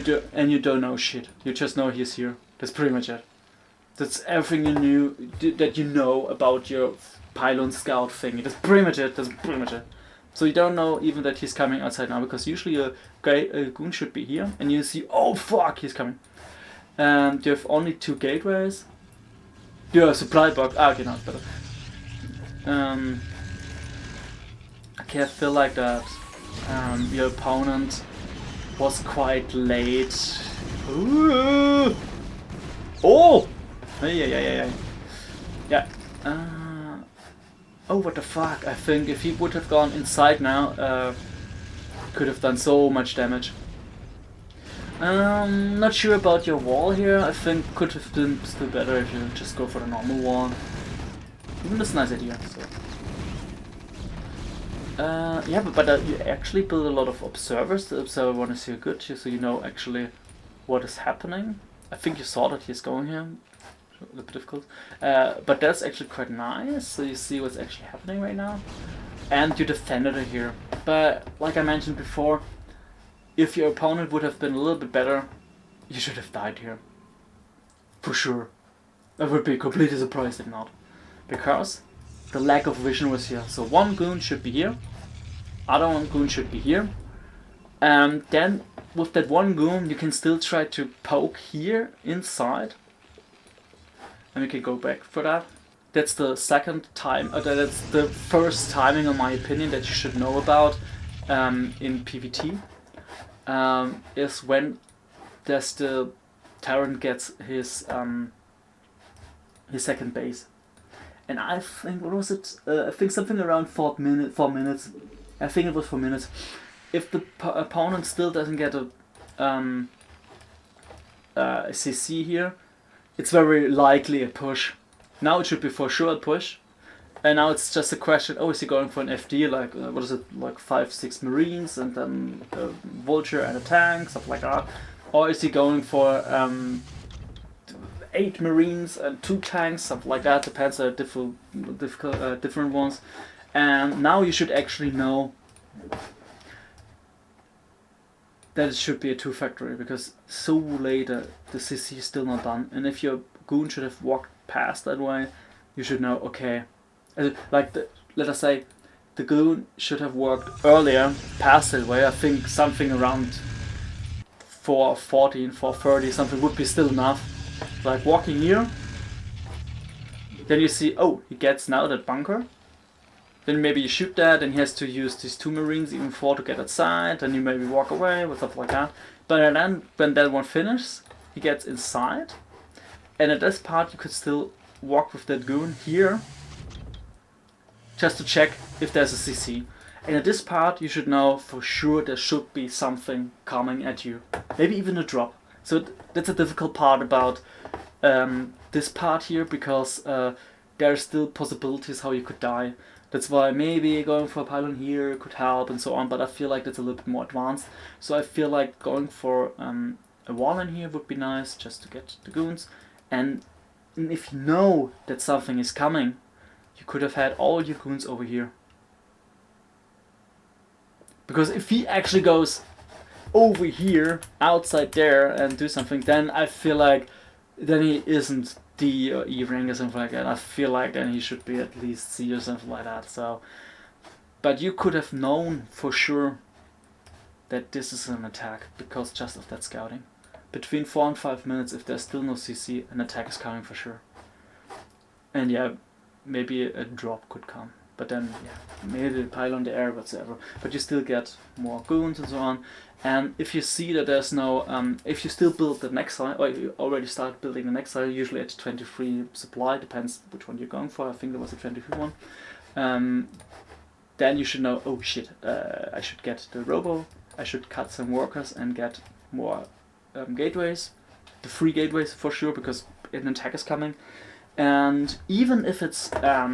you don't know shit. You just know he's here. That's pretty much it. That's everything you know about your pylon scout thing. That's pretty much it. So you don't know even that he's coming outside now, because usually a goon should be here, and you see, oh fuck, he's coming. And you have only 2 gateways. You have a supply box. Okay, now it's better. Okay, I feel like that your opponent was quite late. Ooh. Oh! Yeah. Oh, what the fuck? I think if he would have gone inside now, could have done so much damage. Not sure about your wall here. I think could have been still better if you just go for the normal wall. Even that's a nice idea. So. Yeah, but you actually build a lot of observers. The observer one is here good, so you know actually what is happening. I think you saw that he's going here. A little bit difficult. But that's actually quite nice, so you see what's actually happening right now. And you defended it here. But like I mentioned before, if your opponent would have been a little bit better, you should have died here. For sure. I would be completely surprised if not. Because the lack of vision was here. So 1 goon should be here. Other 1 goon should be here. And then with that 1 goon you can still try to poke here inside. And we can go back for that. That's the second time, that's the first timing in my opinion that you should know about in PvT. Is when there's the Terran gets his second base. And I think, what was it? I think something around 4 minutes. I think it was 4 minutes. If the opponent still doesn't get a CC here, it's very likely a push. Now it should be for sure a push. And now it's just a question, oh, is he going for an FD, like, what is it, like 5-6 Marines, and then a Vulture and a tank, stuff like that? Or is he going for 8 marines and 2 tanks, something like that. Depends on different ones. And now you should actually know that it should be a 2 factory, because so late the CC is still not done. And if your goon should have walked past that way, you should know, okay, like let us say the goon should have walked earlier past that way. I think something around 4:14, 4:30, something would be still enough. Like walking here, then you see, oh, he gets now that bunker. Then maybe you shoot that, and he has to use these 2 marines, even 4, to get outside, and you maybe walk away with stuff like that. But then when that one finishes, he gets inside, and at this part you could still walk with that goon here, just to check if there's a CC. And at this part you should know for sure there should be something coming at you, maybe even a drop. So that's a difficult part about this part here, because there are still possibilities how you could die. That's why maybe going for a pylon here could help and so on, but I feel like that's a little bit more advanced. So I feel like going for a wall in here would be nice, just to get the goons. And if you know that something is coming, you could have had all your goons over here. Because if he actually goes over here, outside there, and do something, then I feel like then he isn't D or E rank or something like that. I feel like then he should be at least C or something like that. So, but you could have known for sure that this is an attack because just of that scouting. Between 4 and 5 minutes, if there's still no CC, an attack is coming for sure. And yeah, maybe a drop could come. But then, yeah, maybe the pile on the air, whatsoever. But you still get more goons and so on. And if you see that there's no, if you still build the next side, or you already start building the next side, usually at 23 supply, depends which one you're going for. I think there was a 23 one. Then you should know, oh shit, I should get the robo, I should cut some workers and get more gateways, the free gateways for sure, because an attack is coming. And even if it's a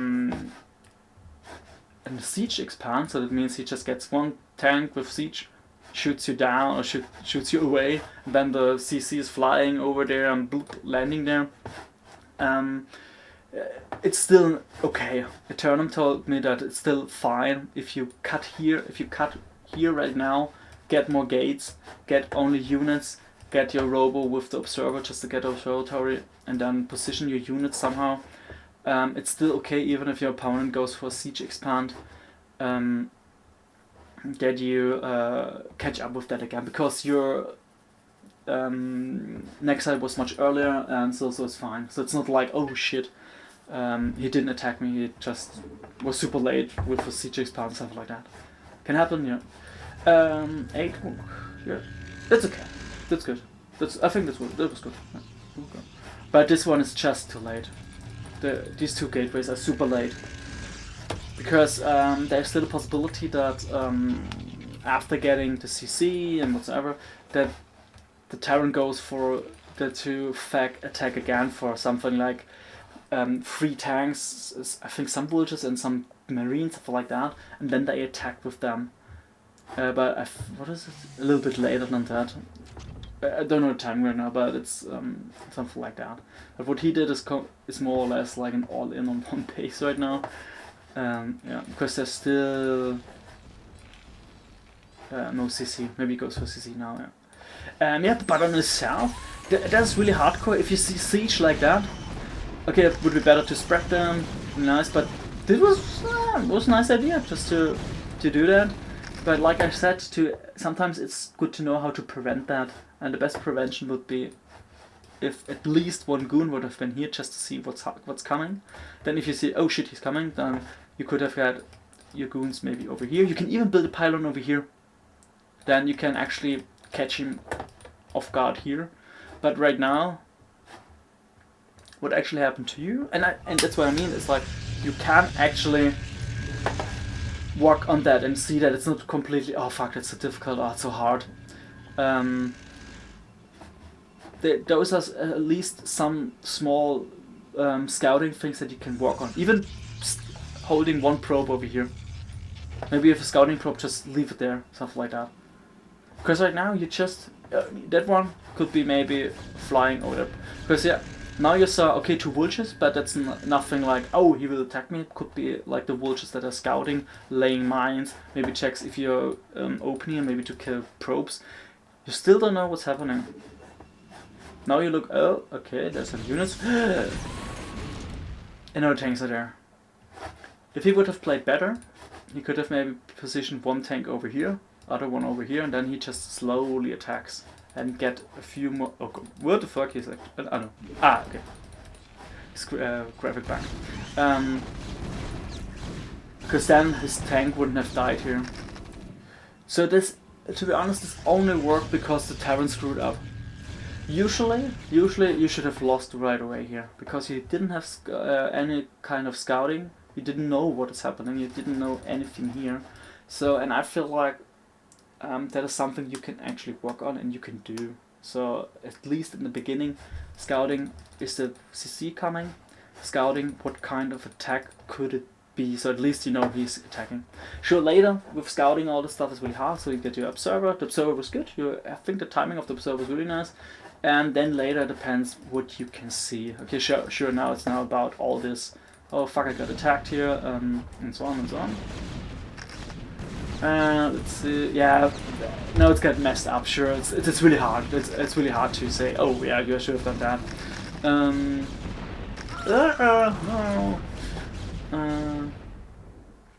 siege expand, so that means he just gets one tank with siege, shoots you down or shoots you away, and then the CC is flying over there and bloop, landing there. It's still okay. Eternum told me that it's still fine if you cut here. If you cut here right now, get more gates, get only units, get your robo with the observer just to get observatory, and then position your units somehow. It's still okay even if your opponent goes for a siege expand. That you catch up with that again, because your next side was much earlier, and so it's fine. So it's not like, oh shit, he didn't attack me, he just was super late with a siege expand and stuff like that. Can happen, yeah. 8, yeah, that's okay, that's good. I think that was good. Yeah. Okay. But this one is just too late. These 2 gateways are super late. Because there's still a possibility that after getting the CC and whatever, that the Terran goes for the 2 attack again for something like 3 tanks, I think some villages and some marines, stuff like that, and then they attack with them. But what is it? A little bit later than that. I don't know the time right now, but it's something like that. But what he did is more or less like an all-in on one base right now. Yeah, because there's still no CC. Maybe he goes for CC now, yeah. Yeah, but on the south, that's really hardcore. If you see siege like that, okay, it would be better to spread them, nice, but this was a nice idea, just to do that. But like I said, sometimes it's good to know how to prevent that, and the best prevention would be if at least one goon would have been here just to see what's coming. Then if you see, oh shit, he's coming, then you could have had your goons maybe over here. You can even build a pylon over here. Then you can actually catch him off guard here. But right now, what actually happened to you, and that's what I mean, it's like you can actually work on that and see that it's not completely, oh fuck, that's so difficult, oh it's so hard. Those are at least some small scouting things that you can work on. Even holding one probe over here. Maybe if a scouting probe, just leave it there, something like that. Because right now you just, that one could be maybe flying over there. Because yeah, Now you saw, okay, 2 vultures, but that's nothing like, oh, he will attack me. It could be like the vultures that are scouting, laying mines, maybe checks if you're opening and maybe to kill probes. You still don't know what's happening. Now you look, oh, okay, there's some units. And no tanks are there. If he would have played better, he could have maybe positioned 1 tank over here, other one over here, and then he just slowly attacks. And get a few more. Oh, what the fuck is that? I don't know. Ah, okay. Graphic back. Because then his tank wouldn't have died here. So this, to be honest, this only worked because the Terran screwed up. Usually you should have lost right away here because you didn't have any kind of scouting. You didn't know what is happening. You didn't know anything here. So, and I feel like. That is something you can actually work on and you can do. So at least in the beginning, scouting, is the CC coming? Scouting, what kind of attack could it be? So at least you know he's attacking. Sure, later with scouting all this stuff is really hard. So you get your observer. The observer was good. I think the timing of the observer was really nice. And then later depends what you can see. Okay, sure. Now it's now about all this. Oh fuck! I got attacked here, and so on and so on. Let's see. Yeah, no, it's got messed up. Sure, it's really hard. It's really hard to say. Oh yeah, you should have done that. No.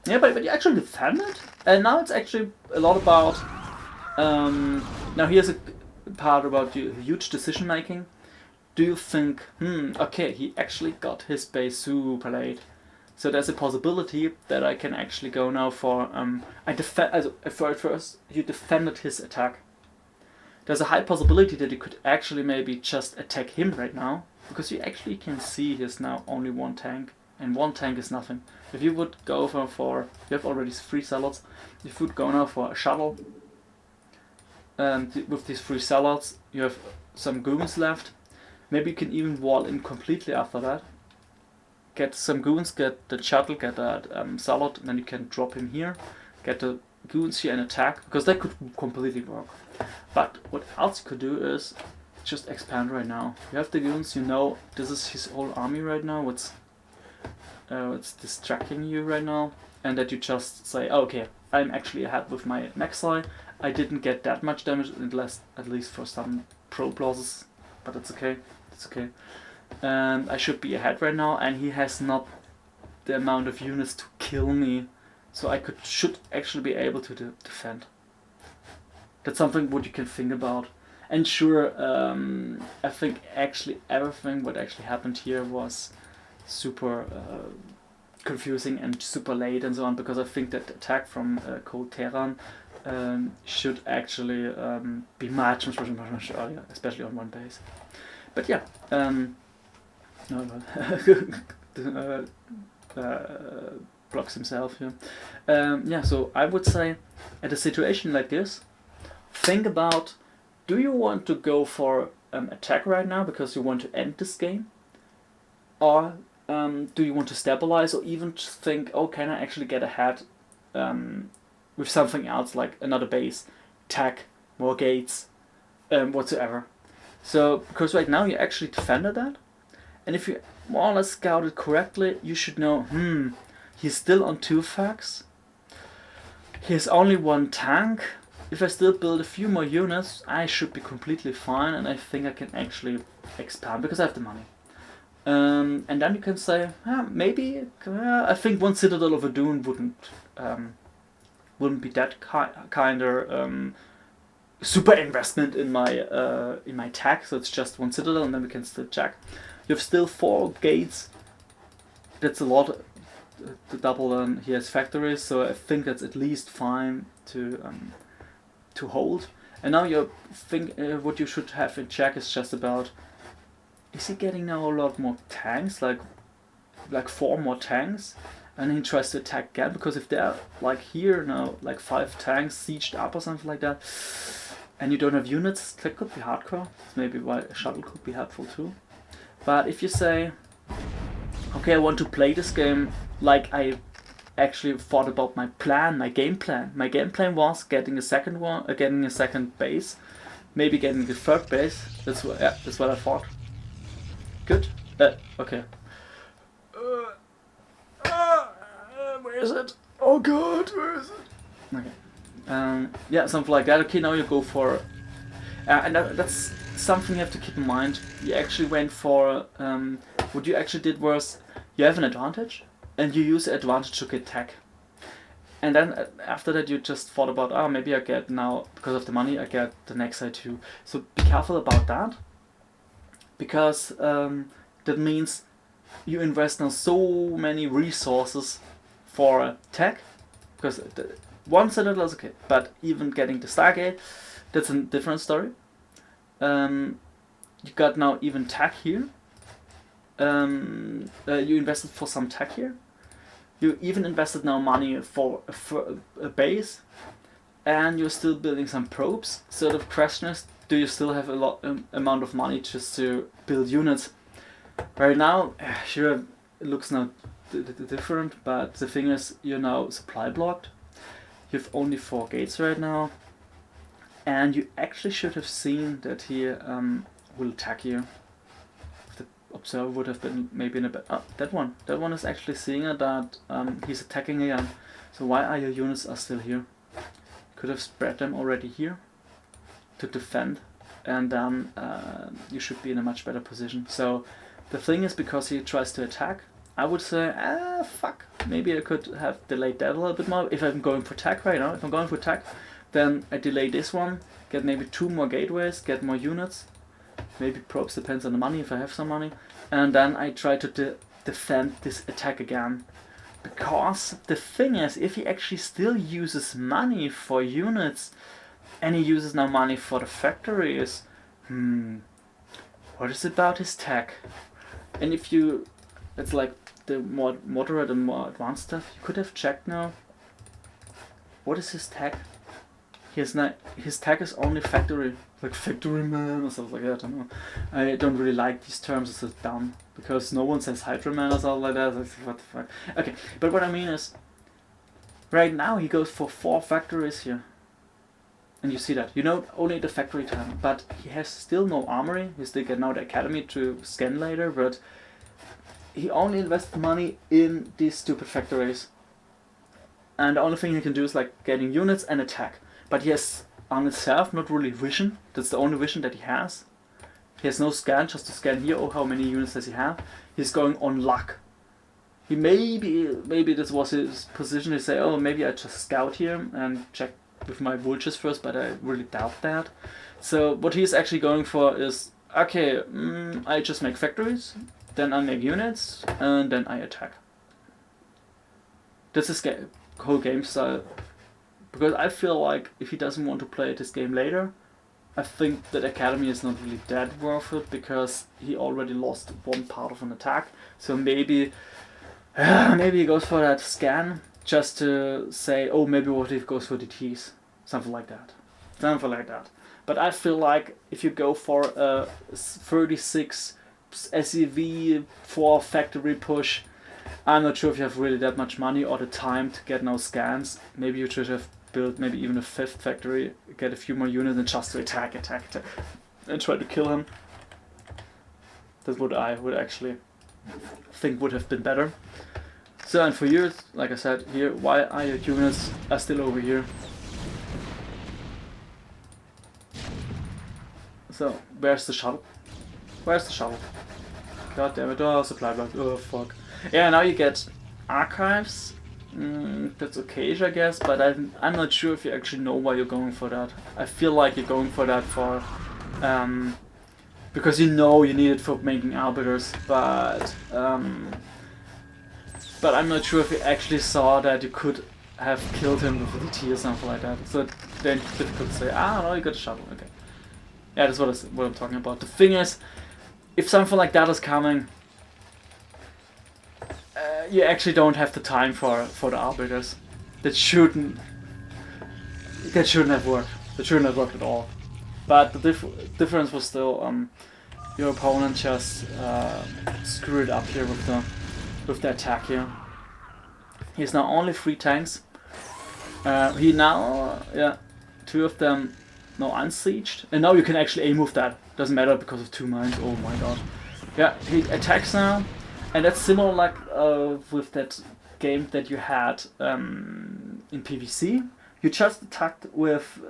Yeah, but you actually defend it, and now it's actually a lot about. Now here's a part about huge decision making. Do you think? Okay, he actually got his base super late. So there's a possibility that I can actually go now for first you defended his attack. There's a high possibility that you could actually maybe just attack him right now because you actually can see he's now only 1 tank and 1 tank is nothing. If you would go for you have already 3 zealots. If you would go now for a shuttle, and with these 3 zealots you have some goons left. Maybe you can even wall in completely after that. Get some goons, get the shuttle, get that zealot, and then you can drop him here. Get the goons here and attack, because that could completely work. But what else you could do is just expand right now. You have the goons, you know this is his whole army right now, what's distracting you right now, and that you just say, oh, okay, I'm actually ahead with my Maxi. I didn't get that much damage, at least for some probe losses, but it's okay, it's okay. And I should be ahead right now, and he has not the amount of units to kill me, so I should actually be able to defend. That's something what you can think about. And sure, I think actually everything what actually happened here was super confusing and super late and so on, because I think that the attack from Cold Terran should actually be much earlier, especially on 1 base. But yeah. Blocks himself here. Yeah, so I would say at a situation like this, think about, do you want to go for attack right now because you want to end this game? Or do you want to stabilize, or even just think, oh, can I actually get ahead with something else like another base, tech, more gates, whatsoever. So, because right now you actually defended that, and if you more or less scouted correctly, you should know, he's still on 2 facts, he has only 1 tank. If I still build a few more units, I should be completely fine, and I think I can actually expand because I have the money. And then you can say, maybe, I think 1 Citadel of a Dune wouldn't be that kinder super investment in my tech, so it's just 1 Citadel, and then we can still check. You have still 4 gates. That's a lot to double. He has factories, so I think that's at least fine to hold. And now you think what you should have in check is just about, is he getting now a lot more tanks, like 4 more tanks, and he tries to attack again? Because if they're like here now, like 5 tanks sieged up or something like that, and you don't have units, that could be hardcore. Maybe why a shuttle could be helpful too. But if you say, okay, I want to play this game like I actually thought about my plan, my game plan. My game plan was getting a second base, maybe getting the 3rd base. That's what I thought. Good. Okay. Where is it? Oh god, where is it? Okay. Yeah, something like that. Okay, now you go for... and that's something you have to keep in mind. You actually went for... what you actually did was, you have an advantage, and you use the advantage to get tech. And then after that you just thought about, oh, maybe I get now, because of the money, I get the next side too. So be careful about that, because that means you invest now so many resources for tech, because one Citadel is okay, but even getting the Stargate, that's a different story. You got now even tech here. You invested for some tech here. You even invested now money for a base, and you're still building some probes. So the question is, do you still have a lot amount of money just to build units? Right now, sure, it looks now different, but the thing is, you're now supply blocked. You have only 4 gates right now, and you actually should have seen that he will attack you. Observer would have been maybe in a bit. Oh, that one is actually seeing it, that he's attacking again. So why are your units are still here? Could have spread them already here to defend, and then you should be in a much better position. So the thing is, because he tries to attack, I would say, fuck, maybe I could have delayed that a little bit more. If I'm going for attack right now, if I'm going for attack, then I delay this one, get maybe 2 more gateways, get more units. Maybe probes, depends on the money, if I have some money. And then I try to defend this attack again. Because the thing is, if he actually still uses money for units, and he uses now money for the factories, what is about his tech? And if you, it's like the more moderate and more advanced stuff, you could have checked now, what is his tech? His tag is only factory, like factory man or something like that. I don't know. I don't really like these terms. It's so dumb, because no one says Hydra man or something like that. Like, what the fuck? Okay, but what I mean is, right now he goes for 4 factories here, and you see that. You know, only the factory time, but he has still no armory. He still get now the academy to scan later, but he only invests money in these stupid factories. And the only thing he can do is like getting units and attack. But he has on itself not really vision. That's the only vision that he has. He has no scan, just to scan here. Oh, how many units does he have? He's going on luck. He maybe this was his position to say, oh, maybe I just scout here and check with my vultures first, but I really doubt that. So what he's actually going for is, okay, I just make factories, then I make units, and then I attack. That's his whole game style. Because I feel like if he doesn't want to play this game later, I think that Academy is not really that worth it, because he already lost one part of an attack. So maybe he goes for that scan just to say, oh, maybe what if he goes for DTs, something like that. But I feel like if you go for a 36 SEV 4 factory push, I'm not sure if you have really that much money or the time to get no scans. Maybe you should have built maybe even a 5th factory, get a few more units, and just to attack, and try to kill him. That's what I would actually think would have been better. So, and for you, like I said here, why are your units are still over here? So, where's the shuttle? God damn it, oh, supply block, oh fuck. Yeah, now you get archives. That's okay, I guess, but I'm not sure if you actually know why you're going for that. I feel like you're going for that for because you know you need it for making arbiters, but I'm not sure if you actually saw that you could have killed him with a DT or something like that. So then it's difficult to say, no, you got a shuttle, okay. Yeah, that's what I'm talking about. The thing is, if something like that is coming, you actually don't have the time for the arbiters. That shouldn't have worked. That shouldn't have worked at all. But the difference was still your opponent just screwed up here with the attack here. He's now only 3 tanks. He now 2 of them now unsieged, and now you can actually aim with that. Doesn't matter because of 2 mines. Oh my god. Yeah, he attacks now, and that's similar like with that game that you had in PvC. You just attacked with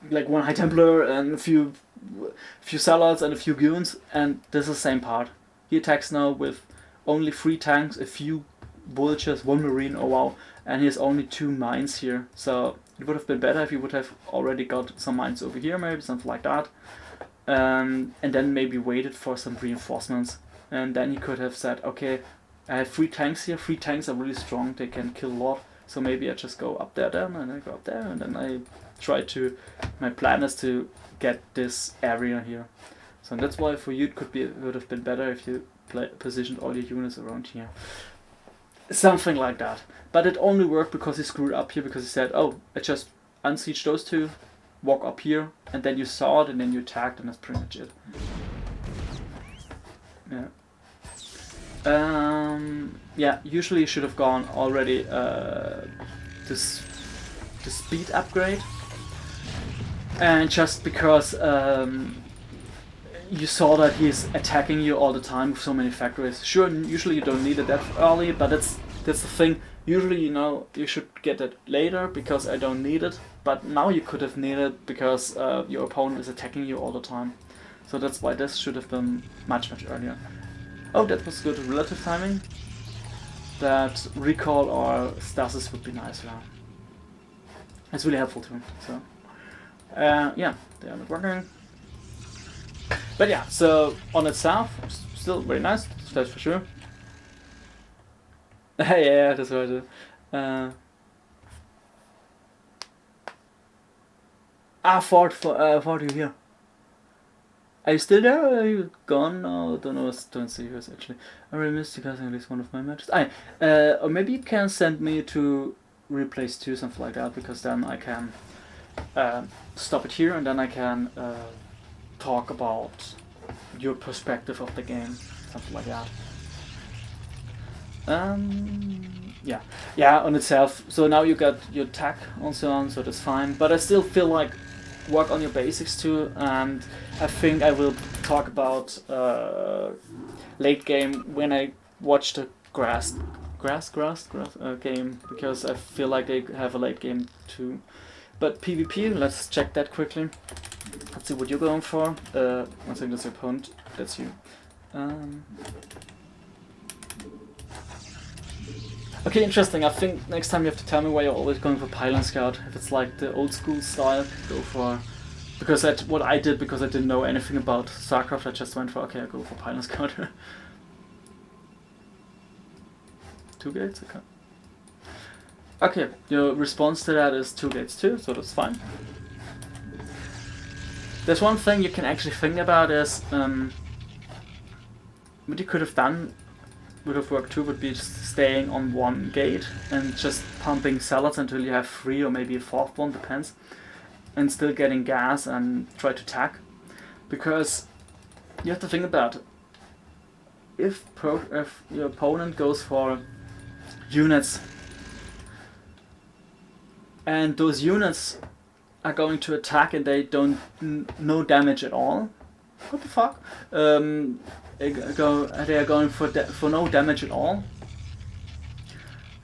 like one High Templar and a few Zealots and a few Goons, and this is the same part. He attacks now with only 3 tanks, a few Vultures, 1 Marine, oh wow, and he has only 2 mines here, so it would have been better if he would have already got some mines over here, maybe something like that, and then maybe waited for some reinforcements, and then he could have said, okay, I have 3 tanks here, 3 tanks are really strong, they can kill a lot, so maybe I just go up there then, and I go up there, and then I try to, my plan is to get this area here. So that's why for you it would have been better if you positioned all your units around here. Something like that. But it only worked because he screwed up here, because he said, oh, I just unsiege those 2, walk up here, and then you saw it, and then you attacked, and that's pretty much it. Yeah. Yeah, usually you should have gone already this speed upgrade. And just because you saw that he's attacking you all the time with so many factories. Sure, usually you don't need it that early, but that's the thing. Usually, you know, you should get it later because I don't need it. But now you could have needed it because your opponent is attacking you all the time. So that's why this should have been much earlier. Oh, that was good relative timing. That recall or stasis would be nice, yeah. It's really helpful too. So yeah, they are not working. But yeah, so on itself, still very nice, that's for sure. Yeah, that's right. Ford, you here? Are you still there, or are you gone? No, don't see you actually. I really missed you guys at least one of my matches. Or maybe you can send me to replace 2, something like that, because then I can stop it here, and then I can talk about your perspective of the game, something like that. Yeah, on itself. So now you got your attack and so on, so that's fine. But I still feel like work on your basics too, and I think I will talk about late game when I watch the grass game, because I feel like they have a late game too. But PvP, let's check that quickly. Let's see what you're going for. One second, that's your opponent. That's you. Okay, interesting. I think next time you have to tell me why you're always going for Pylon Scout. If it's like the old school style, go for... Because that's what I did, because I didn't know anything about StarCraft, I just went for, okay, I'll go for Pylon Scout. 2 gates? Okay. Okay, your response to that is 2 gates too, so that's fine. There's one thing you can actually think about is, what you could have done, would have worked too, would be just staying on 1 gate and just pumping Zealots until you have 3 or maybe a 4th one, depends, and still getting gas and try to attack. Because you have to think about, if your opponent goes for units, and those units are going to attack and they don't no damage at all. What the fuck? They are going for no damage at all.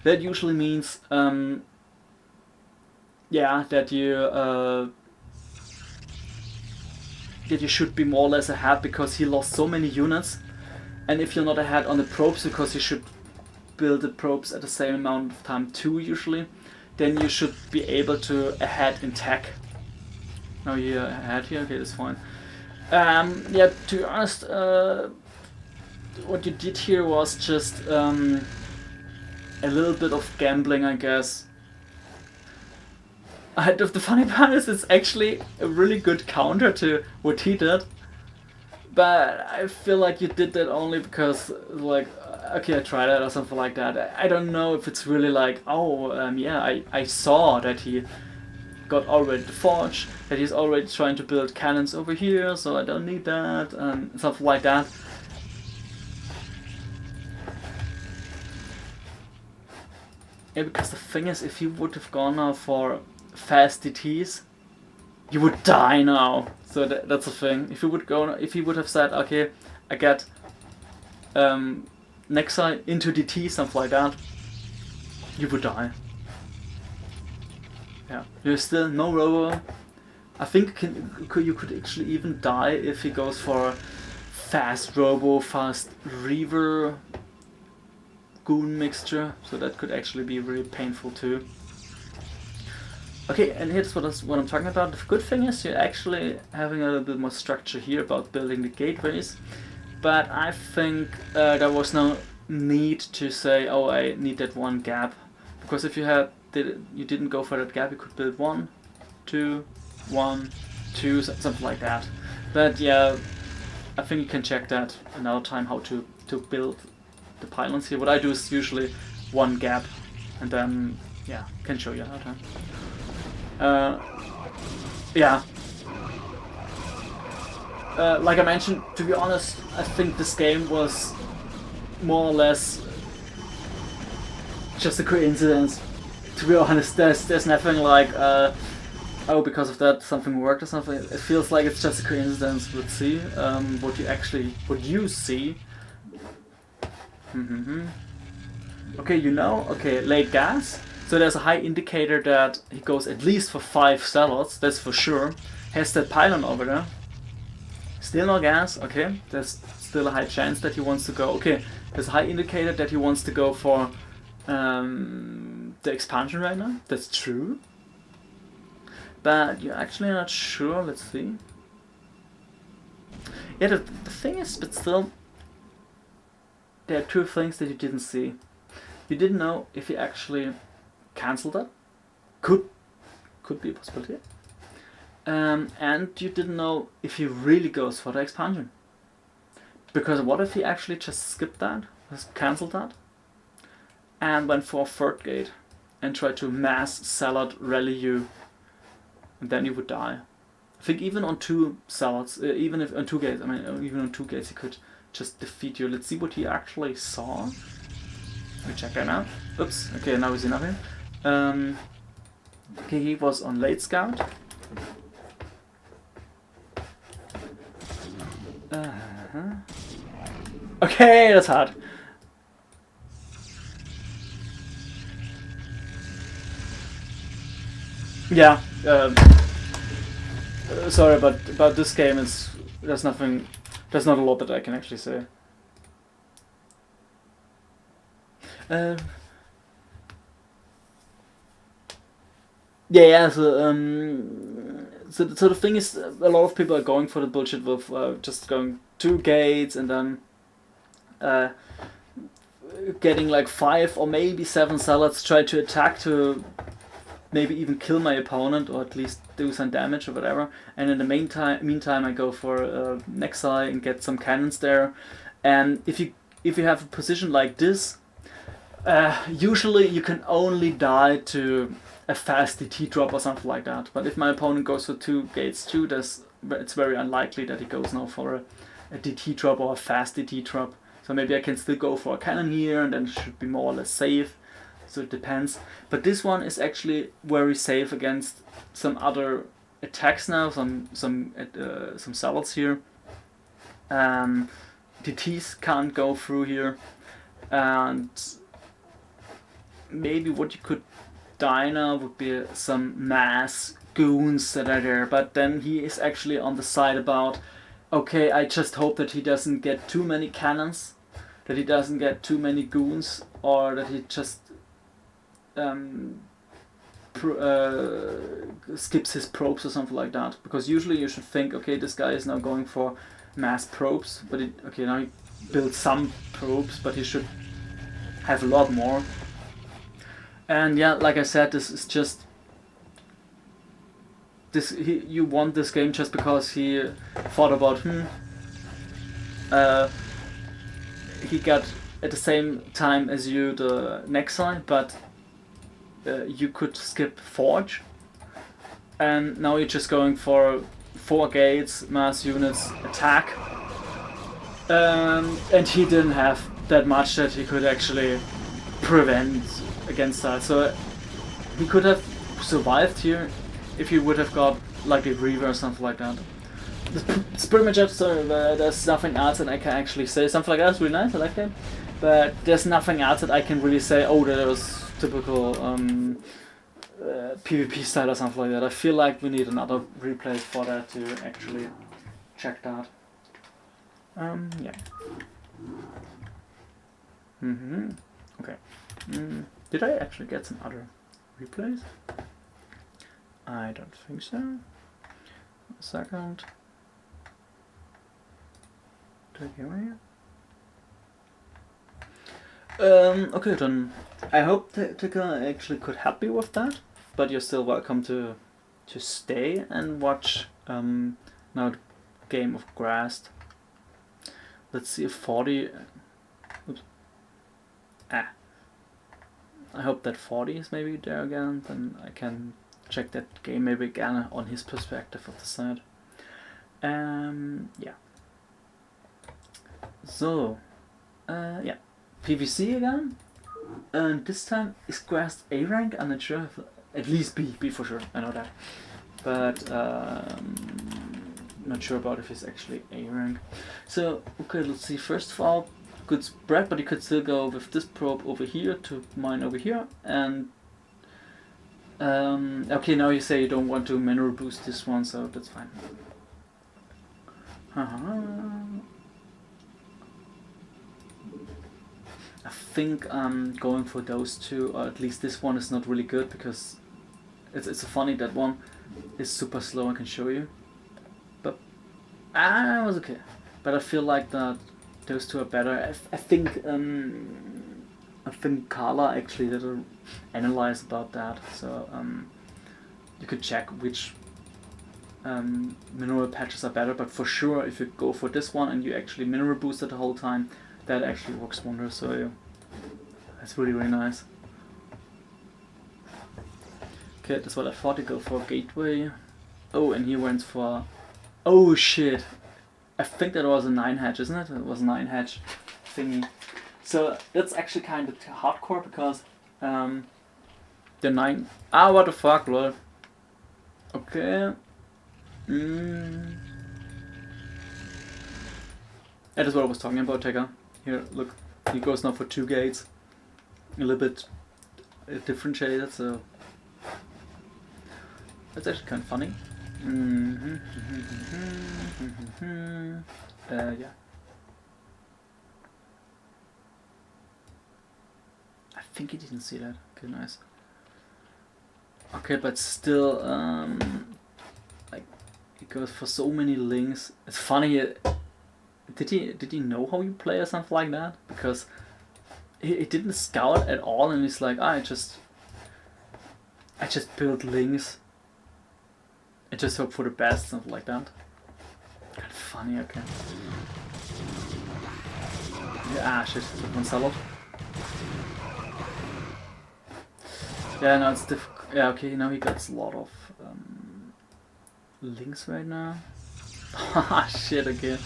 That usually means yeah, that you should be more or less ahead, because he lost so many units, and if you're not ahead on the probes, because you should build the probes at the same amount of time too usually, then you should be able to ahead in tech. Now you're ahead here, okay, that's fine. Yeah, to be honest, what you did here was just a little bit of gambling, I guess. The funny part is, it's actually a really good counter to what he did, but I feel like you did that only because, like, okay, I tried it or something like that. I don't know if it's really like, oh, yeah, I saw that he got already the forge, that he's already trying to build cannons over here, so I don't need that, and something like that. Yeah, because the thing is, if you would have gone now for fast DTs, you would die now. So that's the thing. If you would have said, okay, I get next side into DT, something like that, you would die. Yeah, there's still no robo. I think you could actually even die if he goes for fast robo, fast reaver goon mixture, so that could actually be really painful too. Okay, and here's what I'm talking about. The good thing is you're actually having a little bit more structure here about building the gateways, but I think there was no need to say, oh, I need that one gap, because if you didn't go for that gap, you could build 1, 2, 1, 2, something like that. But yeah, I think you can check that another time how to build the pylons here. What I do is usually one gap, and then yeah, can show you another time. Yeah. Like I mentioned, to be honest, I think this game was more or less just a coincidence. To be honest, there's nothing like oh, because of that something worked or something. It feels like it's just a coincidence. Let's see what you see. Okay, okay, late gas. So there's a high indicator that he goes at least for 5 salads, that's for sure. Has that pylon over there. Still no gas, okay. There's still a high chance that he wants to go. Okay, there's a high indicator that he wants to go for the expansion right now. That's true. But you're actually not sure, let's see. Yeah, the thing is, but still, there are 2 things that you didn't see. You didn't know if he actually cancelled that. Could be a possibility. And you didn't know if he really goes for the expansion. Because what if he actually just skipped that, just cancelled that, and went for a 3rd gate and tried to mass salad rally you, and then you would die. I think even on 2 salads, even if on 2 gates, even on 2 gates he could just defeat you. Let's see what he actually saw. We check that out. Oops. Okay, now we see nothing. Okay, he was on late scout. Okay, that's hard. Yeah. Sorry, but about this game, there's not a lot that I can actually say. Yeah. So the thing is, a lot of people are going for the bullshit with just going 2 gates and then getting like 5 or maybe 7 salads, try to attack to maybe even kill my opponent or at least do some damage or whatever. And in the meantime, I go for Nexi and get some cannons there. And if you have a position like this, usually you can only die to a fast DT drop or something like that. But if my opponent goes for 2 gates too, it's very unlikely that he goes now for a DT drop or a fast DT drop. So maybe I can still go for a cannon here and then it should be more or less safe. So it depends. But this one is actually very safe against some other attacks now, some salads here. DTs can't go through here. And maybe what you could die now would be some mass goons that are there, but then he is actually on the side about, okay, I just hope that he doesn't get too many cannons, that he doesn't get too many goons, or that he just skips his probes or something like that. Because usually you should think, okay, this guy is now going for mass probes, but now he built some probes, but he should have a lot more. And yeah, like I said, this is just you won this game just because he thought about he got at the same time as you the Nexi, but you could skip Forge, and now you're just going for 4 gates, mass units, attack, and he didn't have that much that he could actually prevent against that. So he could have survived here if he would have got like a Reaver or something like that. it's pretty much it. So there's nothing else that I can actually say. Something like that's really nice. I like that. But there's nothing else that I can really say. Oh, that was typical PvP style or something like that. I feel like we need another replay for that to actually check that. Yeah. Okay. Did I actually get some other replays? I don't think so. A second. Okay, then I hope Tika actually could help you with that, but you're still welcome to stay and watch now the game of Grass. Let's see if 40. Oops. I hope that 40 is maybe there again, then I can check that game maybe again on his perspective of the side. Yeah. So, yeah, PVC again, and this time is Grass A rank. I'm not sure, if, at least B for sure. I know that, but not sure about if he's actually A rank. So okay, let's see. First of all, good spread, but you could still go with this probe over here to mine over here, and okay, now you say you don't want to mineral boost this one, so that's fine. I think I'm going for those two, or at least this one is not really good because it's funny that one is super slow. I can show you, but it was okay. But I feel like that those two are better. I think Carla actually did an analyze about that, so you could check which mineral patches are better. But for sure, if you go for this one and you actually mineral boost it the whole time, that actually works wonders. So yeah, that's really nice. Okay, that's what I thought. You go for gateway. Oh, and he went for. Oh shit! I think that was a 9 hatch, isn't it? It was a 9 hatch thingy. So that's actually kind of hardcore because the 9. Ah, what the fuck, lol. Okay. That is what I was talking about, Tekka. Here, look. He goes now for 2 gates. A little bit differentiated, so that's actually kind of funny. Yeah. I think he didn't see that. Okay, nice. Okay, but still, like, he goes for so many links. It's funny. Did he know how you play or something like that? Because he didn't scout at all, and he's like, I just build links. I just hope for the best, something like that. Kind of funny, okay. Yeah, shit, one salad. Yeah, no, it's difficult. Yeah, okay, now he gets a lot of links right now. Ah, shit, again.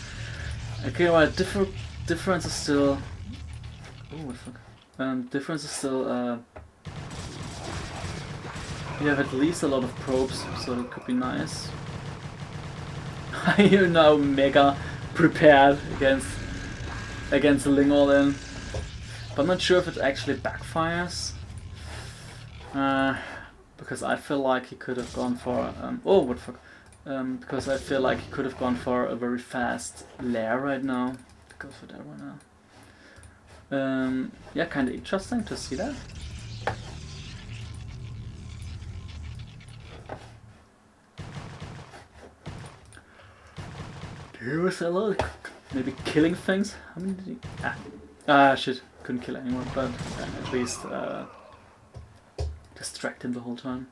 Okay, well, difference is still. Oh, what the fuck? Difference is still. You have at least a lot of probes, so it could be nice. You're now mega prepared against the Ling all in. But I'm not sure if it actually backfires. Because I feel like he could have gone for oh, what the fuck? Because I feel like he could have gone for a very fast lair right now. Go for that one now. Yeah, kind of interesting to see that. There was a lot of maybe killing things. How many did he? Shit, couldn't kill anyone, but at least distract him the whole time.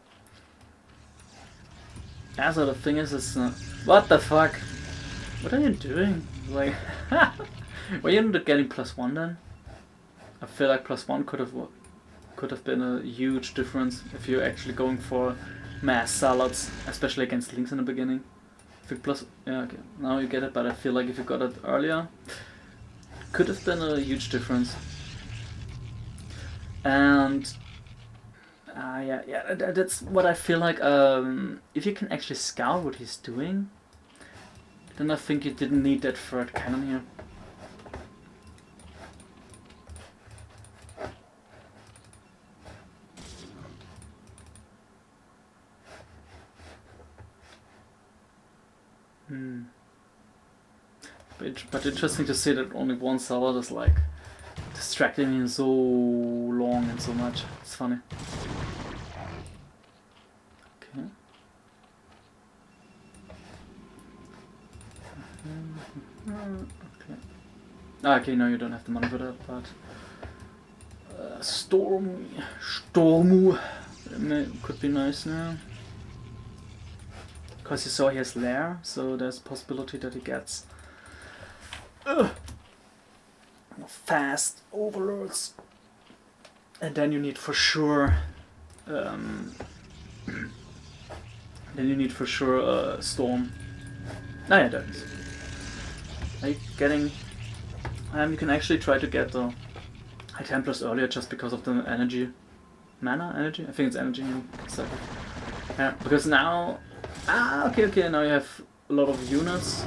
Yeah, so the thing is what the fuck? What are you doing? Like, were you not getting +1 then? I feel like +1 could have been a huge difference if you're actually going for mass salads, especially against links in the beginning. If you yeah, okay, now you get it, but I feel like if you got it earlier, could have been a huge difference. And yeah, that's what I feel like. If you can actually scout what he's doing, then I think you didn't need that third cannon here. But interesting to see that only one salad is like distracting me so long and so much. It's funny. Okay. Okay. Okay, no, you don't have the money for that, but Stormu could be nice now. Because you saw he has Lair, so there's a possibility that he gets fast overlords. And then you need for sure Storm. Ah yeah, that is. Are you getting... you can actually try to get the High Templars earlier just because of the energy. Mana? Energy? I think it's energy. Exactly. Yeah, because now... okay, now you have a lot of units.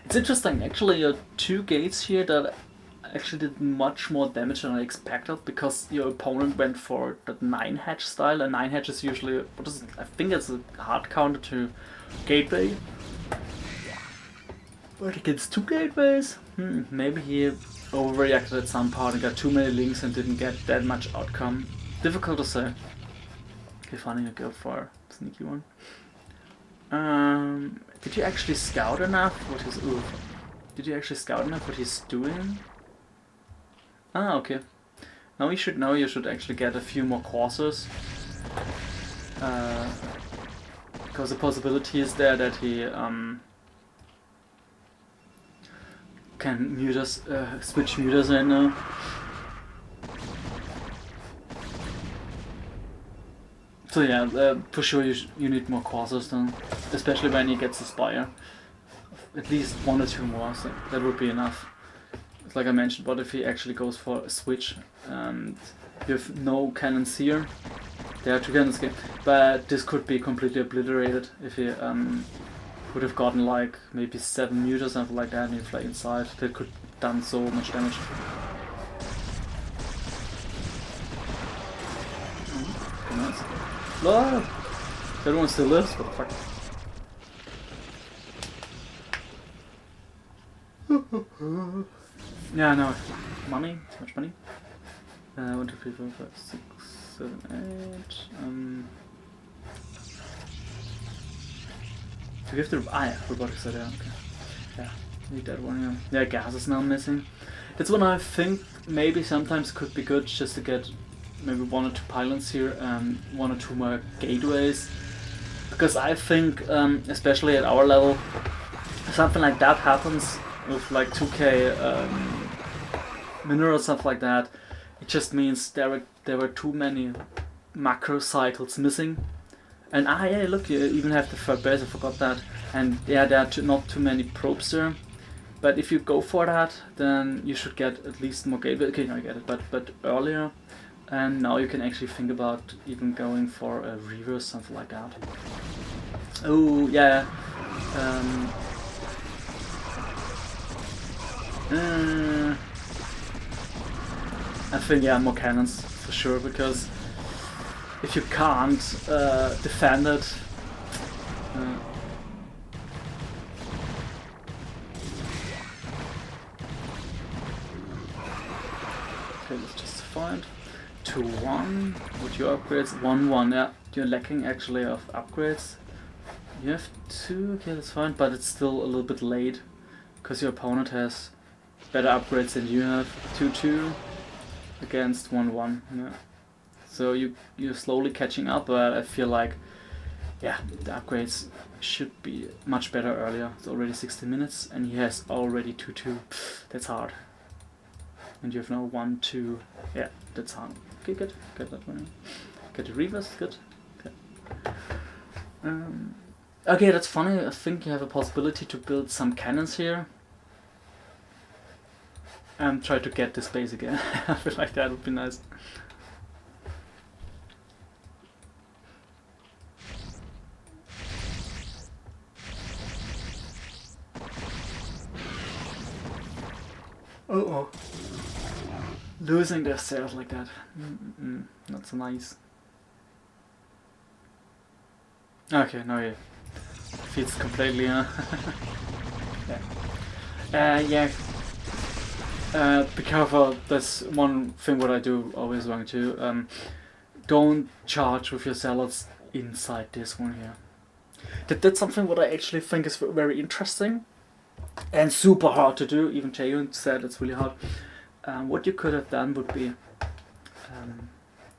It's interesting, actually, your 2 gates here that actually did much more damage than I expected, because your opponent went for that 9-hatch style, and 9-hatch is usually, what is it? I think it's a hard counter to gateway. But against 2 gateways? Maybe he overreacted at some part and got too many links and didn't get that much outcome. Difficult to say. Okay, fine, I go for a sneaky one. Did you actually scout enough what he's... Did you actually scout enough what he's doing? Ah, okay. Now you should know you should actually get a few more courses. Because the possibility is there that he can mute us, switch muters in now. So yeah, for sure you need more courses then, especially when he gets the Spire. At least 1 or 2 more, so that would be enough. It's like I mentioned, what if he actually goes for a switch and you have no cannons here? There are 2 cannons here, but this could be completely obliterated if he would have gotten like maybe 7 muters or something like that and you fly inside. That could have done so much damage. Nice. Oh, that one still lives, what the fuck? Yeah, no. Money? Too much money? 1, 2, 3, 4, 5, 6, 7, 8. To give the... yeah, robotics side, yeah, okay. Yeah, need that one, yeah. Yeah, gas is now missing. That's one I think maybe sometimes could be good just to get maybe 1 or 2 pylons here and 1 or 2 more gateways. Because I think, especially at our level, something like that happens with like 2k minerals, stuff like that. It just means there were too many macro cycles missing. And yeah, look, you even have the 3rd base, I forgot that. And yeah, there are not too many probes there. But if you go for that, then you should get at least more gateway. Okay, now you get it, but earlier. And now you can actually think about even going for a reverse, something like that. Oh, yeah. I think, yeah, more cannons, for sure, because if you can't defend it... okay, let's just find 2-1 with your upgrades. 1-1, yeah, you're lacking actually of upgrades. You have 2, okay, that's fine, but it's still a little bit late, because your opponent has better upgrades than you have. 2-2 against 1-1, yeah. So you're slowly catching up, but I feel like, yeah, the upgrades should be much better earlier. It's already 60 minutes, and he has already 2-2. That's hard. And you have now 1-2. Yeah, that's hard. Okay, good. Get that one. Get the reverse. Good. Okay. Okay, that's funny. I think you have a possibility to build some cannons here. And try to get this base again. I feel like that would be nice. Uh-oh. Losing their cells like that. Not so nice. Okay, now he fits completely, huh? Yeah. Be careful, that's one thing what I do always wrong too. Don't charge with your salads inside this one here. That's something what I actually think is very interesting and super hard to do. Even Jaehyun said it's really hard. What you could have done would be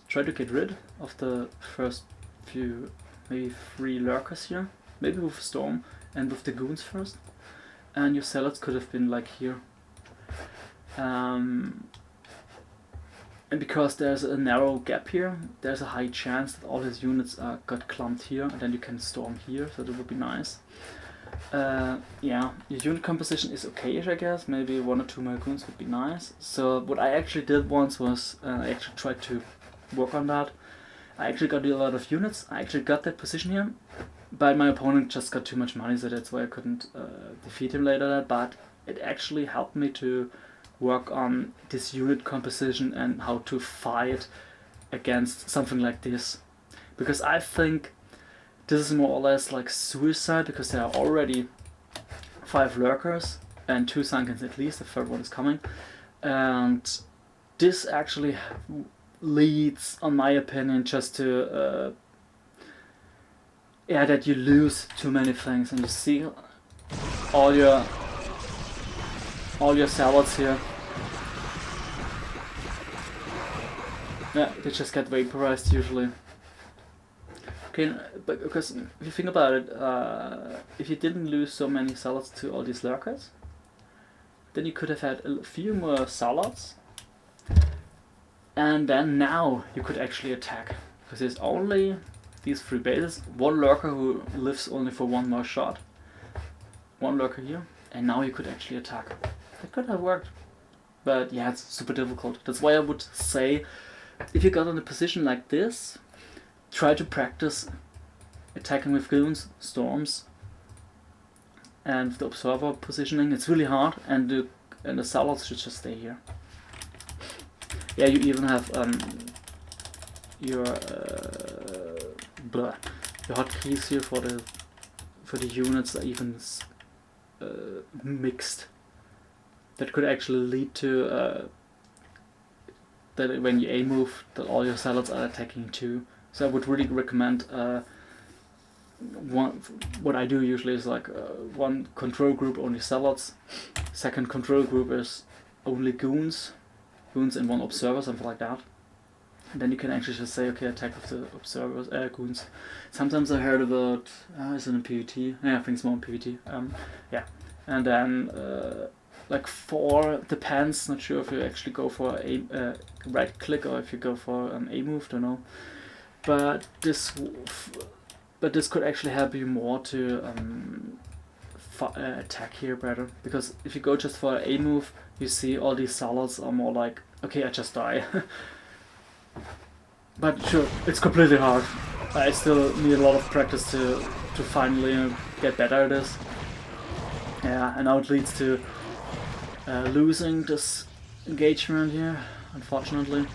try to get rid of the first few, maybe 3 lurkers here, maybe with Storm and with the goons first, and your salads could have been like here. And because there's a narrow gap here, there's a high chance that all his units got clumped here, and then you can storm here, so that would be nice. Yeah, your unit composition is okayish, I guess. Maybe 1 or 2 more goons would be nice. So what I actually did once was I actually tried to work on that. I actually got a lot of units. I actually got that position here, but my opponent just got too much money, so that's why I couldn't defeat him later. But it actually helped me to work on this unit composition and how to fight against something like this, because I think this is more or less like suicide, because there are already 5 lurkers and 2 Sunkens at least, the 3rd one is coming, and this actually leads, on my opinion, just to yeah, that you lose too many things, and you see all your salads here. Yeah, they just get vaporized usually. Okay, but because if you think about it, if you didn't lose so many salads to all these lurkers, then you could have had a few more salads, and then now you could actually attack, because there's only these 3 bases, 1 lurker who lives only for 1 more shot, 1 lurker here, and now you could actually attack. It could have worked, but yeah, it's super difficult. That's why I would say, if you got in a position like this, try to practice attacking with goons, storms, and with the observer positioning. It's really hard, and the salads should just stay here. Yeah, you even have your hotkeys here for the units are even mixed. That could actually lead to that when you A-move, that all your salads are attacking too. So I would really recommend what I do usually is like 1 control group only salads, 2nd control group is only goons and 1 observer, something like that. And then you can actually just say, okay, attack with the observers, goons. Sometimes I heard about, is it in PvT? Yeah, I think it's more in PvT. Yeah, and then like 4 depends. Not sure if you actually go for a right click or if you go for a move. Don't know. But this could actually help you more to attack here better, because if you go just for a move, you see all these salads are more like, okay, I just die. But sure, it's completely hard. I still need a lot of practice to finally get better at this. Yeah, and now it leads to losing this engagement here, unfortunately.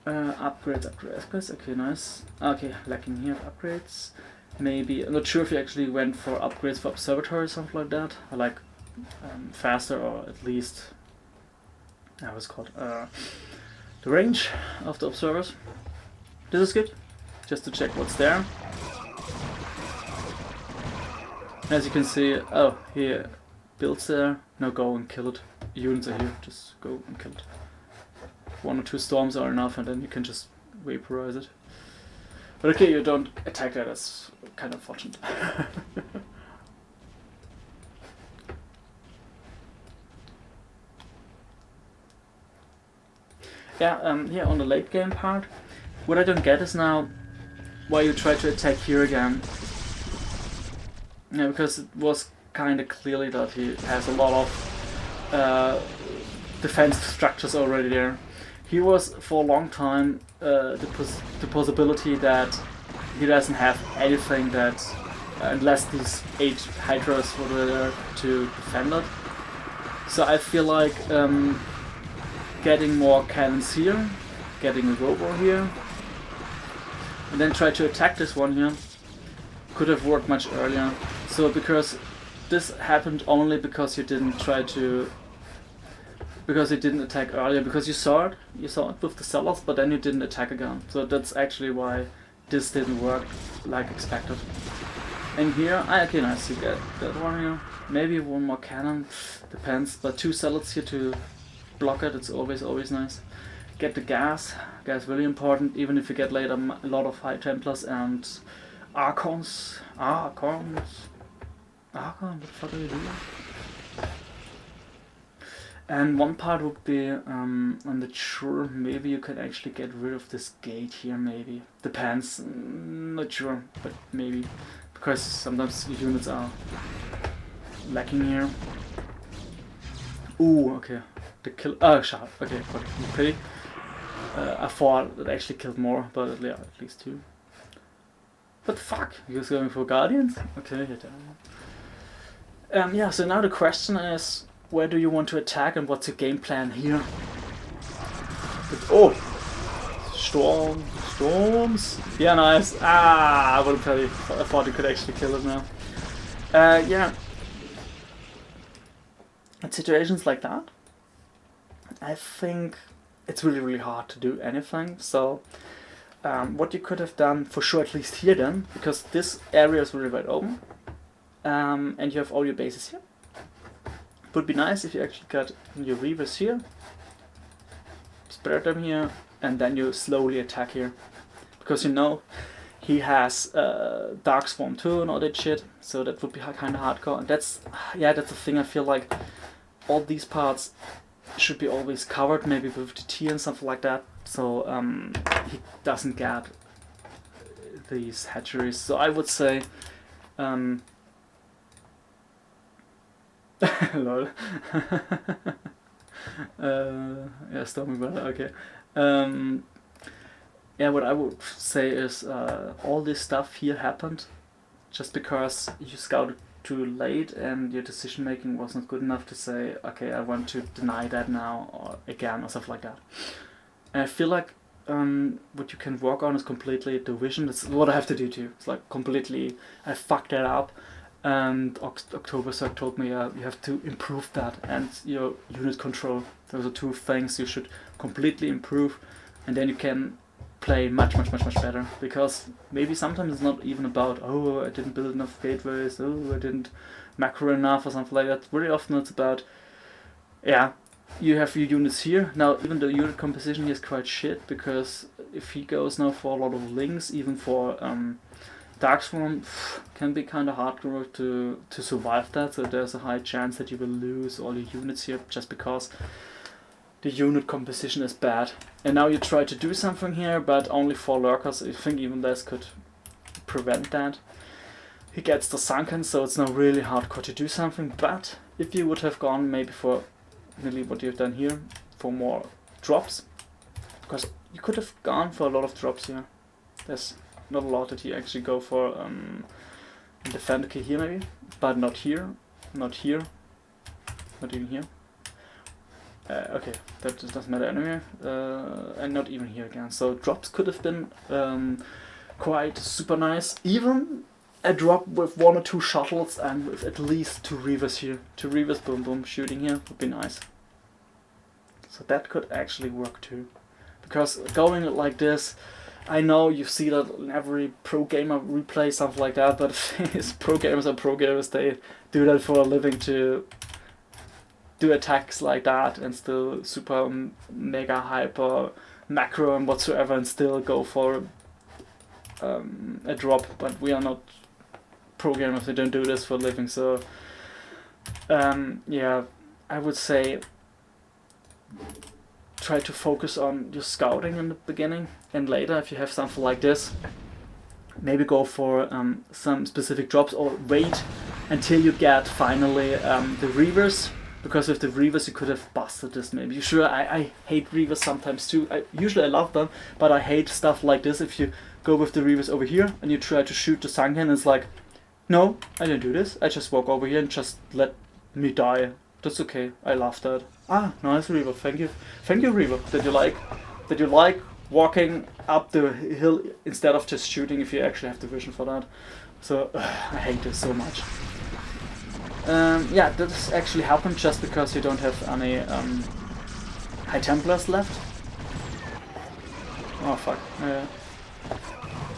Upgrades, okay, nice. Okay, lacking here upgrades. Maybe, I'm not sure if you actually went for upgrades for observatory or something like that, or like faster, or at least, what's it called, the range of the observers. This is good, just to check what's there. As you can see, oh, here, builds there, now go and kill it. Units are here, just go and kill it. 1 or 2 storms are enough, and then you can just vaporize it. But okay, you don't attack that, that's kind of unfortunate. Yeah, here on the late game part, what I don't get is now why you try to attack here again. Yeah, because it was kind of clearly that he has a lot of defensive structures already there. He was for a long time the possibility that he doesn't have anything that, unless these 8 Hydras were there to defend it, So I feel like getting more cannons here, getting a robo here, and then try to attack this one here could have worked much earlier. So because this happened only because you didn't try to, because you didn't attack earlier, because you saw it with the sellers, but then you didn't attack again. So that's actually why this didn't work like expected. And here, okay, nice, you get that one here. Maybe one more cannon, depends, but 2 salads here to block it, it's always nice. Get the gas really important, even if you get later a lot of High Templars and Archons. Archon, what the fuck are you doing? And one part would be, I'm not sure, maybe you can actually get rid of this gate here, maybe. Depends, not sure, but maybe. Because sometimes units are lacking here. Ooh, okay. The kill. Shot. Okay, but pity. I thought it actually killed more, but yeah, at least 2. But fuck, he was going for Guardians? Okay, yeah. So now the question is, where do you want to attack and what's your game plan here? But, storms. Yeah, nice. I wouldn't tell you. I thought you could actually kill it now. Yeah. In situations like that, I think it's really hard to do anything. So what you could have done for sure, at least here then, because this area is really wide open, and you have all your bases here. It would be nice if you actually got your Reavers here, spread them here, and then you slowly attack here. Because you know he has Dark Swarm too and all that shit, so that would be kind of hardcore. And that's the thing. I feel like all these parts should be always covered, maybe with the T and something like that, so he doesn't get these hatcheries. So I would say, lol. Yeah, Stormy Brother. Okay. Yeah, what I would say is all this stuff here happened just because you scouted too late and your decision making was not good enough to say, okay, I want to deny that now or again or stuff like that. And I feel like what you can work on is completely the vision. That's what I have to do too. It's like completely, I fucked that up, and October Cirque told me you have to improve that and your unit control. Those are 2 things you should completely improve, and then you can play much better, because maybe sometimes it's not even about, oh, I didn't build enough gateways, oh, I didn't macro enough or something like that. Very often it's about, yeah, you have your units here. Now even the unit composition here is quite shit, because if he goes now for a lot of links, even for Darkswarm, can be kind of hard to survive that, so there's a high chance that you will lose all your units here just because the unit composition is bad. And now you try to do something here, but only 4 lurkers. I think even this could prevent that. He gets the sunken, so it's now really hardcore to do something. But if you would have gone maybe for nearly what you've done here, for more drops, because you could have gone for a lot of drops here. There's not a lot that you actually go for defender key here maybe, but not here, not here, not even here. Okay, that doesn't matter anyway, and not even here again. So drops could have been quite super nice. Even a drop with 1 or 2 shuttles and with at least 2 Reavers here. 2 Reavers, boom boom, shooting here would be nice. So that could actually work too. Because going like this, I know you see that in every pro gamer replay, something like that, but the thing is, pro gamers are pro gamers, they do that for a living to do attacks like that and still super mega hyper macro and whatsoever and still go for a drop. But we are not pro gamers, we don't do this for a living, so yeah, I would say try to focus on your scouting in the beginning, and later if you have something like this, maybe go for some specific drops, or wait until you get finally the Reavers, because with the Reavers you could have busted this maybe. Sure, I hate Reavers sometimes too. Usually I love them, but I hate stuff like this. If you go with the Reavers over here and you try to shoot the Sunken, it's like, no, I didn't do this, I just walk over here and just let me die That's okay. I love that. Ah, nice, Reaver. Thank you, Reaver. That you like walking up the hill instead of just shooting if you actually have the vision for that. So I hate this so much. Yeah, this actually happened just because you don't have any High Templars left. Oh fuck.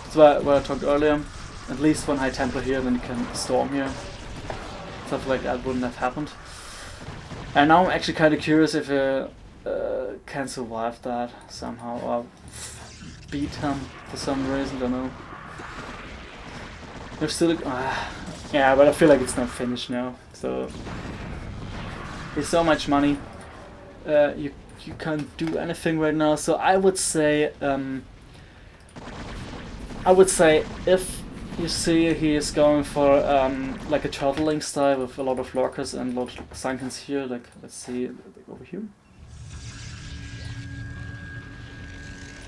That's why I talked earlier. At least one High Templar here, then you can storm here. Stuff like that wouldn't have happened. And now I'm actually kind of curious if I can survive that somehow, or beat him for some reason, don't know. There's still yeah, but I feel like it's not finished now. So there's so much money, you can't do anything right now. So I would say if you see he is going for like a turtling style with a lot of lurkers and a lot of sunkens here. Like, let's see, like over here.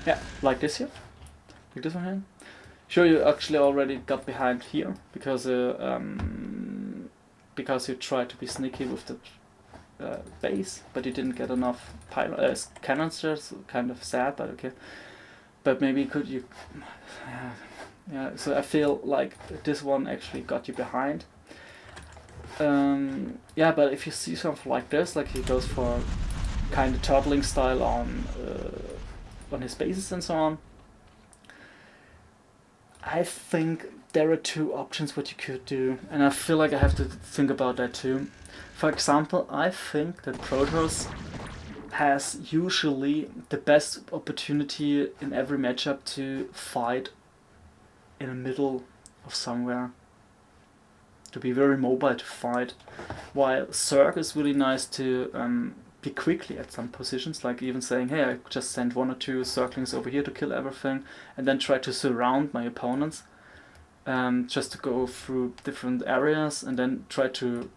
Yeah, like this here, like this one here. Sure, you actually already got behind here because you tried to be sneaky with the base, but you didn't get enough cannons there. So kind of sad, but okay. But maybe could you? Yeah. So I feel like this one actually got you behind. Yeah, but if you see something like this, like he goes for kind of turtling style on his bases and so on. I think there are two options what you could do, and I feel like I have to think about that too. For example, I think that Protoss has usually the best opportunity in every matchup to fight in the middle of somewhere. To be very mobile to fight. While Zerg is really nice to be quickly at some positions, like even saying, hey, I just send 1 or 2 Zerglings over here to kill everything, and then try to surround my opponents, just to go through different areas, and then try to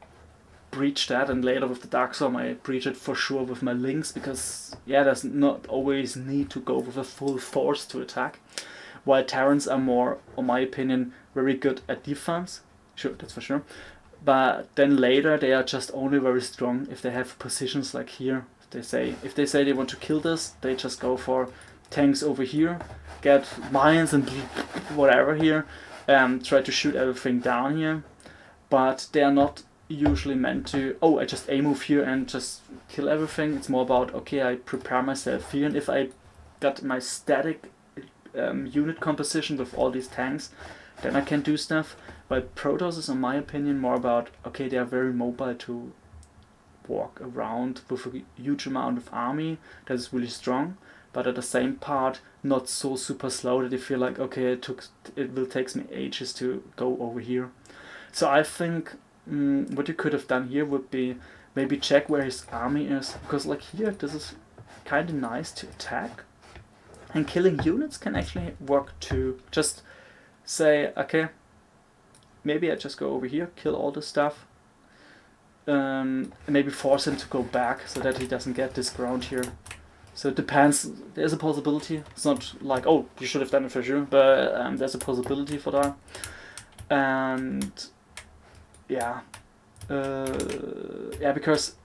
breach that, and later with the Dark Storm I breach it for sure with my links, because yeah, there's not always need to go with a full force to attack. While Terrans are more, in my opinion, very good at defense, sure, that's for sure. But then later they are just only very strong if they have positions like here. If they say they want to kill this, they just go for tanks over here, get mines and whatever here, try to shoot everything down here. But they are not usually meant to, oh, I just A-move here and just kill everything. It's more about, okay, I prepare myself here, and if I got my static unit composition with all these tanks, then I can do stuff. But Protoss is, in my opinion, more about, okay, they are very mobile to walk around with a huge amount of army that is really strong, but at the same part not so super slow that you feel like, okay, it will take me ages to go over here. So I think what you could have done here would be maybe check where his army is, because like here this is kind of nice to attack, and killing units can actually work too. Just say, okay, maybe I just go over here, kill all this stuff, and maybe force him to go back so that he doesn't get this ground here. So it depends. There's a possibility. It's not like, oh, you should have done it for sure, but there's a possibility for that. And yeah, yeah, because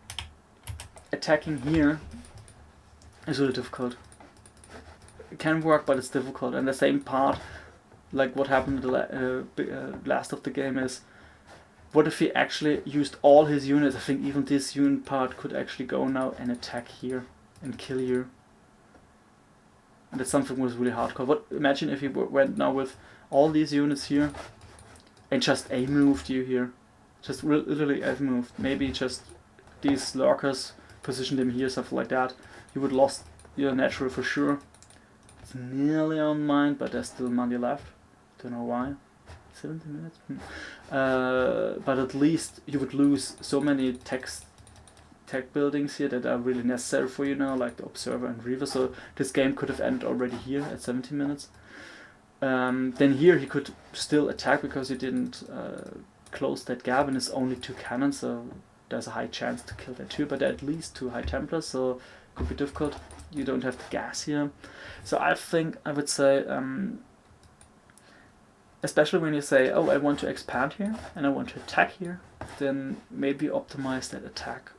attacking here is really difficult. It can work, but it's difficult. And the same part, like what happened in the last of the game, is what if he actually used all his units? I think even this unit part could actually go now and attack here and kill you. And that's something was really hardcore. But imagine if he went now with all these units here and just A-moved you here. Just literally A-moved. Maybe just these lurkers, positioned him here, something like that. You would lost your natural for sure. It's nearly on mine, but there's still money left. Don't know why. 70 minutes? But at least you would lose so many tech buildings here that are really necessary for you now, like the Observer and Reaver. So this game could have ended already here at 70 minutes. Then here he could still attack because he didn't close that gap, and it's only 2 cannons, so there's a high chance to kill that too, but at least 2 High Templars, so it could be difficult. You don't have the gas here. So I think I would say, especially when you say, oh, I want to expand here and I want to attack here, then maybe optimize that attack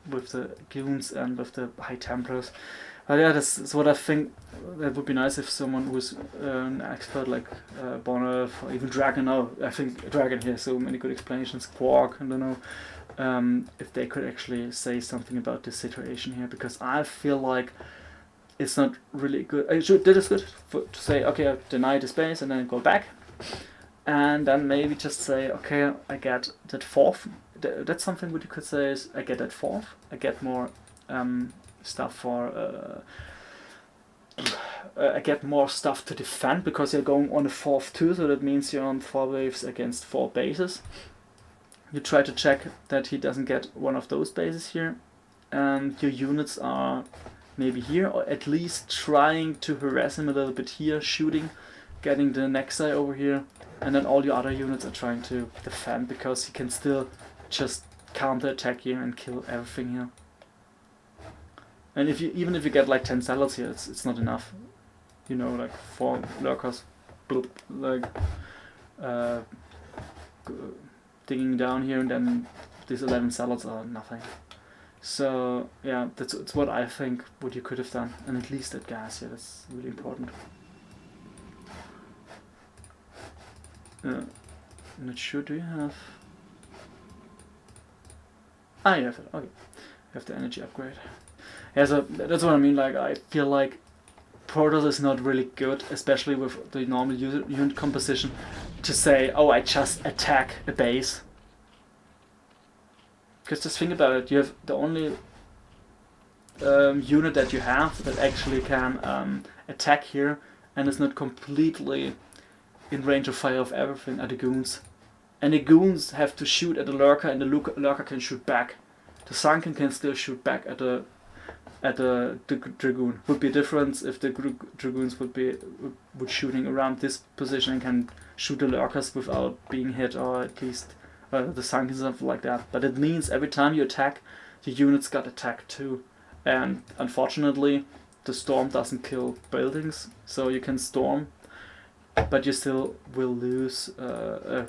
with the goons and with the high Templars. But yeah, that's what I think. That would be nice if someone who's an expert like Bonner or even Dragon. Oh, I think Dragon here. So many good explanations. Quark, I don't know. If they could actually say something about this situation here, because I feel like it's not really good. It is good to say, okay, I deny the space and then go back, and then maybe just say, okay, I get that fourth. That's something what you could say is, I get that fourth. I get more stuff for. I get more stuff to defend because you're going on the fourth too, so that means you're on 4 waves against 4 bases. You try to check that he doesn't get one of those bases here, and your units are maybe here, or at least trying to harass him a little bit here, shooting, getting the Nexi over here, and then all your other units are trying to defend because he can still just counter attack here and kill everything here. And even if you get like 10 salads here, it's not enough. You know, like 4 lurkers, bloop, like digging down here, and then these 11 salads are nothing. So yeah, that's what I think what you could have done, and at least that gas here, that's really important. I'm not sure, do you have... Ah, you have it, okay. You have the energy upgrade. Yeah, so that's what I mean, like I feel like Protoss is not really good, especially with the normal unit composition, to say, oh, I just attack a base. Because just think about it, you have the only unit that you have that actually can attack here and is not completely in range of fire of everything are the goons. And the goons have to shoot at the lurker, and the lurker can shoot back. The Sunken can still shoot back at the Dragoon. Would be a difference if the Dragoons would shooting around this position and can shoot the lurkers without being hit, or at least the Sunken, something like that. But it means every time you attack, the units got attacked too. And unfortunately, the storm doesn't kill buildings, so you can storm, but you still will lose. I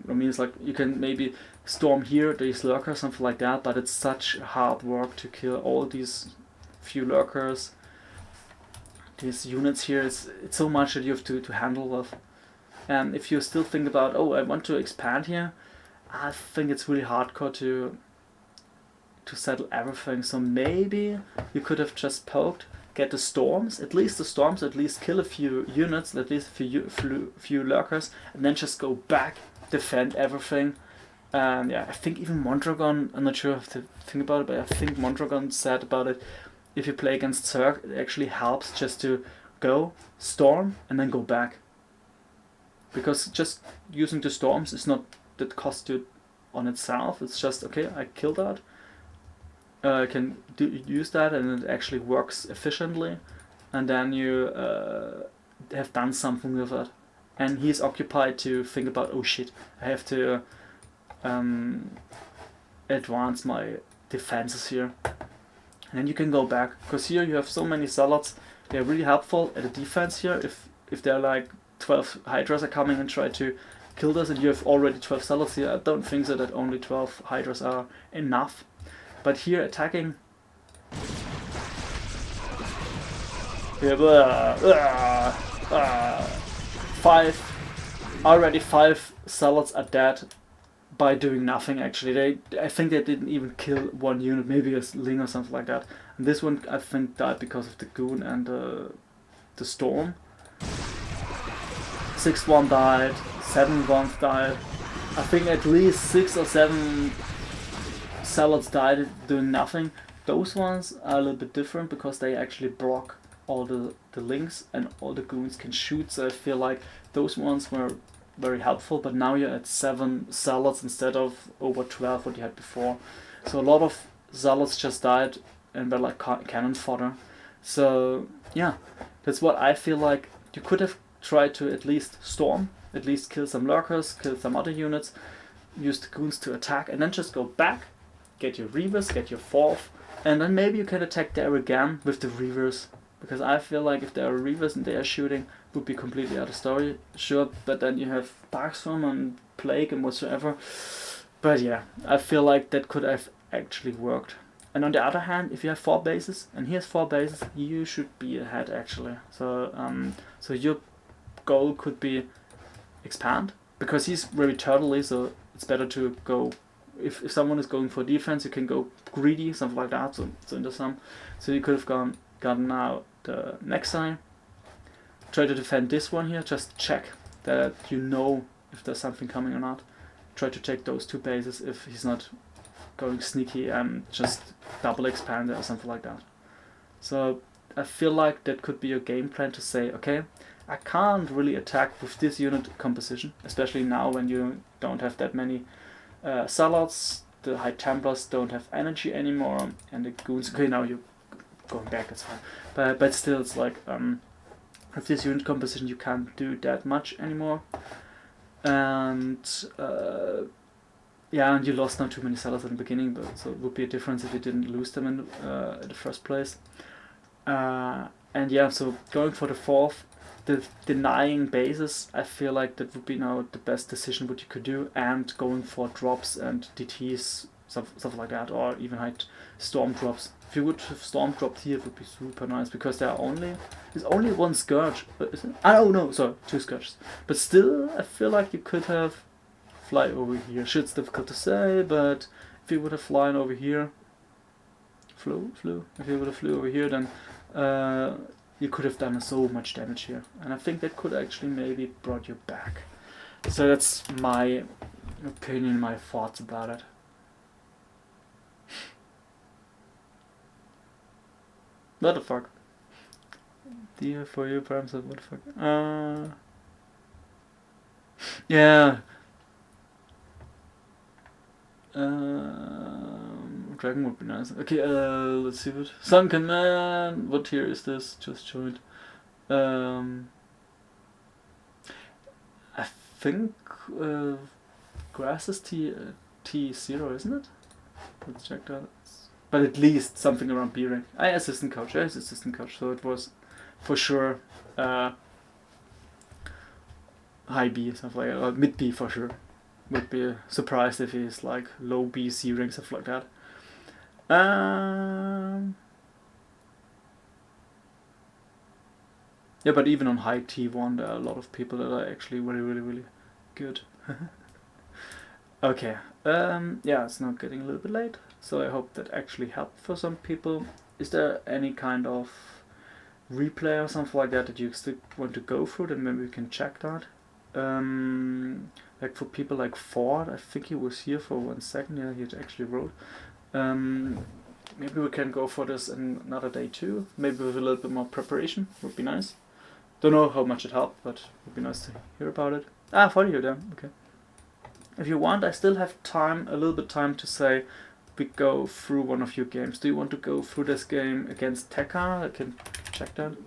mean, it's like you can maybe storm here, these lurkers, something like that, but it's such hard work to kill all these few lurkers, these units here. It's so much that you have to handle with. And if you still think about, oh, I want to expand here, I think it's really hardcore to settle everything. So maybe you could have just poked, get the storms, at least kill a few units, at least a few lurkers, and then just go back, defend everything. And yeah, I think even Mondragon, I'm not sure if to think about it, but I think Mondragon said about it, if you play against Zerg, it actually helps just to go, storm, and then go back. Because just using the storms is not that cost you on itself, it's just, okay, I killed that, I can use that, and it actually works efficiently, and then you have done something with it. And he's occupied to think about, oh shit, I have to advance my defenses here. And then you can go back, because here you have so many zealots, they're really helpful at the defense here. If they're like 12 Hydras are coming and try to kill this, and you have already 12 zealots here, I don't think so that only 12 Hydras are enough. But here attacking, already 5 zealots are dead by doing nothing. Actually, I think they didn't even kill one unit, maybe a Ling or something like that. And this one I think died because of the goon and the storm. 6-1 died, 7-1 died. I think at least 6 or 7 zealots died doing nothing. Those ones are a little bit different because they actually block all the links and all the goons can shoot, so I feel like those ones were very helpful, but now you're at 7 zealots instead of over 12 what you had before. So a lot of zealots just died and were like cannon fodder. So yeah, that's what I feel like. You could have tried to at least storm, at least kill some lurkers, kill some other units, use the goons to attack, and then just go back, get your reavers, get your 4th, and then maybe you can attack there again with the reavers. Because I feel like if there are reavers and they are shooting, it would be completely other story. Sure, but then you have Darkstorm and Plague and whatsoever. But yeah, I feel like that could have actually worked. And on the other hand, if you have 4 bases and he has 4 bases, you should be ahead actually. So your goal could be expand, because he's very turtley, so it's better to go. If someone is going for defense, you can go greedy, something like that. So into some, so you could have gotten now the next time. Try to defend this one here. Just check that you know if there's something coming or not. Try to take those 2 bases if he's not going sneaky and just double expand it or something like that. So I feel like that could be a game plan to say, okay, I can't really attack with this unit composition, especially now when you don't have that many Salads, the High Templars don't have energy anymore, and the Goons, okay, now you're going back, that's fine. But still, it's like, with this unit composition you can't do that much anymore. And yeah, and you lost now too many Salads in the beginning, but so it would be a difference if you didn't lose them in the first place. And yeah, so going for the fourth, the denying bases, I feel like that would be now the best decision what you could do, and going for drops and DTs, stuff like that, or even like storm drops. If you would have storm dropped here, it would be super nice, because there's only one Scourge, is it? Oh no, sorry, 2 Scourges. But still, I feel like you could have fly over here. Shit's difficult to say, but if you would have flying over here, flew. If you would have flew over here, then you could have done so much damage here, and I think that could actually maybe brought you back. So that's my opinion, my thoughts about it. What the fuck? Dear for you, perhaps. What the fuck? Yeah. Dragon would be nice. Okay, let's see what. Sunken Man! What tier is this? Just joined. I think Grass is T0, isn't it? Let's check that. But at least something around B rank. Assistant coach, so it was for sure high B, something like that, or mid B for sure. Would be surprised if he's like low B, C rank, stuff like that. Yeah, but even on high T1 there are a lot of people that are actually really good. Okay, yeah, it's now getting a little bit late, so I hope that actually helped for some people. Is there any kind of replay or something like that you still want to go through? Then maybe we can check that. Like for people like Ford, I think he was here for 1 second. Yeah, he actually wrote. Maybe we can go for this another day too. Maybe with a little bit more preparation would be nice. Don't know how much it helped, but it would be nice to hear about it. Follow you then. Okay. If you want, I still have time, a little bit time to say we go through one of your games. Do you want to go through this game against Tekka? I can check that.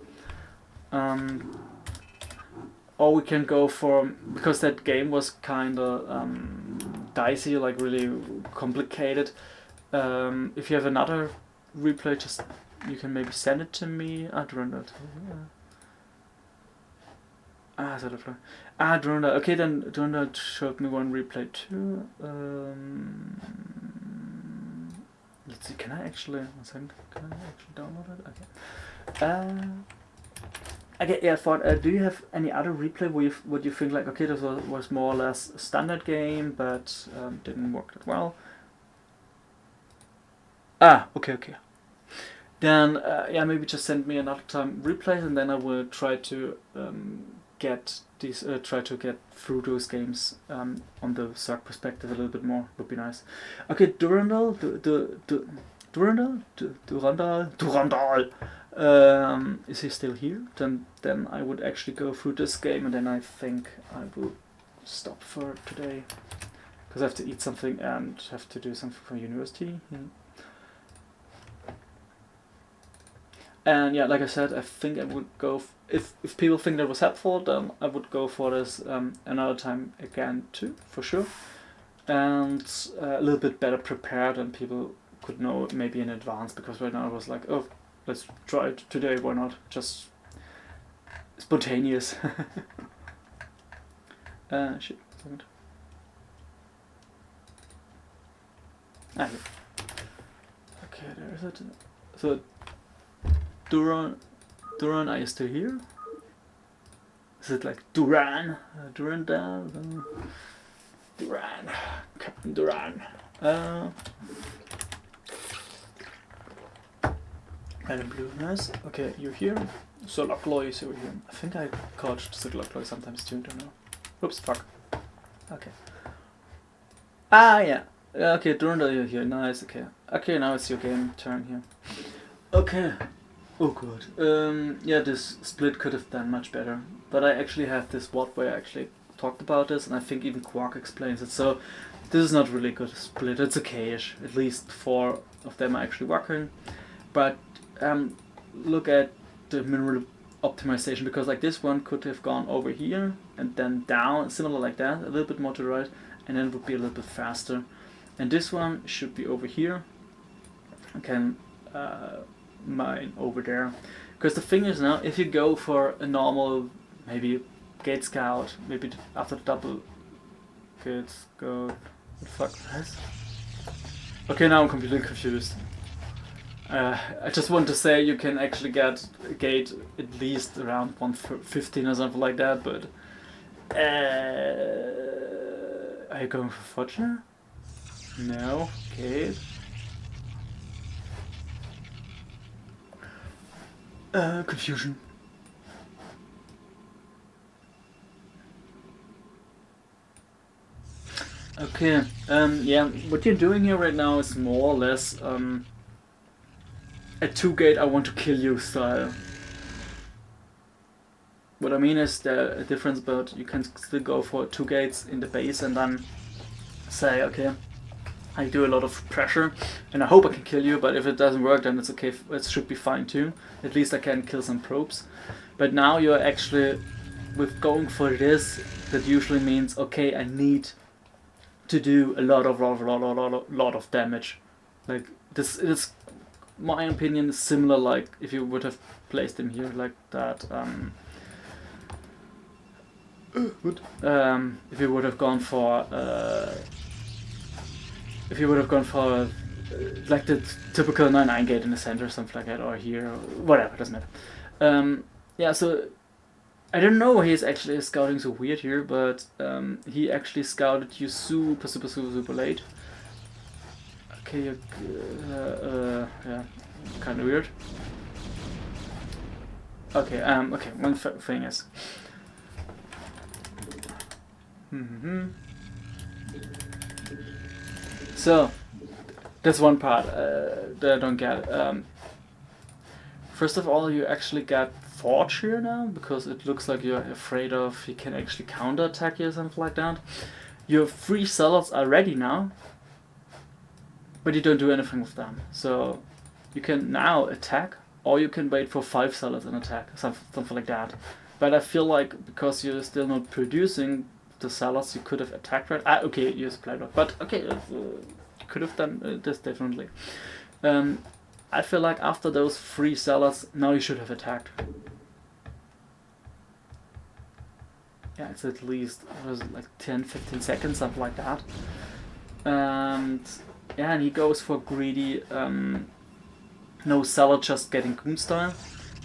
Or we can go for, because that game was kinda dicey, like really complicated. If you have another replay, just you can maybe send it to me. Durandal. Durandal. Okay, then Durandal showed me one replay too. Let's see. Can I actually? 1 second. Can I actually download it? Okay. Okay, yeah, do you have any other replay where what you think like, okay, this was more or less a standard game, but didn't work that well? Okay. Then, yeah, maybe just send me another time replays, and then I will try to get these, try to get through those games on the Zerg perspective a little bit more. Would be nice. Okay, Durandal. Is he still here? Then I would actually go through this game, and then I think I will stop for today, because I have to eat something and have to do something for university. And yeah, like I said, I think I would go if people think that was helpful, then I would go for this another time again too, for sure, and a little bit better prepared, and people could know maybe in advance, because right now I was like, oh, let's try it today, why not? Just spontaneous. Shit. Ah, here. Okay, there's it. So, Duran, are you still here? Is it like Duran? Duran down? Duran. Captain Duran. Red and blue, nice. Okay, you're here. Solar Glory is over here. I think I caught Solar Glory sometimes too, don't know. Oops, fuck. Okay. Ah, yeah. Okay, Duran, you're here. Nice, okay. Okay, now it's your game turn here. Okay. Oh god. Yeah, this split could have done much better. But I actually have this WOD where I actually talked about this, and I think even Quark explains it. So this is not really good split. It's okay-ish. At least 4 of them are actually working. But look at the mineral optimization, because like this one could have gone over here and then down, similar like that, a little bit more to the right, and then it would be a little bit faster. And this one should be over here. I can mine over there. Because the thing is now, if you go for a normal, maybe gate scout, maybe after the double gate scout, what the fuck is? Okay, now I'm completely confused. I just want to say you can actually get a gate at least around 115 or something like that, but are you going for Fortune? No, gate. Confusion. Okay, yeah, what you're doing here right now is more or less a 2-gate I want to kill you style. What I mean is the difference, but you can still go for 2 gates in the base and then say, okay, I do a lot of pressure and I hope I can kill you, but if it doesn't work then it's okay, it should be fine too. At least I can kill some probes. But now you're actually, with going for this, that usually means, okay, I need to do a lot of damage. Like this is, my opinion, is similar like if you would have placed him here like that. If you would have gone for like the typical 9-9 gate in the center or something like that, or here, or whatever, doesn't matter. Yeah, so I don't know why he's actually scouting so weird here, but he actually scouted you super late. Okay, yeah, kind of weird. Okay, okay, one thing is. So, that's one part that I don't get. First of all, you actually get Forge here now, because it looks like you're afraid of he can actually counterattack you or something like that. Your 3 zealots are ready now, but you don't do anything with them. So, you can now attack, or you can wait for 5 zealots and attack, something like that. But I feel like, because you're still not producing the zealots, you could have attacked right. Okay, you supply block, but okay, you could have done this differently. I feel like after those 3 zealots, now you should have attacked. Yeah, it's at least, what is it, like 10-15 seconds, something like that. And yeah, and he goes for greedy, no zealot, just getting goon style.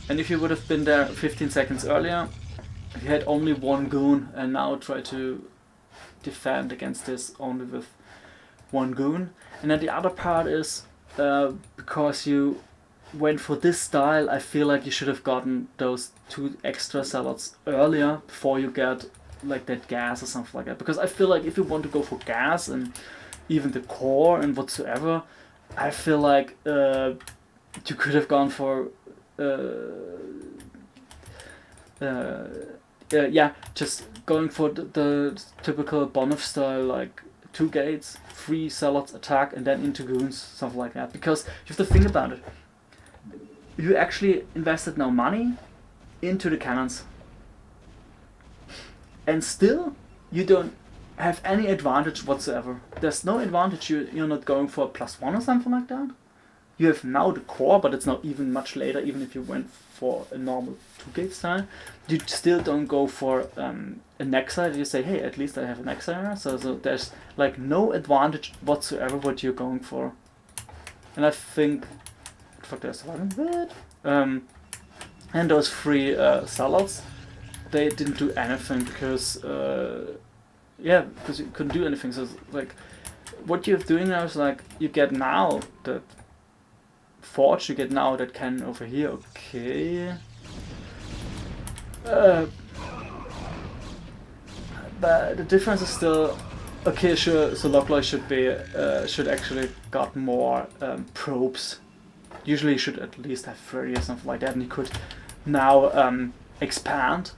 And if you would have been there 15 seconds earlier, you had only 1 goon, and now try to defend against this only with 1 goon. And then the other part is, because you went for this style, I feel like you should have gotten those 2 extra zealots earlier before you get like that gas or something like that. Because I feel like if you want to go for gas and even the core and whatsoever, I feel like you could have gone for yeah, just going for the typical Bonhoff style, like 2 gates, 3 zealots attack, and then into goons, something like that. Because you have to think about it. You actually invested now money into the cannons, and still you don't have any advantage whatsoever. There's no advantage. You're not going for a +1 or something like that. You have now the core, but it's not even much later, even if you went for a normal 2-gate style. You still don't go for a neck side. You say, hey, at least I have a neck side. So there's like no advantage whatsoever what you're going for. And I think, fuck, there's one bit. And those 3 salads, they didn't do anything because, because you couldn't do anything. So it's like, what you're doing now is like, you get now the forge, you get now that cannon over here, okay. But the difference is still, okay, sure, so Lockley should actually got more probes. Usually you should at least have 30 or something like that, and he could now expand,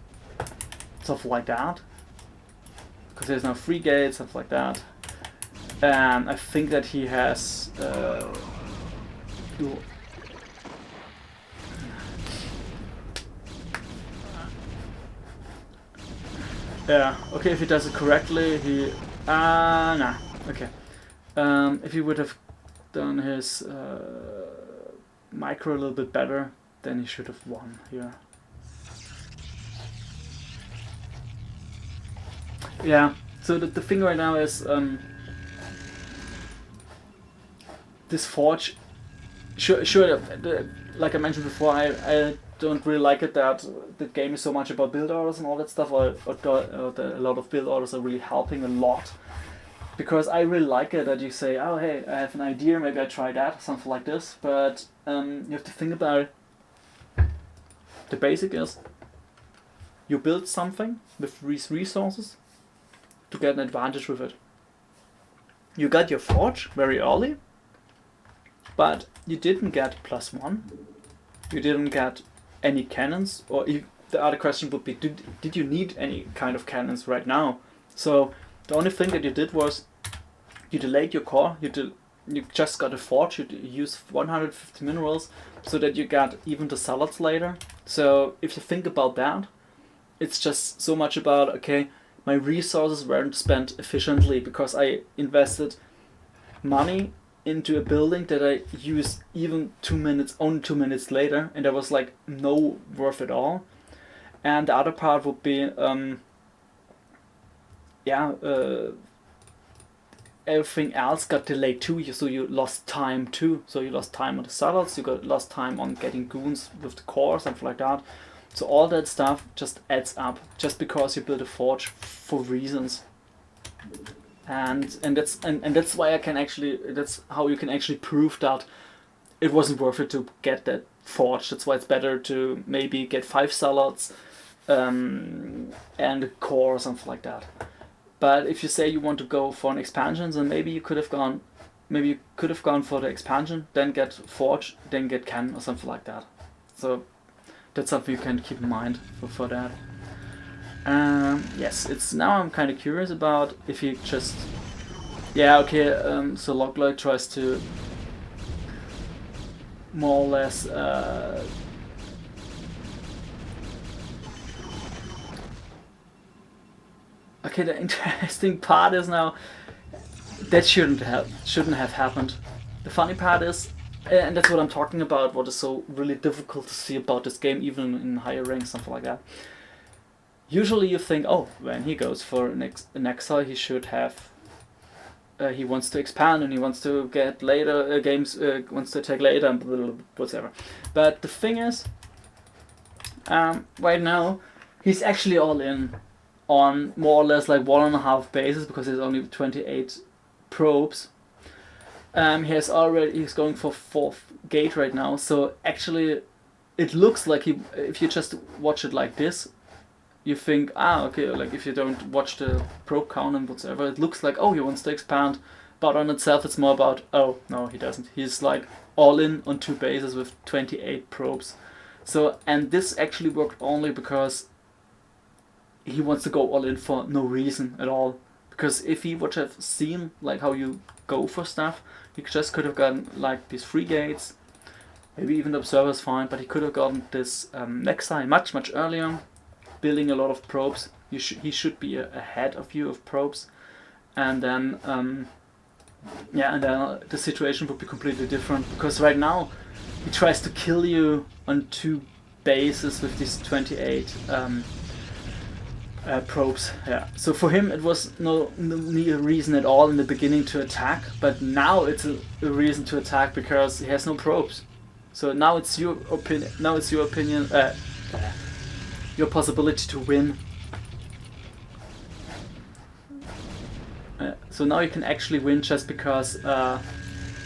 stuff like that. Because there's now 3 gates, stuff like that. And I think that he has yeah, okay, if he does it correctly, he... nah, okay. If he would have done his micro a little bit better, then he should have won here. Yeah, so the thing right now is this forge, sure, like I mentioned before, I don't really like it that the game is so much about build orders and all that stuff, or a lot of build orders are really helping a lot. Because I really like it that you say, oh hey, I have an idea, maybe I try that, something like this, but you have to think about it. The basic is, you build something with these resources to get an advantage with it. You got your forge very early, but you didn't get +1, you didn't get any cannons, or the other question would be, did you need any kind of cannons right now? So the only thing that you did was, you delayed your core, you just got a forge, you used 150 minerals, so that you got even the salads later. So if you think about that, it's just so much about, okay, my resources weren't spent efficiently because I invested money into a building that I use even only 2 minutes later, and there was like no worth at all. And the other part would be, everything else got delayed too, so you lost time too. So you lost time on the salads, lost time on getting goons with the core, something like that. So all that stuff just adds up, just because you build a forge for reasons. And that's why that's how you can actually prove that it wasn't worth it to get that forge. That's why it's better to maybe get 5 salads and a core or something like that. But if you say you want to go for an expansion, then maybe you could have gone for the expansion, then get forge, then get cannon or something like that. So that's something you can keep in mind for that. Yes, it's now I'm kind of curious about if he just, so Lockley tries to more or less okay, the interesting part is now that shouldn't have happened. The funny part is, and that's what I'm talking about, what is so really difficult to see about this game, even in higher ranks, something like that. Usually you think, oh, when he goes for an exile, he should have, he wants to expand and he wants to get later wants to attack later and whatever. But the thing is, right now, he's actually all in on more or less like 1.5 bases, because there's only 28 probes. He's going for 4th gate right now, so actually it looks like if you just watch it like this, you think, okay, like if you don't watch the probe count and whatever, it looks like, oh, he wants to expand, but on itself it's more about, oh, no, he doesn't. He's like all in on 2 bases with 28 probes. So, and this actually worked only because he wants to go all in for no reason at all. Because if he would have seen like how you go for stuff, he just could have gotten like these 3 gates, maybe even the observer's fine, but he could have gotten this next time much earlier, building a lot of probes. He should be ahead of you of probes, and then Yeah, and then the situation would be completely different, because right now he tries to kill you on 2 bases with these 28 probes. Yeah. So for him it was no reason at all in the beginning to attack, but now it's a reason to attack because he has no probes. So now it's your opinion. Now it's your opinion. Your possibility to win. So now you can actually win just because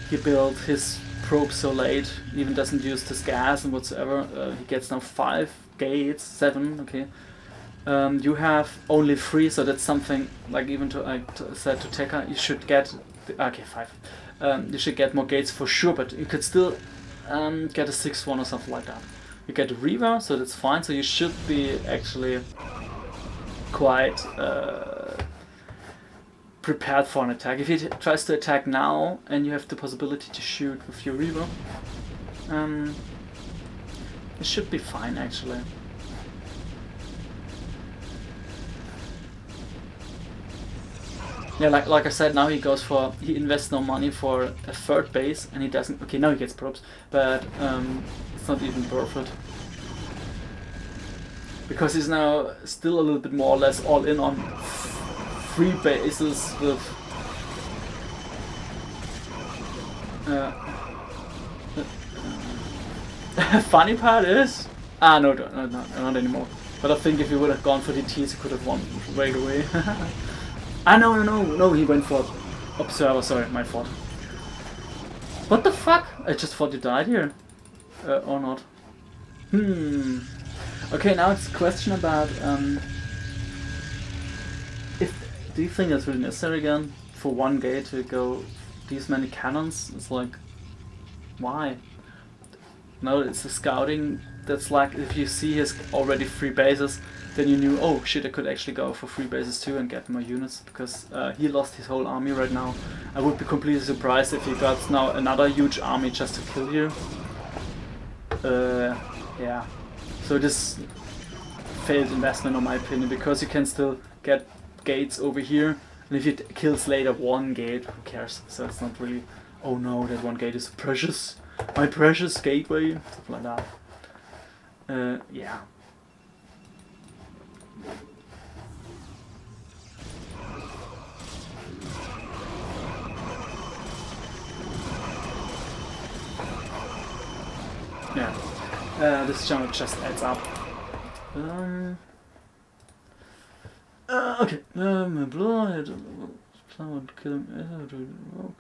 he built his probe so late, even doesn't use this gas and whatsoever. He gets now 5 gates, 7, okay. You have only 3, so that's something, like even I said to Tekka, you should get, okay, 5. You should get more gates for sure, but you could still get a 6th one or something like that. You get a Reaver, so that's fine, so you should be actually quite prepared for an attack. If he tries to attack now and you have the possibility to shoot with your Reaver, it should be fine actually. Yeah, like I said, now he invests no money for a 3rd base, and he doesn't. Okay, now he gets probes, but it's not even worth it, because he's now still a little bit more or less all in on 3 bases with funny part is no, not anymore. But I think if he would have gone for DTs, he could have won right away. No, he went for Observer, sorry, my fault. What the fuck? I just thought you died here. Or not. Okay, now it's a question about do you think that's really necessary again for 1 gate to go these many cannons? It's like, why? No, it's a scouting. That's like if you see his already 3 bases, then you knew, oh shit, I could actually go for 3 bases too and get more units, because he lost his whole army right now. I would be completely surprised if he got now another huge army just to kill you. Yeah. So this failed investment in my opinion, because you can still get gates over here, and if it kills later 1 gate, who cares? So it's not really, oh no, that 1 gate is precious, my precious gateway, stuff like that. Yeah. Yeah. This channel just adds up. Okay. Someone kill him.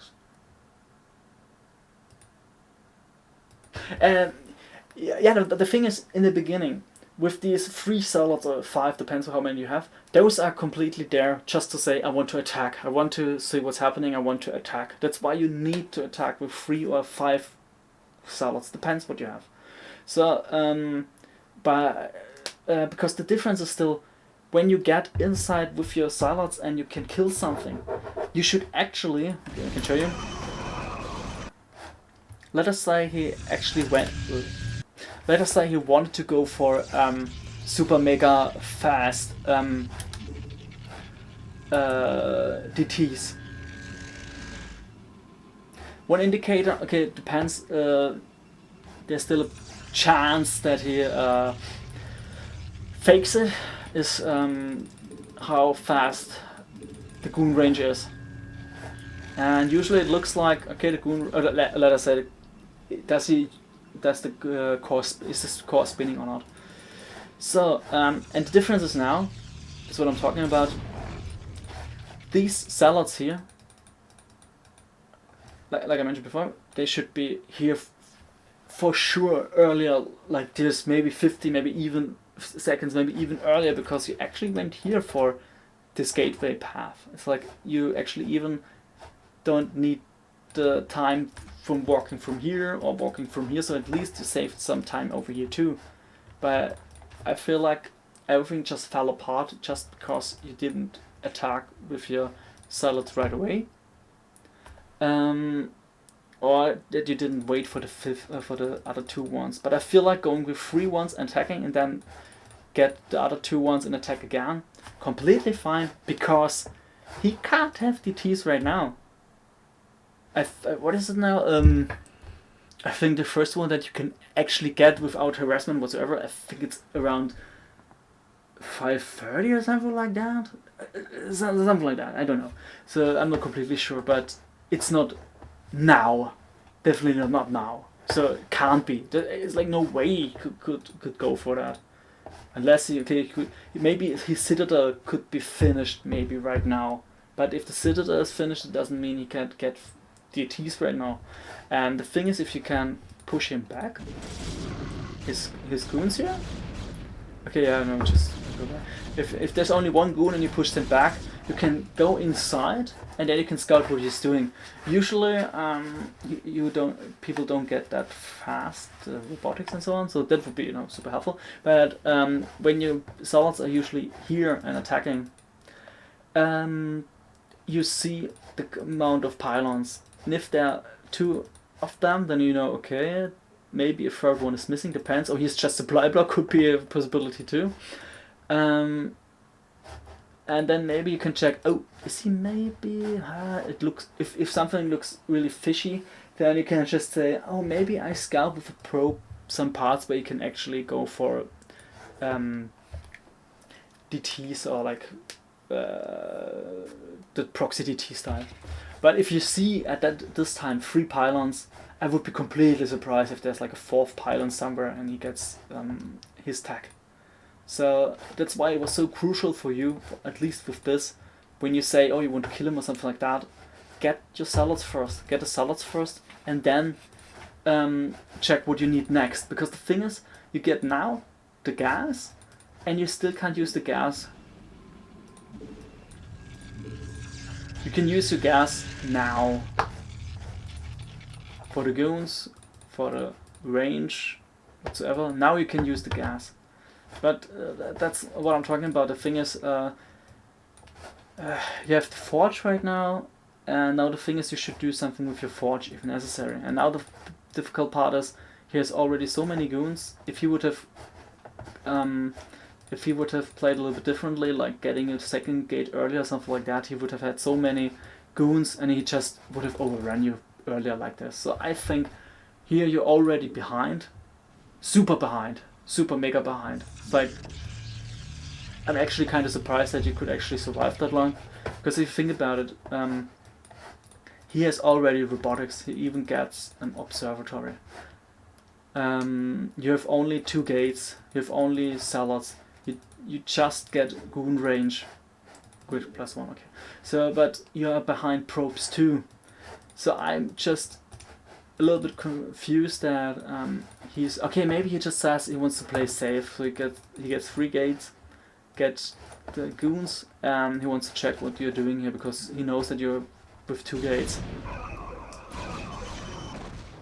Yeah, the thing is, in the beginning, with these 3 zealots or 5, depends on how many you have, those are completely there just to say, I want to attack, I want to see what's happening, I want to attack. That's why you need to attack with 3 or 5 zealots, depends what you have. So, because the difference is still, when you get inside with your zealots and you can kill something, you should actually, okay, I can show you. Let us say he actually let us say he wanted to go for super mega fast DTs. One indicator, okay, it depends, there's still a chance that he fakes it, is how fast the goon range is. And usually it looks like, okay, the goon, let us say, does the core, is this core spinning or not? So, and the difference is now, that's what I'm talking about, these zealots here, like I mentioned before, they should be here for sure earlier, like this, maybe 50, maybe even seconds, maybe even earlier, because you actually went here for this gateway path. It's like you actually even don't need the time from walking from here or walking from here, so at least you saved some time over here too. But I feel like everything just fell apart just because you didn't attack with your zealots right away, or that you didn't wait for the other 2 ones. But I feel like going with 3 ones and attacking and then get the other 2 ones and attack again, completely fine, because he can't have DTs right now. what is it now? I think the first one that you can actually get without harassment whatsoever, I think it's around 5:30 or something like that. Something like that. I don't know. So I'm not completely sure, but it's not now. Definitely not now. So it can't be. It's like no way he could go for that. Unless maybe his Citadel could be finished maybe right now. But if the Citadel is finished, it doesn't mean he can't get DTs right now. And the thing is, if you can push him back, his goons here. Okay, yeah, no, just go back. If there's only one goon and you push them back, you can go inside and then you can scout what he's doing. Usually, people don't get that fast robotics and so on, so that would be super helpful. But when your salads are usually here and attacking, you see the amount of pylons, and if there are 2 of them, then okay, maybe a third one is missing. Depends. Or he's just supply block, could be a possibility too. And then maybe you can check, oh, is he maybe, it looks, if something looks really fishy, then you can just say, oh, maybe I scout with a probe some parts where you can actually go for DTs or like the proxy DT style. But if you see at this time 3 pylons, I would be completely surprised if there's like a 4th pylon somewhere and he gets his tag. So that's why it was so crucial for you, at least with this, when you say, oh, you want to kill him or something like that, get your salads first, and then check what you need next. Because the thing is, you get now the gas, and you still can't use the gas. You can use your gas now for the goons, for the range, whatsoever. Now you can use the gas. But that's what I'm talking about. The thing is, you have the forge right now, and now the thing is you should do something with your forge if necessary. And now the difficult part is he has already so many goons. If he would have played a little bit differently, like getting a 2nd gate earlier, something like that, he would have had so many goons, and he just would have overrun you earlier like this. So I think here you're already behind, super mega behind. It's like, I'm actually kind of surprised that you could actually survive that long, because if you think about it, he has already robotics, he even gets an observatory. You have only 2 gates, you have only salads, you just get goon range, grid +1, okay. So, but you are behind probes too. So I'm just a little bit confused that he's okay. Maybe he just says he wants to play safe, so he gets 3 gates, gets the goons, and he wants to check what you're doing here because he knows that you're with 2 gates.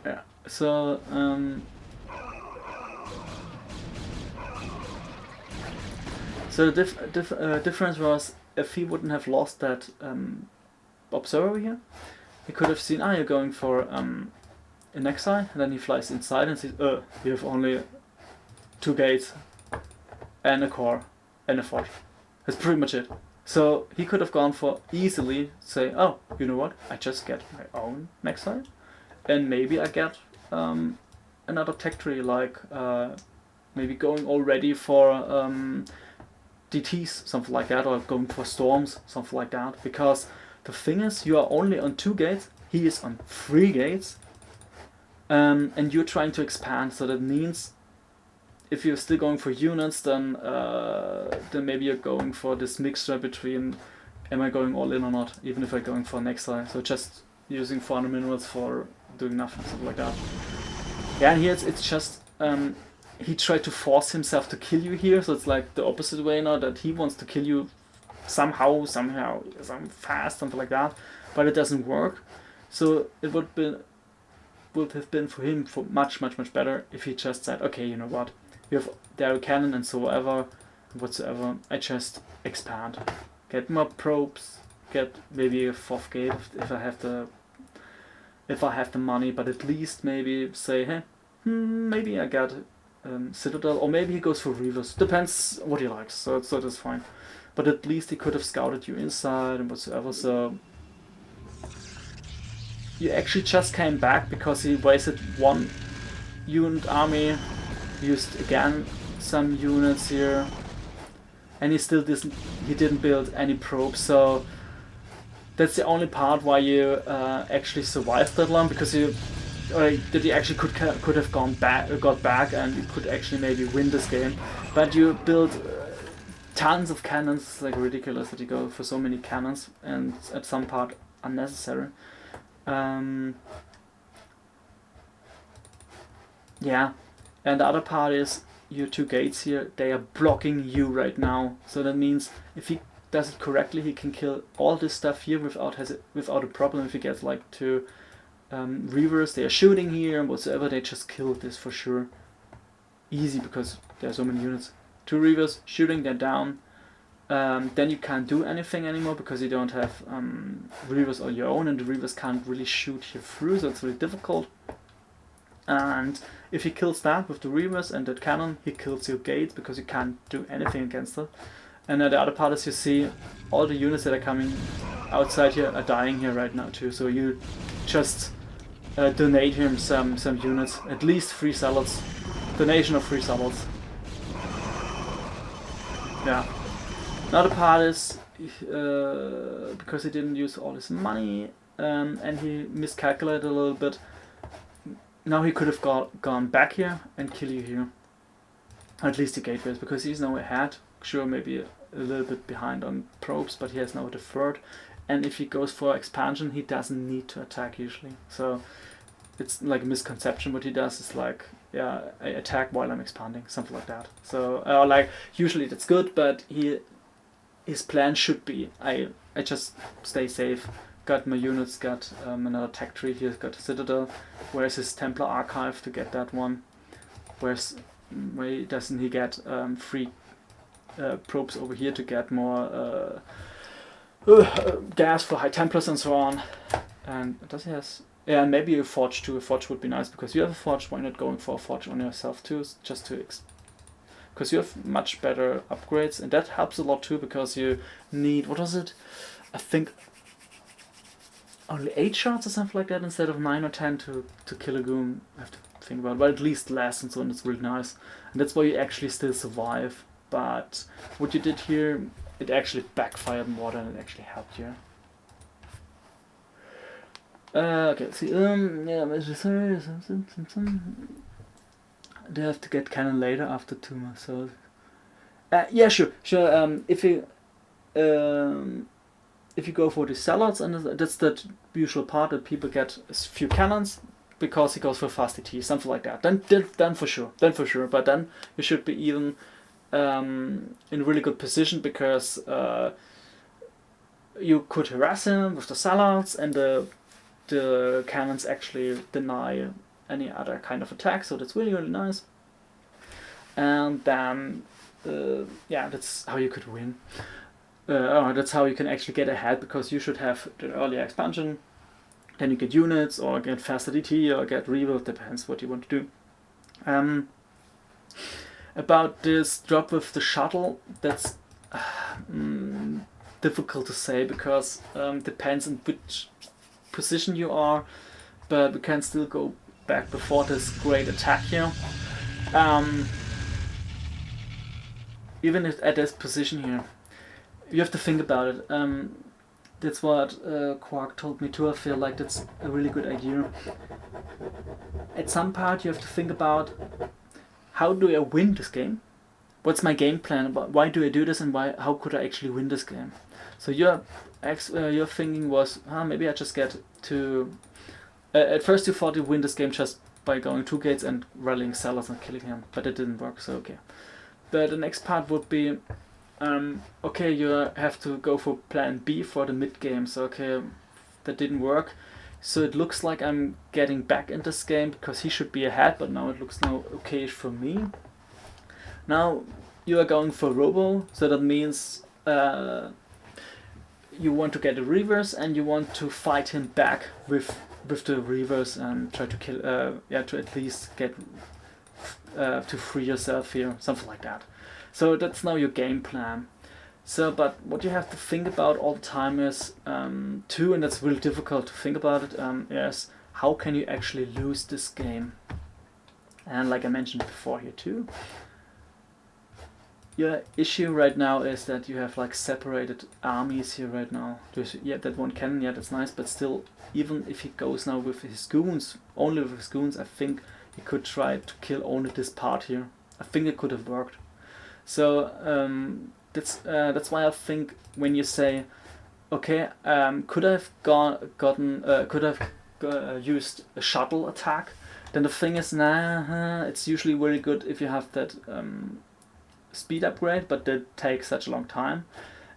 Yeah. So the difference was if he wouldn't have lost that observer here, he could have seen, you're going for an exile, and then he flies inside and says, you have only 2 gates and a core and a forge. That's pretty much it. So he could have gone for easily say, oh, you know what, I just get my own exile, and maybe I get another tech tree, like maybe going already for DTs, something like that, or going for storms, something like that. Because the thing is, you are only on 2 gates, he is on 3 gates, and you're trying to expand. So that means if you're still going for units, then maybe you're going for this mixture between, am I going all in or not, even if I'm going for an exile. So just using 400 minerals for doing nothing, something like that. Yeah, and here it's just he tried to force himself to kill you here, so it's like the opposite way now, that he wants to kill you somehow, some fast, something like that, but it doesn't work. So it would have been for him much better if he just said, okay, you know what, you have the cannon and whatsoever, I just expand, get more probes, get maybe a 4th gate if I have the money, but at least maybe say, hey, maybe I get Citadel, or maybe he goes for Reavers. Depends what he likes, so that's fine. But at least he could have scouted you inside and whatsoever, so you actually just came back because he wasted one unit army, used again some units here, and he didn't build any probes. So that's the only part why you actually survived that long, because you actually could have got back, and you could actually maybe win this game. But you built tons of cannons. It's like ridiculous that you go for so many cannons, and at some part unnecessary. Yeah, and the other part is your 2 gates here, they are blocking you right now. So that means if he does it correctly, he can kill all this stuff here without a problem. If he gets like 2 reavers, they are shooting here and whatsoever, they just kill this for sure. Easy, because there are so many units. 2 reavers shooting, they're down. Then you can't do anything anymore because you don't have reavers on your own, and the reavers can't really shoot here through, so it's really difficult. And if he kills that with the reavers and that cannon, he kills your gate because you can't do anything against it. And the other part is, you see all the units that are coming outside here are dying here right now too. So you just donate him some units, at least 3 salads. Donation of 3 salads. Yeah. Another part is because he didn't use all his money and he miscalculated a little bit. Now he could have gone back here and kill you here. At least the gateways, because he's now ahead. Sure, maybe a little bit behind on probes, but he has now the 3rd. And if he goes for expansion, he doesn't need to attack usually. So it's like a misconception. What he does is like, yeah, I attack while I'm expanding, something like that. So like usually that's good, but his plan should be, I just stay safe. Got my units, got another tech tree here, got a citadel. Where's his Templar archive to get that one? Where doesn't he get 3 probes over here to get more gas for High Templars and so on? And does he has? Yeah, maybe a forge too. A forge would be nice, because you have a forge. Why not going for a forge on yourself too? Just to because you have much better upgrades, and that helps a lot too, because you need, what was it? I think only 8 shots or something like that instead of 9 or 10 to kill a goon. I have to think about it, but at least less, and so on. It's really nice, and that's why you actually still survive. But what you did here, it actually backfired more than it actually helped you. Okay, let's see. They have to get cannon later after tumor. So, yeah, sure. If you go for the salads, and that's the usual part that people get a few cannons because he goes for fast ET, something like that. Then for sure. But then you should be even in a really good position, because you could harass him with the salads, and the cannons actually deny any other kind of attack. So that's really nice. And then yeah, that's how you could win. That's how you can actually get ahead, because you should have the earlier expansion, then you get units, or get faster DT, or get rebuild, depends what you want to do. About this drop with the shuttle, that's difficult to say, because depends on which position you are, but we can still go back before this great attack here. Even at this position here, you have to think about it. That's what Quark told me too. I feel like that's a really good idea. At some part you have to think about, how do I win this game? What's my game plan? Why do I do this, and how could I actually win this game? So your thinking was, maybe I just get to... at first you thought you win this game just by going 2 gates and rallying Sellers and killing him, but it didn't work, so okay. But the next part would be, okay, you have to go for plan B for the mid game. So okay, that didn't work. So it looks like I'm getting back in this game, because he should be ahead, but now it looks now okay for me. Now you are going for Robo, so that means you want to get a reverse, and you want to fight him back with the reverse and try to kill, to at least get to free yourself here, something like that. So that's now your game plan. So, but what you have to think about all the time is, too, and that's really difficult to think about it, is how can you actually lose this game? And like I mentioned before here too, your issue right now is that you have like separated armies here right now. Yeah, that one cannon, yeah, that's nice, but still, even if he goes now with his goons, only with his goons, I think he could try to kill only this part here. I think it could have worked. So that's why I think when you say, okay, could I've used a shuttle attack, then the thing is, nah, it's usually very good if you have that speed upgrade, but that takes such a long time.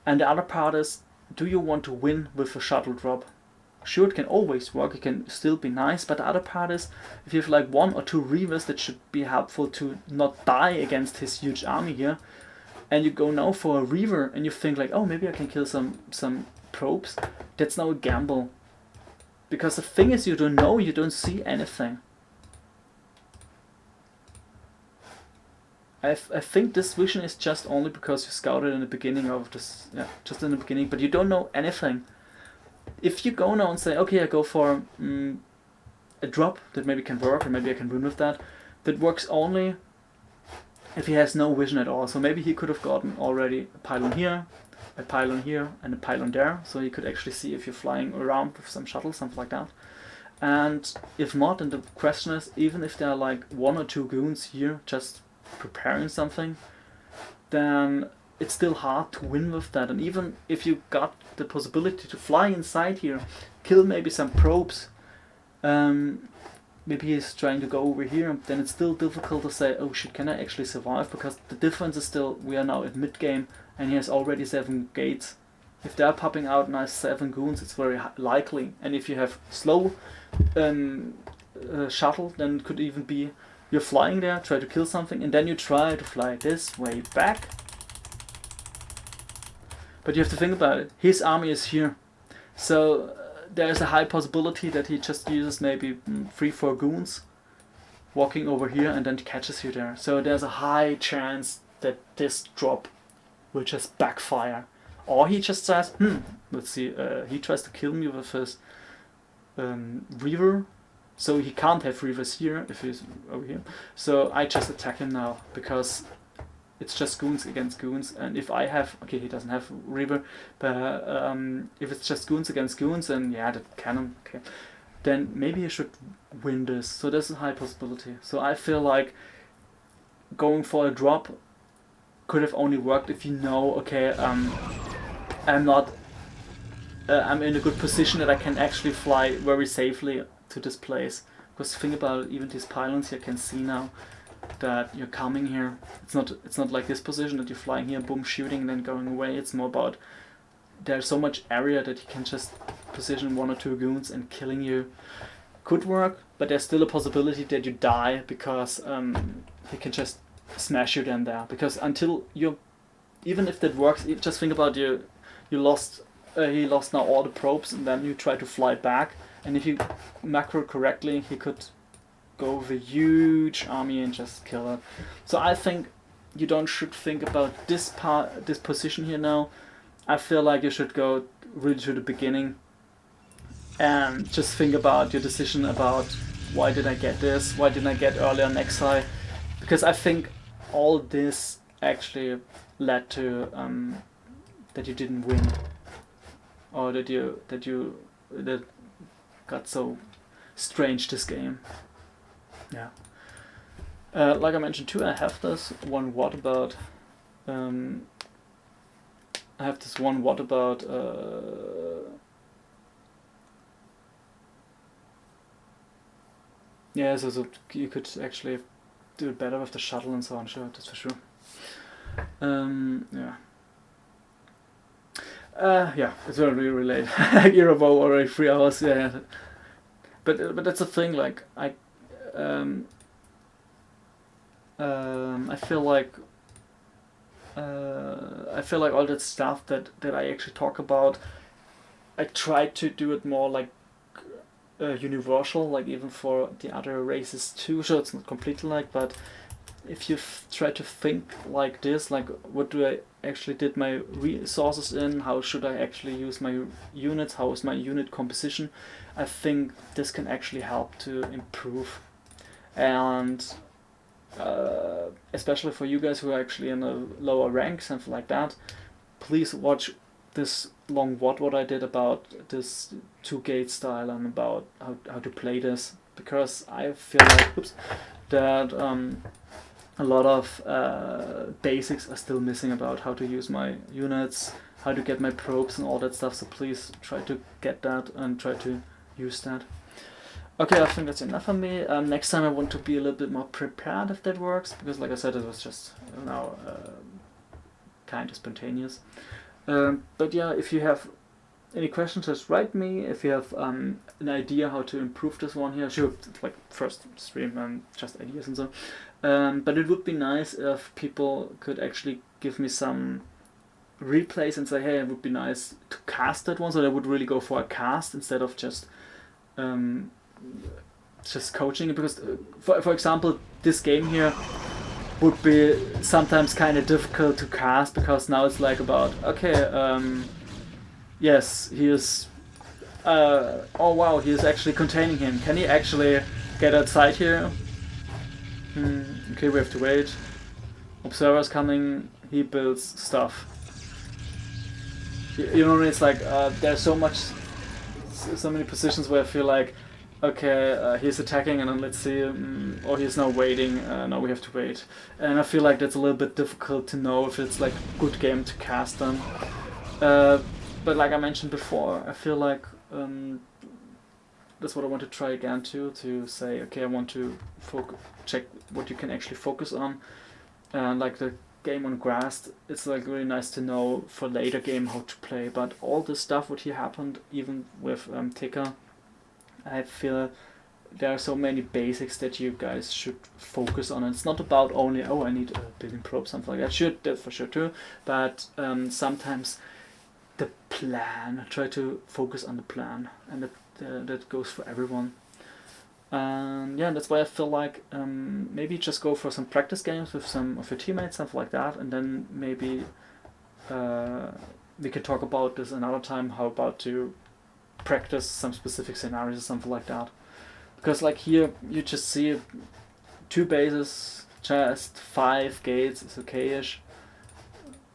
And the other part is, do you want to win with a shuttle drop? Sure, it can always work, it can still be nice, but the other part is, if you have like 1 or 2 reavers, that should be helpful to not die against his huge army here, and you go now for a reaver, and you think like, oh, maybe I can kill some probes, that's now a gamble. Because the thing is, you don't know, you don't see anything. I think this vision is just only because you scouted in the beginning of this, yeah, just in the beginning, but you don't know anything. If you go now and say, okay, I go for a drop that maybe can work, or maybe I can win with that, that works only if he has no vision at all. So maybe he could have gotten already a pylon here, and a pylon there, so he could actually see if you're flying around with some shuttle, something like that. And if not, then the question is, even if there are like 1 or 2 goons here just preparing something, then it's still hard to win with that. And even if you got the possibility to fly inside here, kill maybe some probes, maybe he's trying to go over here, then it's still difficult to say, oh shit, can I actually survive? Because the difference is still, we are now at mid game and he has already 7 gates. If they're popping out nice 7 goons, it's very likely. And if you have slow shuttle, then it could even be you're flying there, try to kill something, and then you try to fly this way back. But you have to think about it. His army is here. So there is a high possibility that he just uses maybe 3-4 goons walking over here and then catches you there. So there's a high chance that this drop will just backfire. Or he just says, let's see, he tries to kill me with his reaver. So he can't have reavers here if he's over here. So I just attack him now because it's just goons against goons. And if I have, okay, he doesn't have reaver, but if it's just goons against goons, and yeah, that cannon, okay, then maybe he should win this. So there's a high possibility. So I feel like going for a drop could have only worked if you know, okay, I'm in a good position that I can actually fly very safely to this place. Because think about it, even these pylons you can see now that you're coming here. It's not like this position that you're flying here, boom, shooting and then going away. It's more about there's so much area that you can just position 1 or 2 goons and killing you. Could work, but there's still a possibility that you die because he can just smash you then there. Because until you, even if that works, just think about he lost now all the probes, and then you try to fly back, and if you macro correctly, he could go with a huge army and just kill it. So I think you should think about this position here now. I feel like you should go really to the beginning and just think about your decision about why did I get this, why didn't I get earlier on Exile, because I think all this actually led to that you didn't win, or that got so strange this game. Yeah. Like I mentioned too, I have this one what about yeah, so you could actually do it better with the shuttle and so on, sure, that's for sure. Yeah. Yeah, it's very late. You're about already 3 hours, yeah. But that's the thing, like, I feel like all that stuff that I actually talk about, I try to do it more like universal, like even for the other races too. Sure, it's not completely like, but if you try to think like this, like what do I actually did my resources in, how should I actually use my units, how is my unit composition, I think this can actually help to improve. And especially for you guys who are actually in a lower rank, something like that, please watch this long what I did about this 2-gate style and about how to play this, because I feel like that a lot of basics are still missing about how to use my units, how to get my probes and all that stuff, so please try to get that and try to use that. Okay, I think that's enough for me. Next time I want to be a little bit more prepared if that works, because like I said, it was just kind of spontaneous. But yeah, if you have any questions, just write me. If you have an idea how to improve this one here, sure, like first stream and just ideas and so. But it would be nice if people could actually give me some replays and say, hey, it would be nice to cast that one, so they would really go for a cast instead of just coaching it, because for example, this game here would be sometimes kind of difficult to cast, because now it's like about, okay, yes, he is, oh wow, he is actually containing him. Can he actually get outside here? Okay, we have to wait. Observer's coming, he builds stuff. You know, it's like, there's so many positions where I feel like, okay, he's attacking and then let's see, or he's now waiting, now we have to wait. And I feel like that's a little bit difficult to know if it's like a good game to cast them. But like I mentioned before, I feel like that's what I want to try again too, to say, okay, I want to check what you can actually focus on. And like the game on grass, it's like really nice to know for later game how to play, but all this stuff what here happened, even with Ticker, I feel there are so many basics that you guys should focus on. And it's not about only, oh, I need a building probe, something like that. That for sure too, but sometimes the plan, try to focus on the plan, and that goes for everyone. Yeah, that's why I feel like maybe just go for some practice games with some of your teammates, something like that, and then maybe we can talk about this another time, how about to practice some specific scenarios or something like that. Because like here, you just see 2 bases, just 5 gates is okay-ish.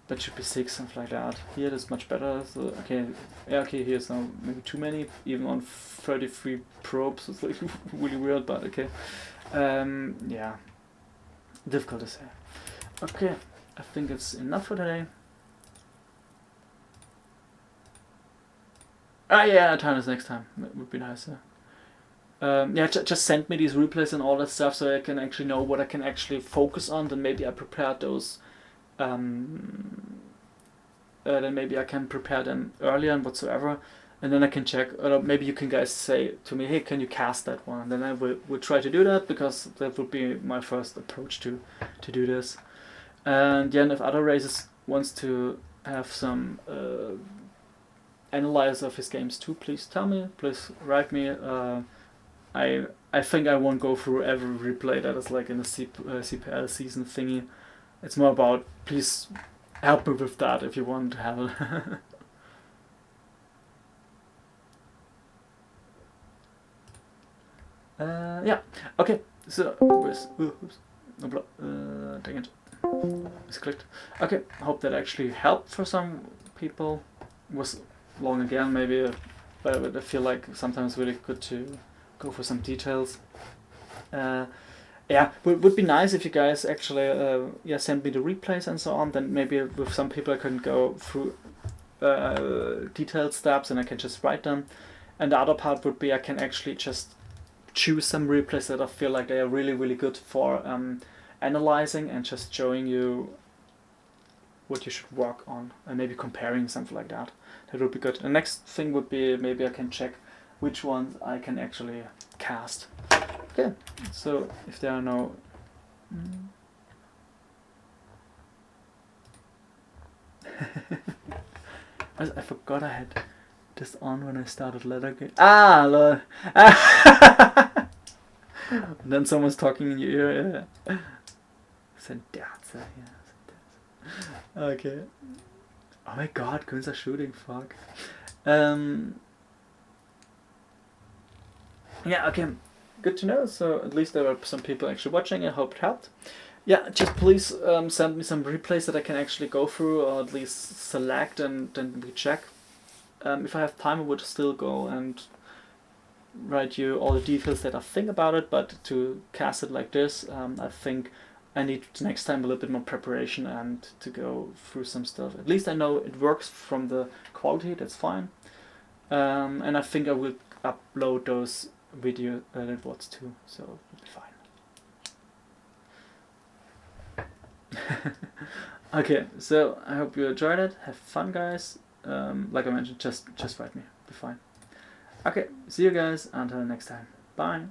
That should be 6, something like that. Here it is much better. So okay, yeah, okay, here's now maybe too many, even on 33 probes. It's like really weird, but okay. Yeah, difficult to say. Okay, I think it's enough for today. Yeah, time is next time. It would be nice. Yeah, just send me these replays and all that stuff, so I can actually know what I can actually focus on. Then maybe I prepared those. Then maybe I can prepare them earlier and whatsoever, and then I can check. Or maybe you can guys say to me, hey, can you cast that one? And then I will try to do that, because that would be my first approach to do this. And yeah, and if other races wants to have some analysis of his games too, please tell me. Please write me. I think I won't go through every replay that is like in the CPL season thingy. It's more about, please help me with that if you want to have it. Yeah, okay, so, dang it, misclicked. Okay, hope that actually helped for some people. Was long again, maybe, but I feel like sometimes really good to go for some details. Yeah, would be nice if you guys actually send me the replays and so on. Then maybe with some people I can go through detailed steps and I can just write them. And the other part would be I can actually just choose some replays that I feel like they are really, really good for analyzing and just showing you what you should work on, and maybe comparing something like that. That would be good. The next thing would be maybe I can check which ones I can actually cast. Okay, so if there are no... I forgot I had this on when I started letter game. Ah, lol. And then someone's talking in your ear. Yeah. Senderze, yeah. Senderze. Okay. Oh my god, Guns are shooting, fuck. Yeah, okay. Good to know. So at least there were some people actually watching. I hope it helped. Yeah, just please send me some replays that I can actually go through, or at least select and then we check. If I have time, I would still go and write you all the details that I think about it, but to cast it like this, I think I need next time a little bit more preparation and to go through some stuff. At least I know it works from the quality, that's fine. And I think I will upload those video reports too, so it'll be fine. Okay, so I hope you enjoyed it. Have fun, guys. Like I mentioned, just write me. Be fine. Okay, see you guys until next time. Bye.